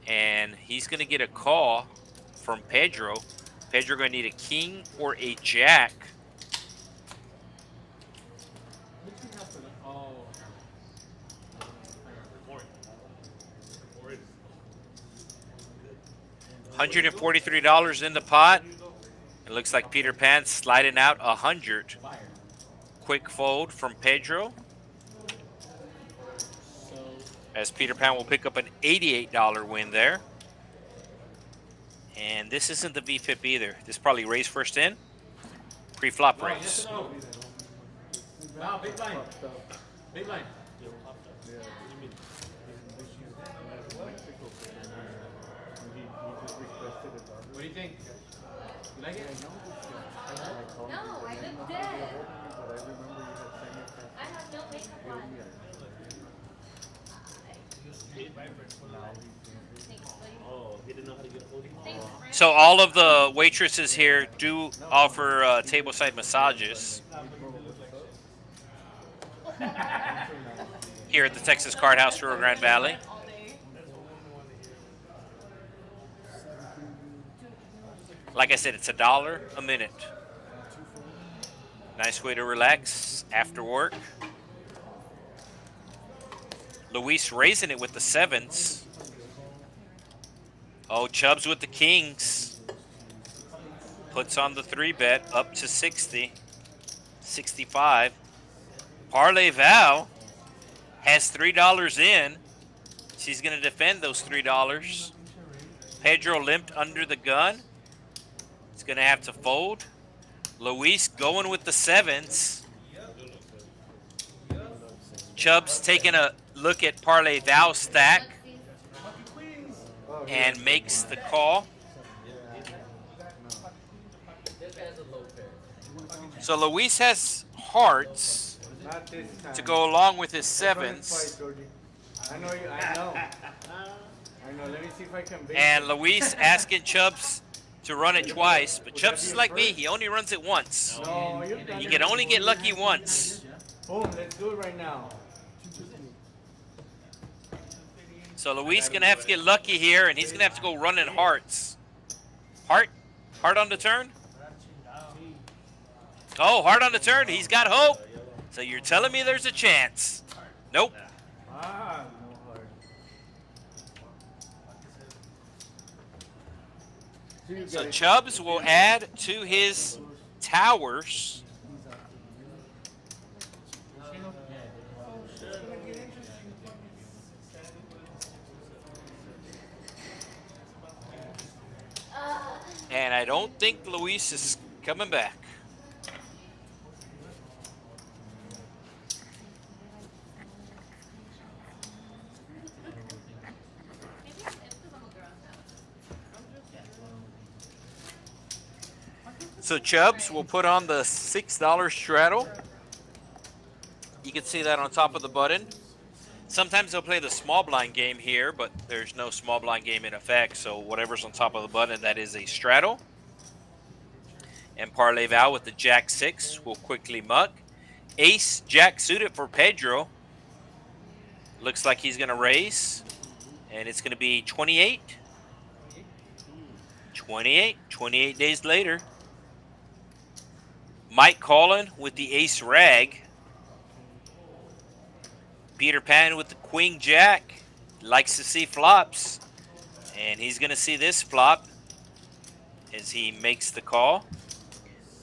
and he's going to get a call from Pedro. Pedro going to need a king or a jack. What do you have for the $143 in the pot. It looks like Peter Pan sliding out 100. Quick fold from Pedro, as Peter Pan will pick up an $88 win there. And this isn't the VPIP either. This is probably raise first in. Pre-flop raise. Wow, big line. Big line. What do you think? You like it? No, I look dead. I have no makeup on. So all of the waitresses here do offer tableside massages here at the Texas Card House Rio Grande Valley. Like I said, it's $1 a minute. Nice way to relax after work. Luis raising it with the sevens. Oh, Chubbs with the kings. Puts on the 3-bet up to 60. 65. Parlay Val has $3 in. She's going to defend those $3. Pedro limped under the gun. He's going to have to fold. Luis going with the sevens. Chubbs taking a look at Parlay Val's stack and makes the call. So Luis has hearts to go along with his sevens. I know. Let me see if I can bait. And Luis asking Chubbs to run it twice, but Chubbs is like me, he only runs it once. No, you're done. You can only get lucky once. Boom, let's do it right now. So Luis gonna have to get lucky here, and he's gonna have to go running hearts. Heart on the turn. Oh, heart on the turn. He's got hope. So you're telling me there's a chance? Nope. Ah, no heart. So Chubbs will add to his towers. I don't think Luis is coming back. So Chubbs will put on the $6 straddle. You can see that on top of the button. Sometimes they'll play the small blind game here, but there's no small blind game in effect, so whatever's on top of the button, that is a straddle. And Parlay Val with the Jack 6 will quickly muck. Ace Jack suited for Pedro. Looks like he's going to raise, and it's going to be 28. 28 days later. Mike Collin with the Ace Rag. Peter Pan with the Queen Jack. Likes to see flops. And he's going to see this flop as he makes the call.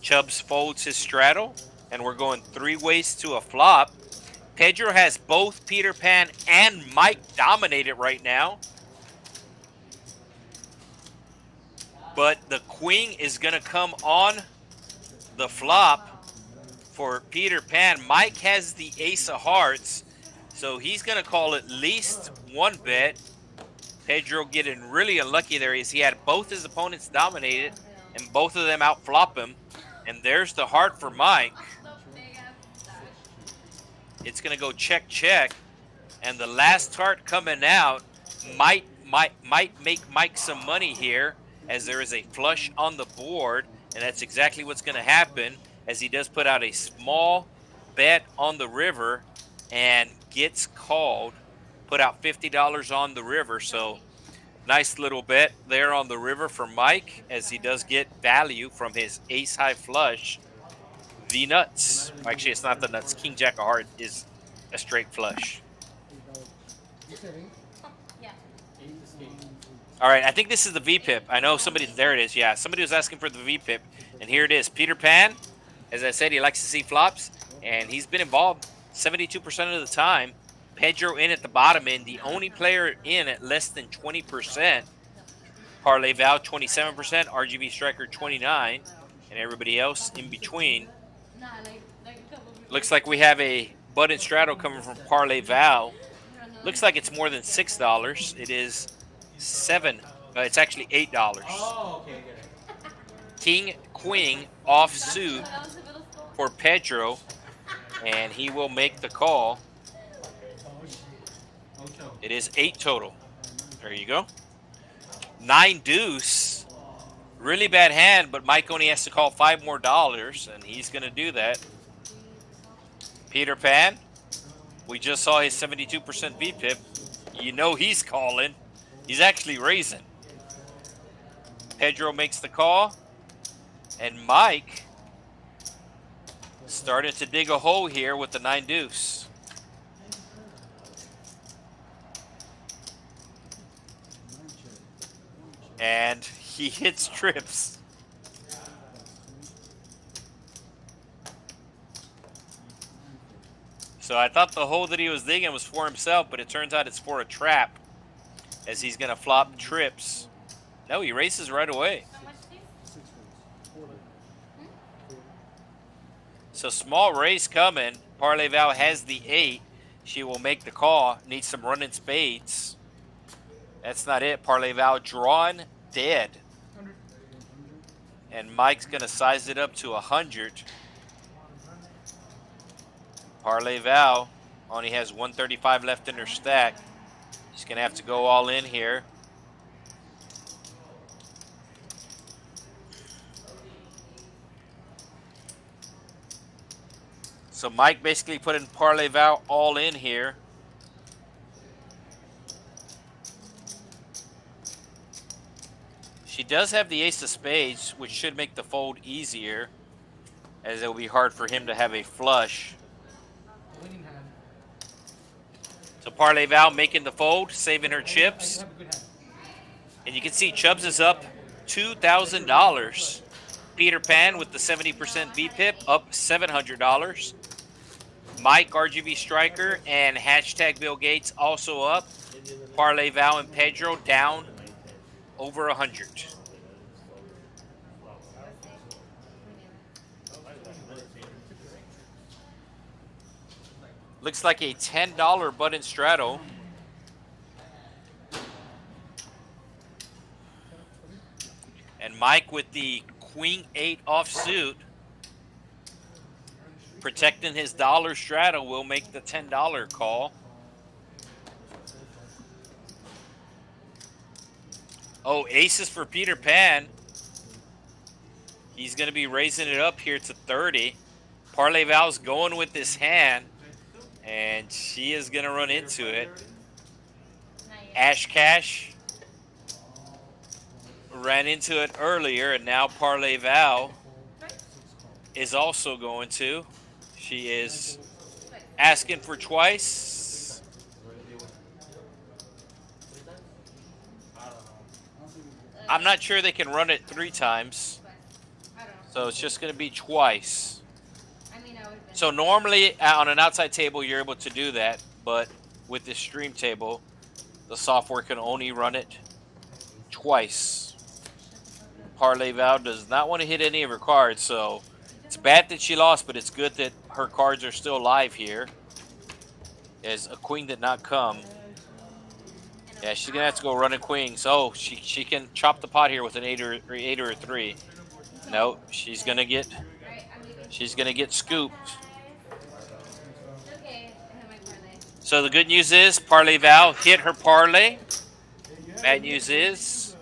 Chubbs folds his straddle. And we're going 3 ways to a flop. Pedro has both Peter Pan and Mike dominated right now. But the Queen is going to come on the flop for Peter Pan. Mike has the Ace of Hearts, so he's going to call at least 1 bet. Pedro getting really unlucky there as he had both his opponents dominated and both of them outflop him. And there's the heart for Mike. It's going to go check, check. And the last heart coming out might make Mike some money here, as there is a flush on the board. And that's exactly what's going to happen, as he does put out a small bet on the river and gets called. Put out $50 on the river. So nice little bet there on the river for Mike, as he does get value from his ace high flush. The nuts. Actually, it's not the nuts. King Jack of Heart is a straight flush. Yeah. All right, I think this is the VPIP. I know somebody, there it is. Yeah, somebody was asking for the VPIP, and here it is. Peter Pan, as I said, he likes to see flops, and he's been involved 72% of the time. Pedro in at the bottom end, the only player in at less than 20%. Parlay Val 27%, RGV Striker 29%, and everybody else in between. Nah, like a couple of Looks like we have a button straddle coming from Parlay Val. Looks like it's more than $6. It is $7. It's actually $8. Oh, okay, I get it. King, Queen, off suit for Pedro, and he will make the call. It is 8 total. There you go. 9 deuce. Really bad hand, but Mike only has to call $5 more, and he's going to do that. Peter Pan, we just saw his 72% VPIP. You know he's calling. He's actually raising. Pedro makes the call, and Mike started to dig a hole here with the 9 deuce. And he hits trips. So I thought the hole that he was digging was for himself, but it turns out it's for a trap, as he's going to flop trips. No, he races right away. How much, please? So small raise coming. Parlay Val has the 8. She will make the call. Needs some running spades. That's not it. Parlay Val drawn dead. And Mike's going to size it up to 100. Parlay Val only has 135 left in her stack. She's going to have to go all in here. So Mike basically put in Parlay Val all in here. She does have the ace of spades, which should make the fold easier, as it will be hard for him to have a flush. Winning hand. So Parlay Val making the fold, saving her chips. Have a good hand. And you can see Chubbs is up $2,000. Peter Pan with the 70% VPIP up $700. Mike, RGV Striker, and hashtag Bill Gates also up. Parlay Val and Pedro down over 100. Looks like a $10 button straddle. And Mike with the Queen 8 offsuit, protecting his dollar straddle, will make the $10 call. Oh, aces for Peter Pan. He's going to be raising it up here to 30. Parlay Val's going with this hand, and she is going to run into it. Ash Cash ran into it earlier, and now Parlay Val is also going to. She is asking for twice. I'm not sure they can run it 3 times. So it's just going to be twice. So normally on an outside table, you're able to do that. But with this stream table, the software can only run it twice. Parlay Val does not want to hit any of her cards. So it's bad that she lost, but it's good that her cards are still live here. As a queen did not come. Yeah, she's going to have to go run a queen. So she can chop the pot here with an 8 or a 3. No, she's gonna get scooped. So the good news is Parlay Val hit her parlay. Bad news is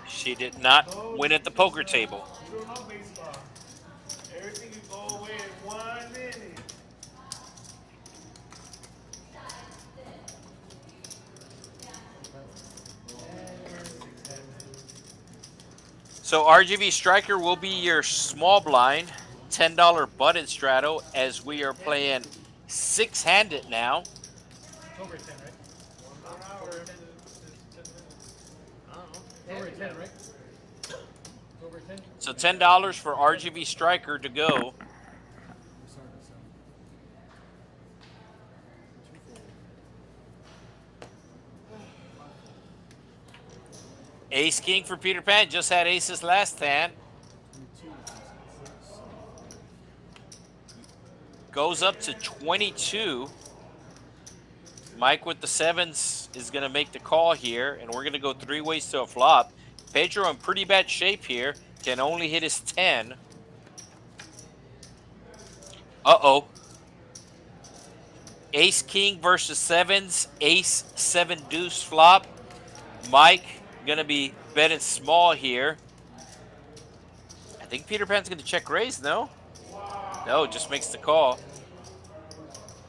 she did not win at the poker table. You don't know baseball. Everything can go away in 1 minute. So RGV Striker will be your small blind $10 button straddle as we are playing 6-handed now. It's over 10, right? 1 hour. 10 minutes. I don't know. It's over 10, right? It's over 10. So $10 for RGV Striker to go. Ace King for Peter Pan. Just had aces last hand. Goes up to 22. Mike with the 7s is going to make the call here, and we're going to go 3 ways to a flop. Pedro in pretty bad shape here. Can only hit his 10. Uh-oh. Ace King versus 7s. Ace 7 deuce flop. Mike going to be betting small here. I think Peter Pan's going to check raise, no? No, just makes the call.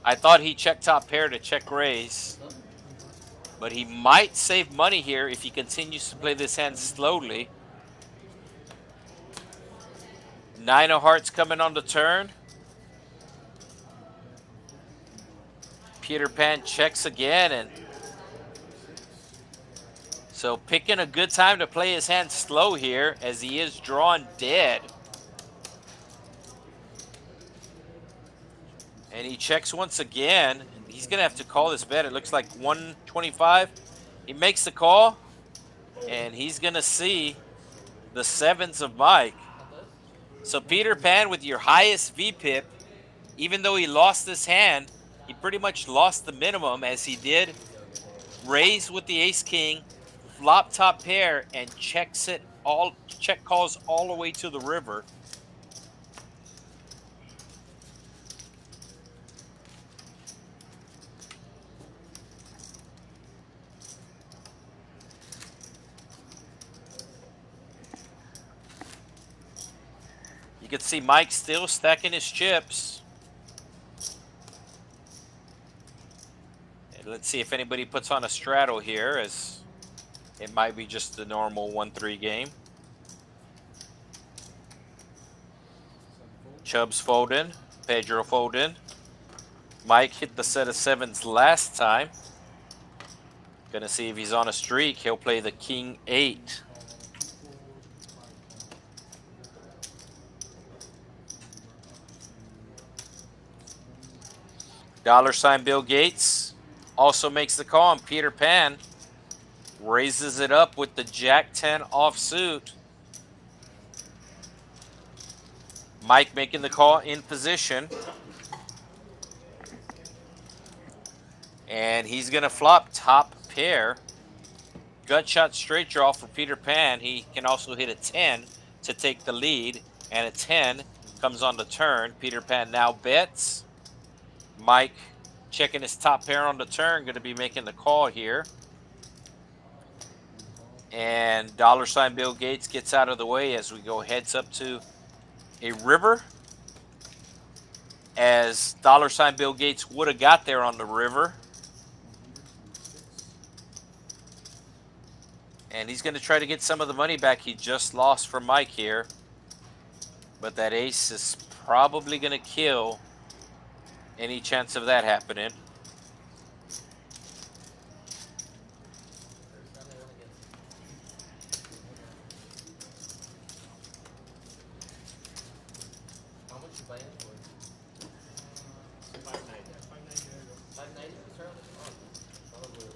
I thought he checked top pair to check raise. But he might save money here if he continues to play this hand slowly. 9 of hearts coming on the turn. Peter Pan checks again, and so picking a good time to play his hand slow here as he is drawn dead. And he checks once again. He's going to have to call this bet. It looks like 125. He makes the call, and he's going to see the 7s of Mike. So Peter Pan with your highest VPIP, even though he lost this hand, he pretty much lost the minimum as he did raise with the Ace King, flop top pair, and check calls all the way to the river. You can see Mike still stacking his chips. And let's see if anybody puts on a straddle here, as it might be just the normal 1-3 game. Chubb's folding. Pedro folding. Mike hit the set of 7s last time. Gonna see if he's on a streak. He'll play the King 8. $ Bill Gates also makes the call, and Peter Pan raises it up with the Jack 10 offsuit. Mike making the call in position. And he's going to flop top pair. Gut shot straight draw for Peter Pan. He can also hit a 10 to take the lead. And a 10 comes on the turn. Peter Pan now bets. Mike checking his top pair on the turn. Going to be making the call here. And $ Bill Gates gets out of the way as we go heads up to a river. As $ Bill Gates would have got there on the river. And he's going to try to get some of the money back he just lost from Mike here. But that ace is probably going to kill any chance of that happening. How much you buying for? 590. 590 for Charlie? Oh, that was what it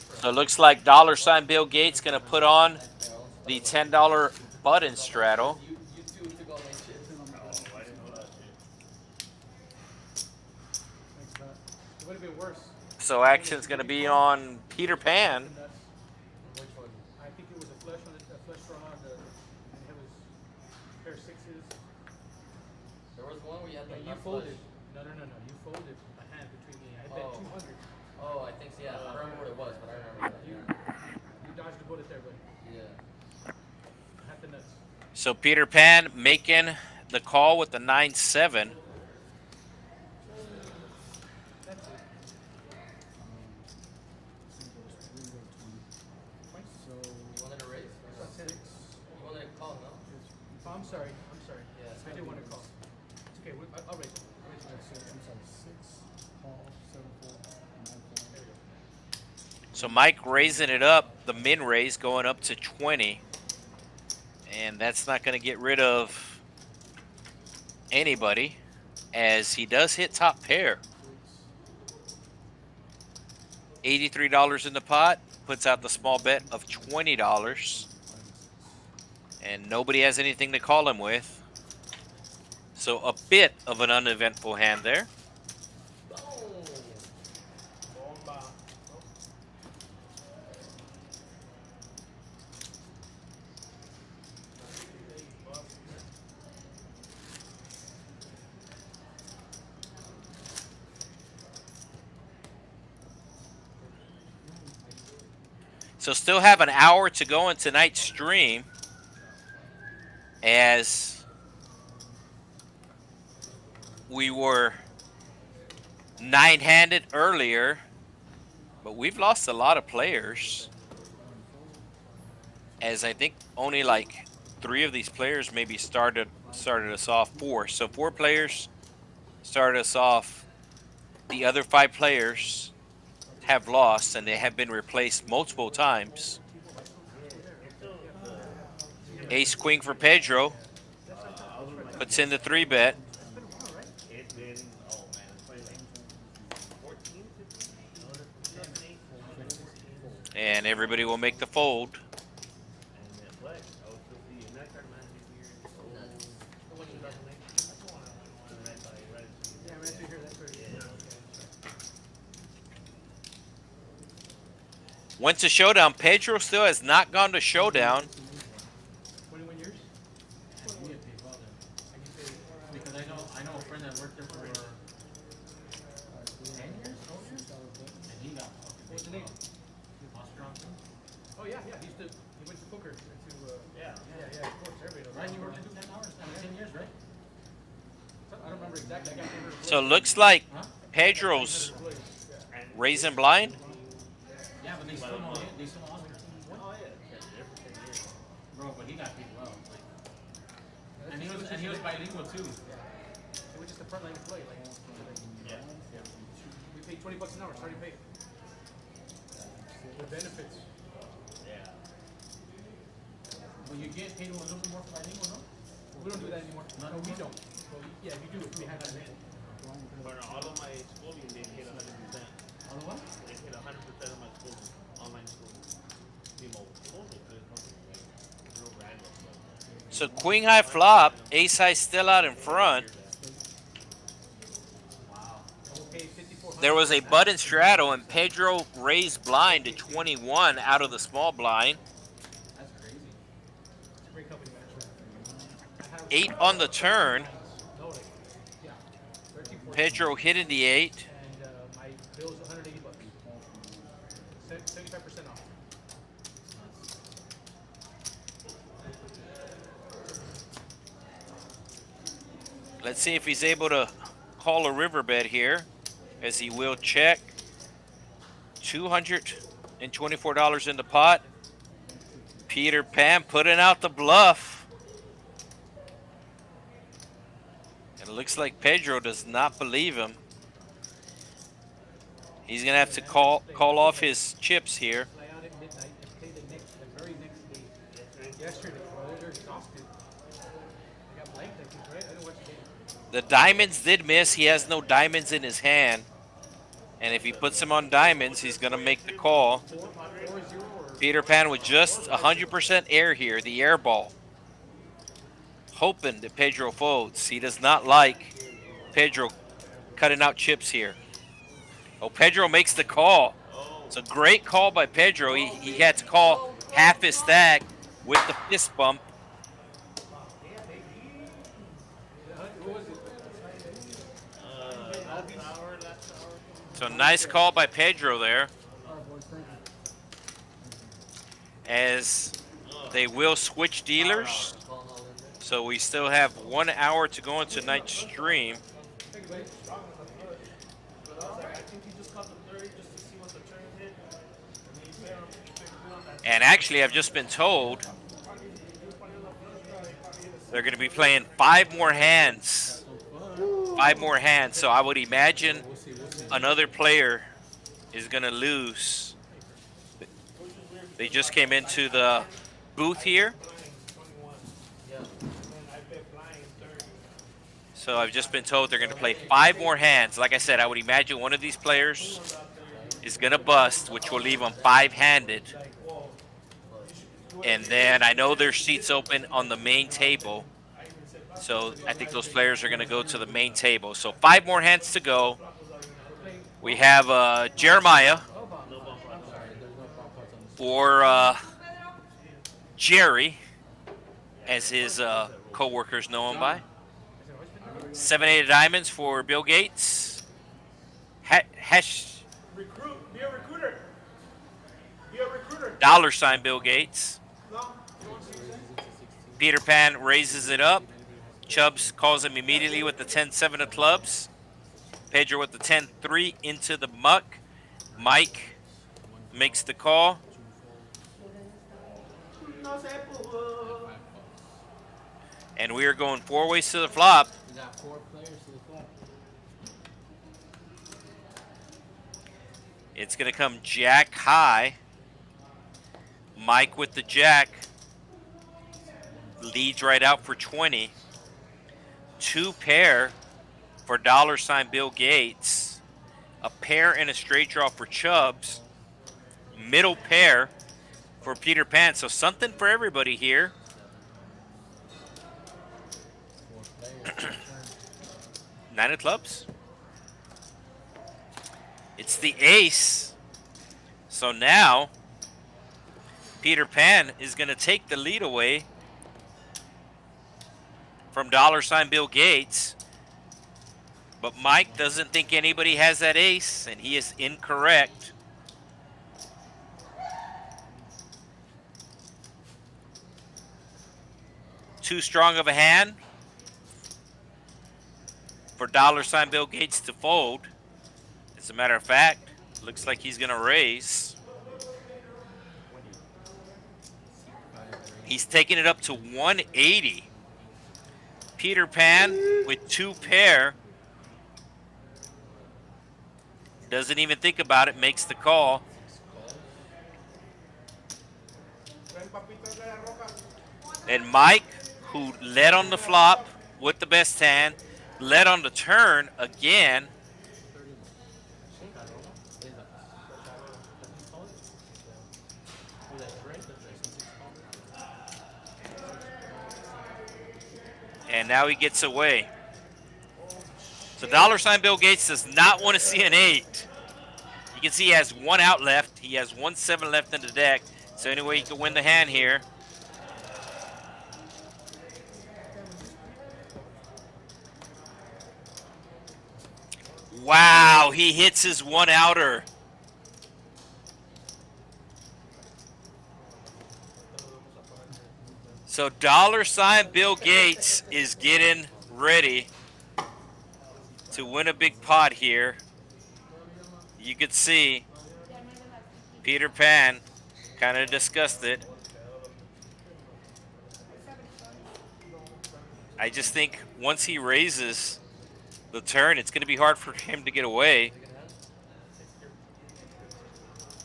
was. So it looks like $ Bill Gates going to put on the $10 button straddle. You two took all my shit. Thanks, Pat. It would have been worse. So action's going to be on Peter Pan. Which one? I think it was a flush on a flush draw, and it was pair of sixes. There was one where you had And the you nut folded. flush. No. You folded a hand between me. I bet Oh. 200. Oh, I think so, yeah. I don't remember what it was, but I remember that. You dodged the bullet there, buddy. Yeah. I had the nuts. So Peter Pan making the call with the 9-7. That's it. You wanted to raise? Or Six. you wanted to call, no? Oh, I'm sorry. Yeah, it's I not didn't want big. to call. It's okay. I'll raise it. I'll raise it. I'm sorry, 6, call, 7, 4, 9, 4. There we go. So Mike raising it up, the min raise going up to 20. And that's not going to get rid of anybody, as he does hit top pair. $83 in the pot, puts out the small bet of $20. And nobody has anything to call him with. So a bit of an uneventful hand there. Bomba. So still have an hour to go in tonight's stream, as we were 9-handed earlier, but we've lost a lot of players, as I think only like 3 of these players maybe started us off. 4. So 4 players started us off. The other 5 players have lost, and they have been replaced multiple times. Ace Queen for Pedro puts in the 3-bet. It's been, oh man, it's probably like 14, 15, 17, 18. And everybody will make the fold. And then what? I was supposed to be a nut card man this year. The one you got. Yeah, I'm actually here. That's where Went to Showdown. Pedro still has not gone to Showdown. 21 years? You get paid well then. I can say, Because I know a friend that worked there for 10 years, 12 years, and he got fucking what's the paid name? well. Oscar Johnson. Oh, yeah. He went to poker. Yeah. Yeah, of course. Everybody knows Right, that. he worked there 10 hours, 10 years, right? I don't remember exactly. I got never So it looks like Huh? Pedro's employees. raising blind. Yeah, but they still know him. They still know Oscar. Oh yeah, Bro, but he got paid well. Like, and he was bilingual too. It was just a frontline employee. Like, we paid $20 an hour. Starting pay. With benefits. yeah. But you get paid a little bit more for bilingual, no? We don't do that anymore. Not No, we anymore? don't. Well, yeah, we do if we have that in. But all of my schooling, they hit 100%. All the what? They hit 100% of my schooling, online schooling. Remote. Totally good company, right? Real random, but So Queen High flop, Ace High still out in front. Wow. And we'll pay $5,400. There was a button straddle, and Pedro raised blind to 21 out of the small blind. That's crazy. It's a great company, actually. 8 on the turn. No, like, yeah. 13, 14. Pedro hitting the 8. And my bill is $180. 75% off. Let's see if he's able to call a riverbed here, as he will check. $224 in the pot. Peter Pan putting out the bluff. And it looks like Pedro does not believe him. He's going to have to call off his chips here. Fly out at midnight and play the very next day. Yesterday, bro, they're exhausted. I got blanked, I think, right? I didn't watch the game. The diamonds did miss. He has no diamonds in his hand. And if he puts them on diamonds, he's going to make the call. 4-0 or Peter Pan with just 100% air here, the air ball. Hoping that Pedro folds. He does not like Pedro cutting out chips here. Oh, Pedro makes the call. It's a great call by Pedro. He had to call half his stack with the fist bump. So nice call by Pedro there. As they will switch dealers. So we still have 1 hour to go into tonight's stream. And actually, I've just been told they're going to be playing 5 more hands. 5 more hands. So I would imagine another player is going to lose. They just came into the booth here. So I've just been told they're going to play 5 more hands. Like I said, I would imagine one of these players is going to bust, which will leave them 5-handed. And then I know there's seats open on the main table. So I think those players are going to go to the main table. So 5 more hands to go. We have Jeremiah or Jerry, as his co-workers know him by. 7-8 of diamonds for Bill Gates. Recruit. Be a recruiter. Be a recruiter. $sign Bill Gates. No. Peter Pan raises it up. Chubbs calls him immediately with the 10-7 of clubs. Pedro with the 10-3 into the muck. Mike makes the call. And we are going 4 ways to the flop. We got 4 players to the flop. It's going to come jack high. Mike with the jack. Leads right out for 20. 2 pair for $sign Bill Gates. A pair and a straight draw for Chubbs. Middle pair for Peter Pan. So something for everybody here. 4 players. 9 of clubs. It's the ace. So now Peter Pan is going to take the lead away from $sign Bill Gates. But Mike doesn't think anybody has that ace, and he is incorrect. Too strong of a hand for $sign Bill Gates to fold. As a matter of fact, looks like he's going to raise. He's taking it up to 180. Peter Pan with 2 pair. Doesn't even think about it, makes the call. And Mike, who led on the flop with the best hand, led on the turn again. And now he gets away. So $ Bill Gates does not want to see an 8. You can see he has 1 out left. He has 1 7 left in the deck. So anyway, he can win the hand here. Wow, he hits his 1 outer. So $ Bill Gates is getting ready to win a big pot here. You could see Peter Pan kind of disgusted. I just think once he raises the turn, it's going to be hard for him to get away.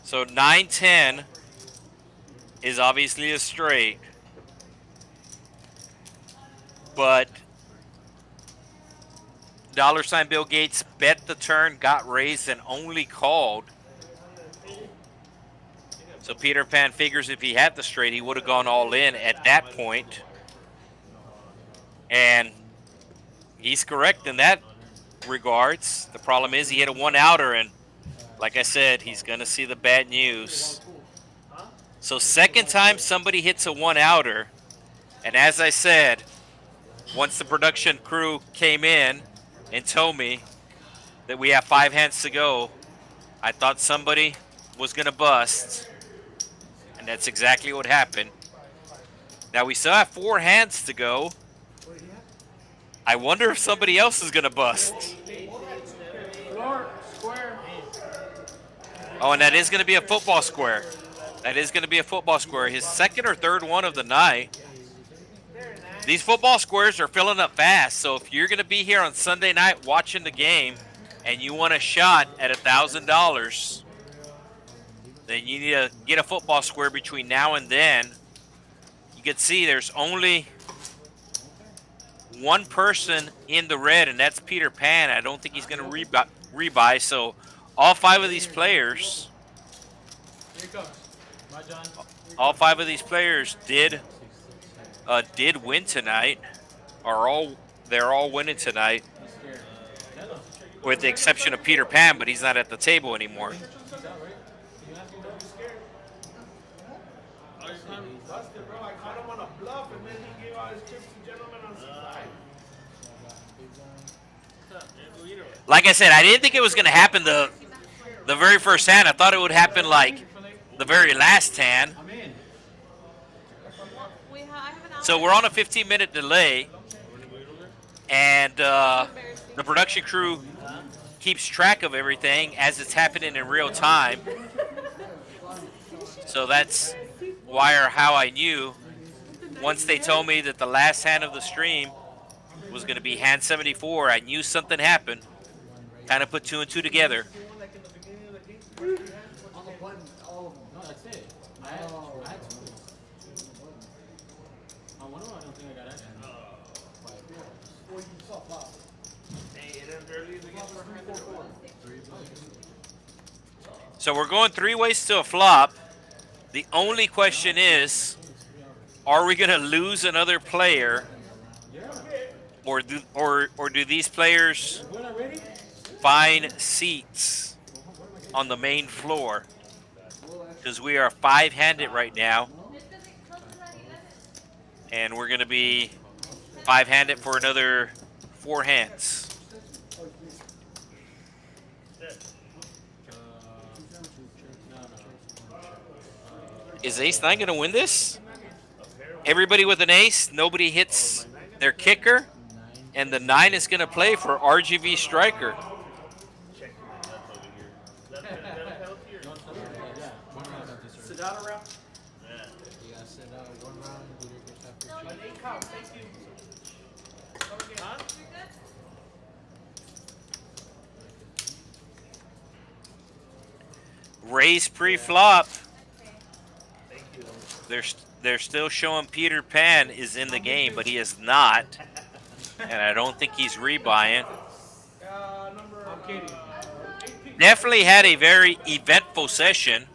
So 9-10 is obviously a straight. But $ Bill Gates bet the turn, got raised, and only called. So Peter Pan figures if he had the straight, he would have gone all in at that point. And he's correct in that regards. The problem is he hit a 1 outer, and like I said, he's going to see the bad news. So second time somebody hits a 1 outer, and as I said, once the production crew came in and told me that we have 5 hands to go, I thought somebody was going to bust, and that's exactly what happened. Now we still have 4 hands to go. I wonder if somebody else is going to bust. Oh, and that is going to be a football square. That is going to be a football square. His second or third one of the night. These football squares are filling up fast, so if you're going to be here on Sunday night watching the game and you want a shot at $1,000, then you need to get a football square between now and then. You can see there's only one person in the red, and that's Peter Pan. I don't think he's going to rebuy, so all 5 of these players, all 5 of these players did win tonight. They're all winning tonight, with the exception of Peter Pan, but he's not at the table anymore. Like I said, I didn't think it was going to happen the very first hand. I thought it would happen like the very last hand. So we're on a 15-minute delay, and the production crew keeps track of everything as it's happening in real time. So that's why or how I knew. Once they told me that the last hand of the stream was going to be hand 74, I knew something happened. Kind of put 2 and 2 together. No, that's it. I had 2. On one of them, I don't think I got action. Well, you saw flop. So we're going 3 ways to a flop. The only question is, are we going to lose another player, or do these players find seats on the main floor? Because we are 5-handed right now, and we're going to be 5-handed for another 4 hands. Is ace-9 going to win this? Everybody with an ace, nobody hits their kicker, and the 9 is going to play for RGV striker. Sit out around. You gotta sit out 1 round, leader gets after 2. Raise pre-flop. They're still showing Peter Pan is in the game, but he is not. And I don't think he's rebuying. Definitely had a very eventful session.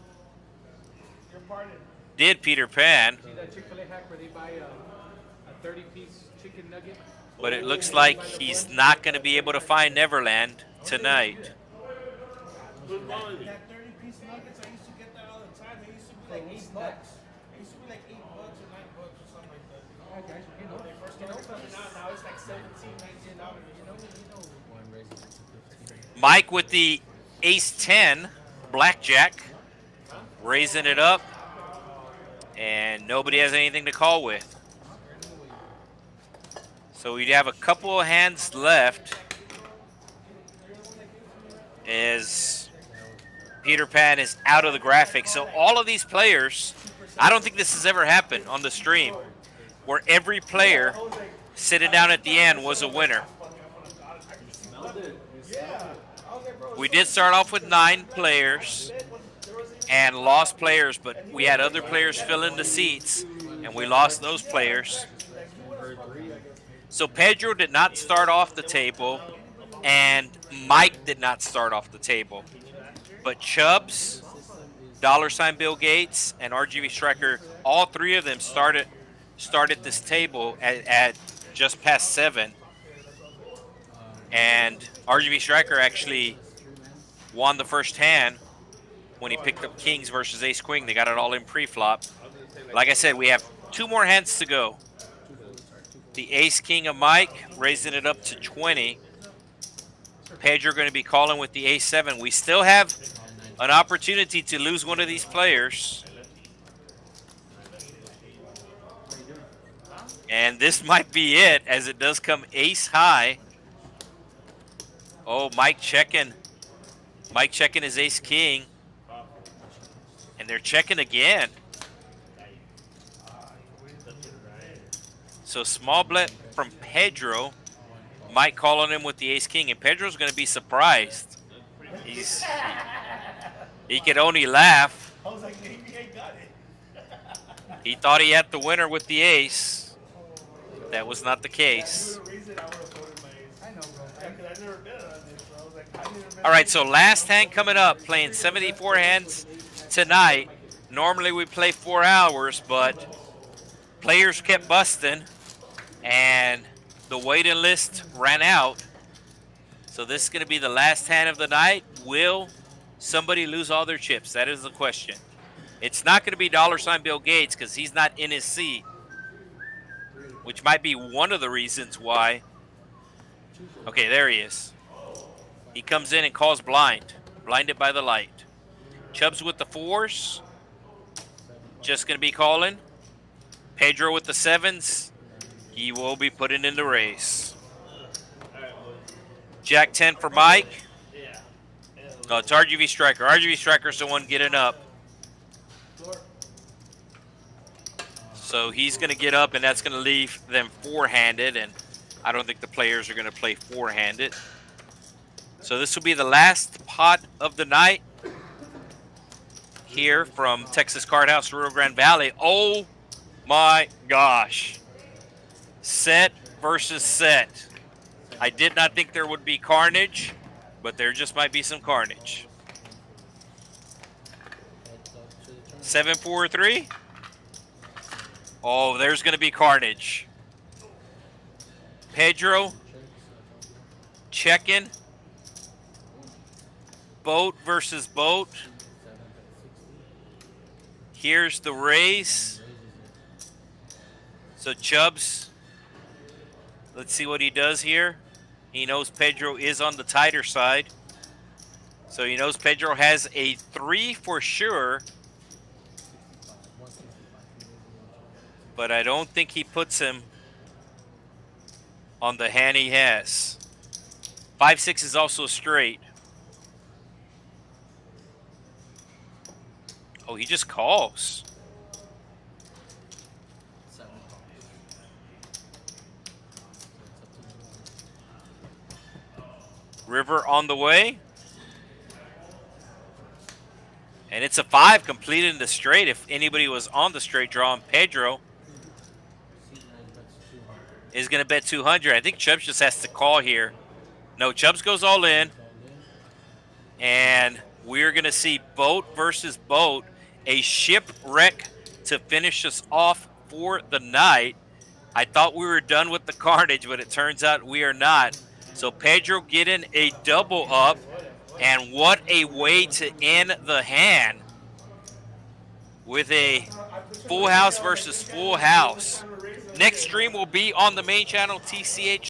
Did Peter Pan. See that Chick-fil-A hack where they buy a 30-piece chicken nugget But it looks like he's not going to be able to find Neverland tonight. Good quality. That 30-piece nuggets, I used to get that all the time. They used to be like $8. They used to be like $8 or $9 or something like that. When they first started coming out, now it's like $17, $19. Mike with the ace-10, blackjack, raising it up, and nobody has anything to call with. So we have a couple of hands left as Peter Pan is out of the graphic. So all of these players, I don't think this has ever happened on the stream, where every player sitting down at the end was a winner. We did start off with 9 players and lost players, but we had other players fill in the seats, and we lost those players. So Pedro did not start off the table, and Mike did not start off the table. But Chubbs, $ Bill Gates, and RGV Striker, all 3 of them started this table at just past 7. And RGV Striker actually won the first hand when he picked up kings versus ace queen. They got it all in pre-flop. Like I said, we have 2 more hands to go. The ace king of Mike raising it up to 20. Pedro going to be calling with the ace-7. We still have an opportunity to lose one of these players. And this might be it, as it does come ace high. Oh, Mike checking. Mike checking his ace king. And they're checking again. So small bet from Pedro. Mike calling him with the ace king, and Pedro's going to be surprised. He could only laugh. I was like, maybe I got it. He thought he had the winner with the ace. That was not the case. All right, so last hand coming up, playing 74 hands tonight. Normally we play 4 hours, but players kept busting, and the waiting list ran out. So this is going to be the last hand of the night. Will somebody lose all their chips? That is the question. It's not going to be $ Bill Gates because he's not in his seat, which might be one of the reasons why. Okay, there he is. He comes in and calls blind. Blinded by the light. Chubbs with the 4s. Just going to be calling. Pedro with the 7s. He will be putting in the race. Jack 10 for Mike. No, it's RGV Striker. RGV Striker's the one getting up. So he's going to get up, and that's going to leave them 4-handed, and I don't think the players are going to play 4-handed. So this will be the last pot of the night here from Texas Card House Rio Grande Valley. Oh my gosh. Set versus set. I did not think there would be carnage, but there just might be some carnage. 7-4-3. Oh, there's going to be carnage. Pedro checking. Boat versus boat. Here's the raise. So Chubbs, let's see what he does here. He knows Pedro is on the tighter side. So he knows Pedro has a 3 for sure. But I don't think he puts him on the hand he has. 5-6 is also straight. Oh, he just calls. River on the way. And it's a 5 completing the straight. If anybody was on the straight draw, and Pedro is going to bet 200. I think Chubbs just has to call here. No, Chubbs goes all in. And we're going to see boat versus boat. A shipwreck to finish us off for the night. I thought we were done with the carnage, but it turns out we are not. So Pedro getting a double up, and what a way to end the hand with a full house versus full house. Next stream will be on the main channel, TCH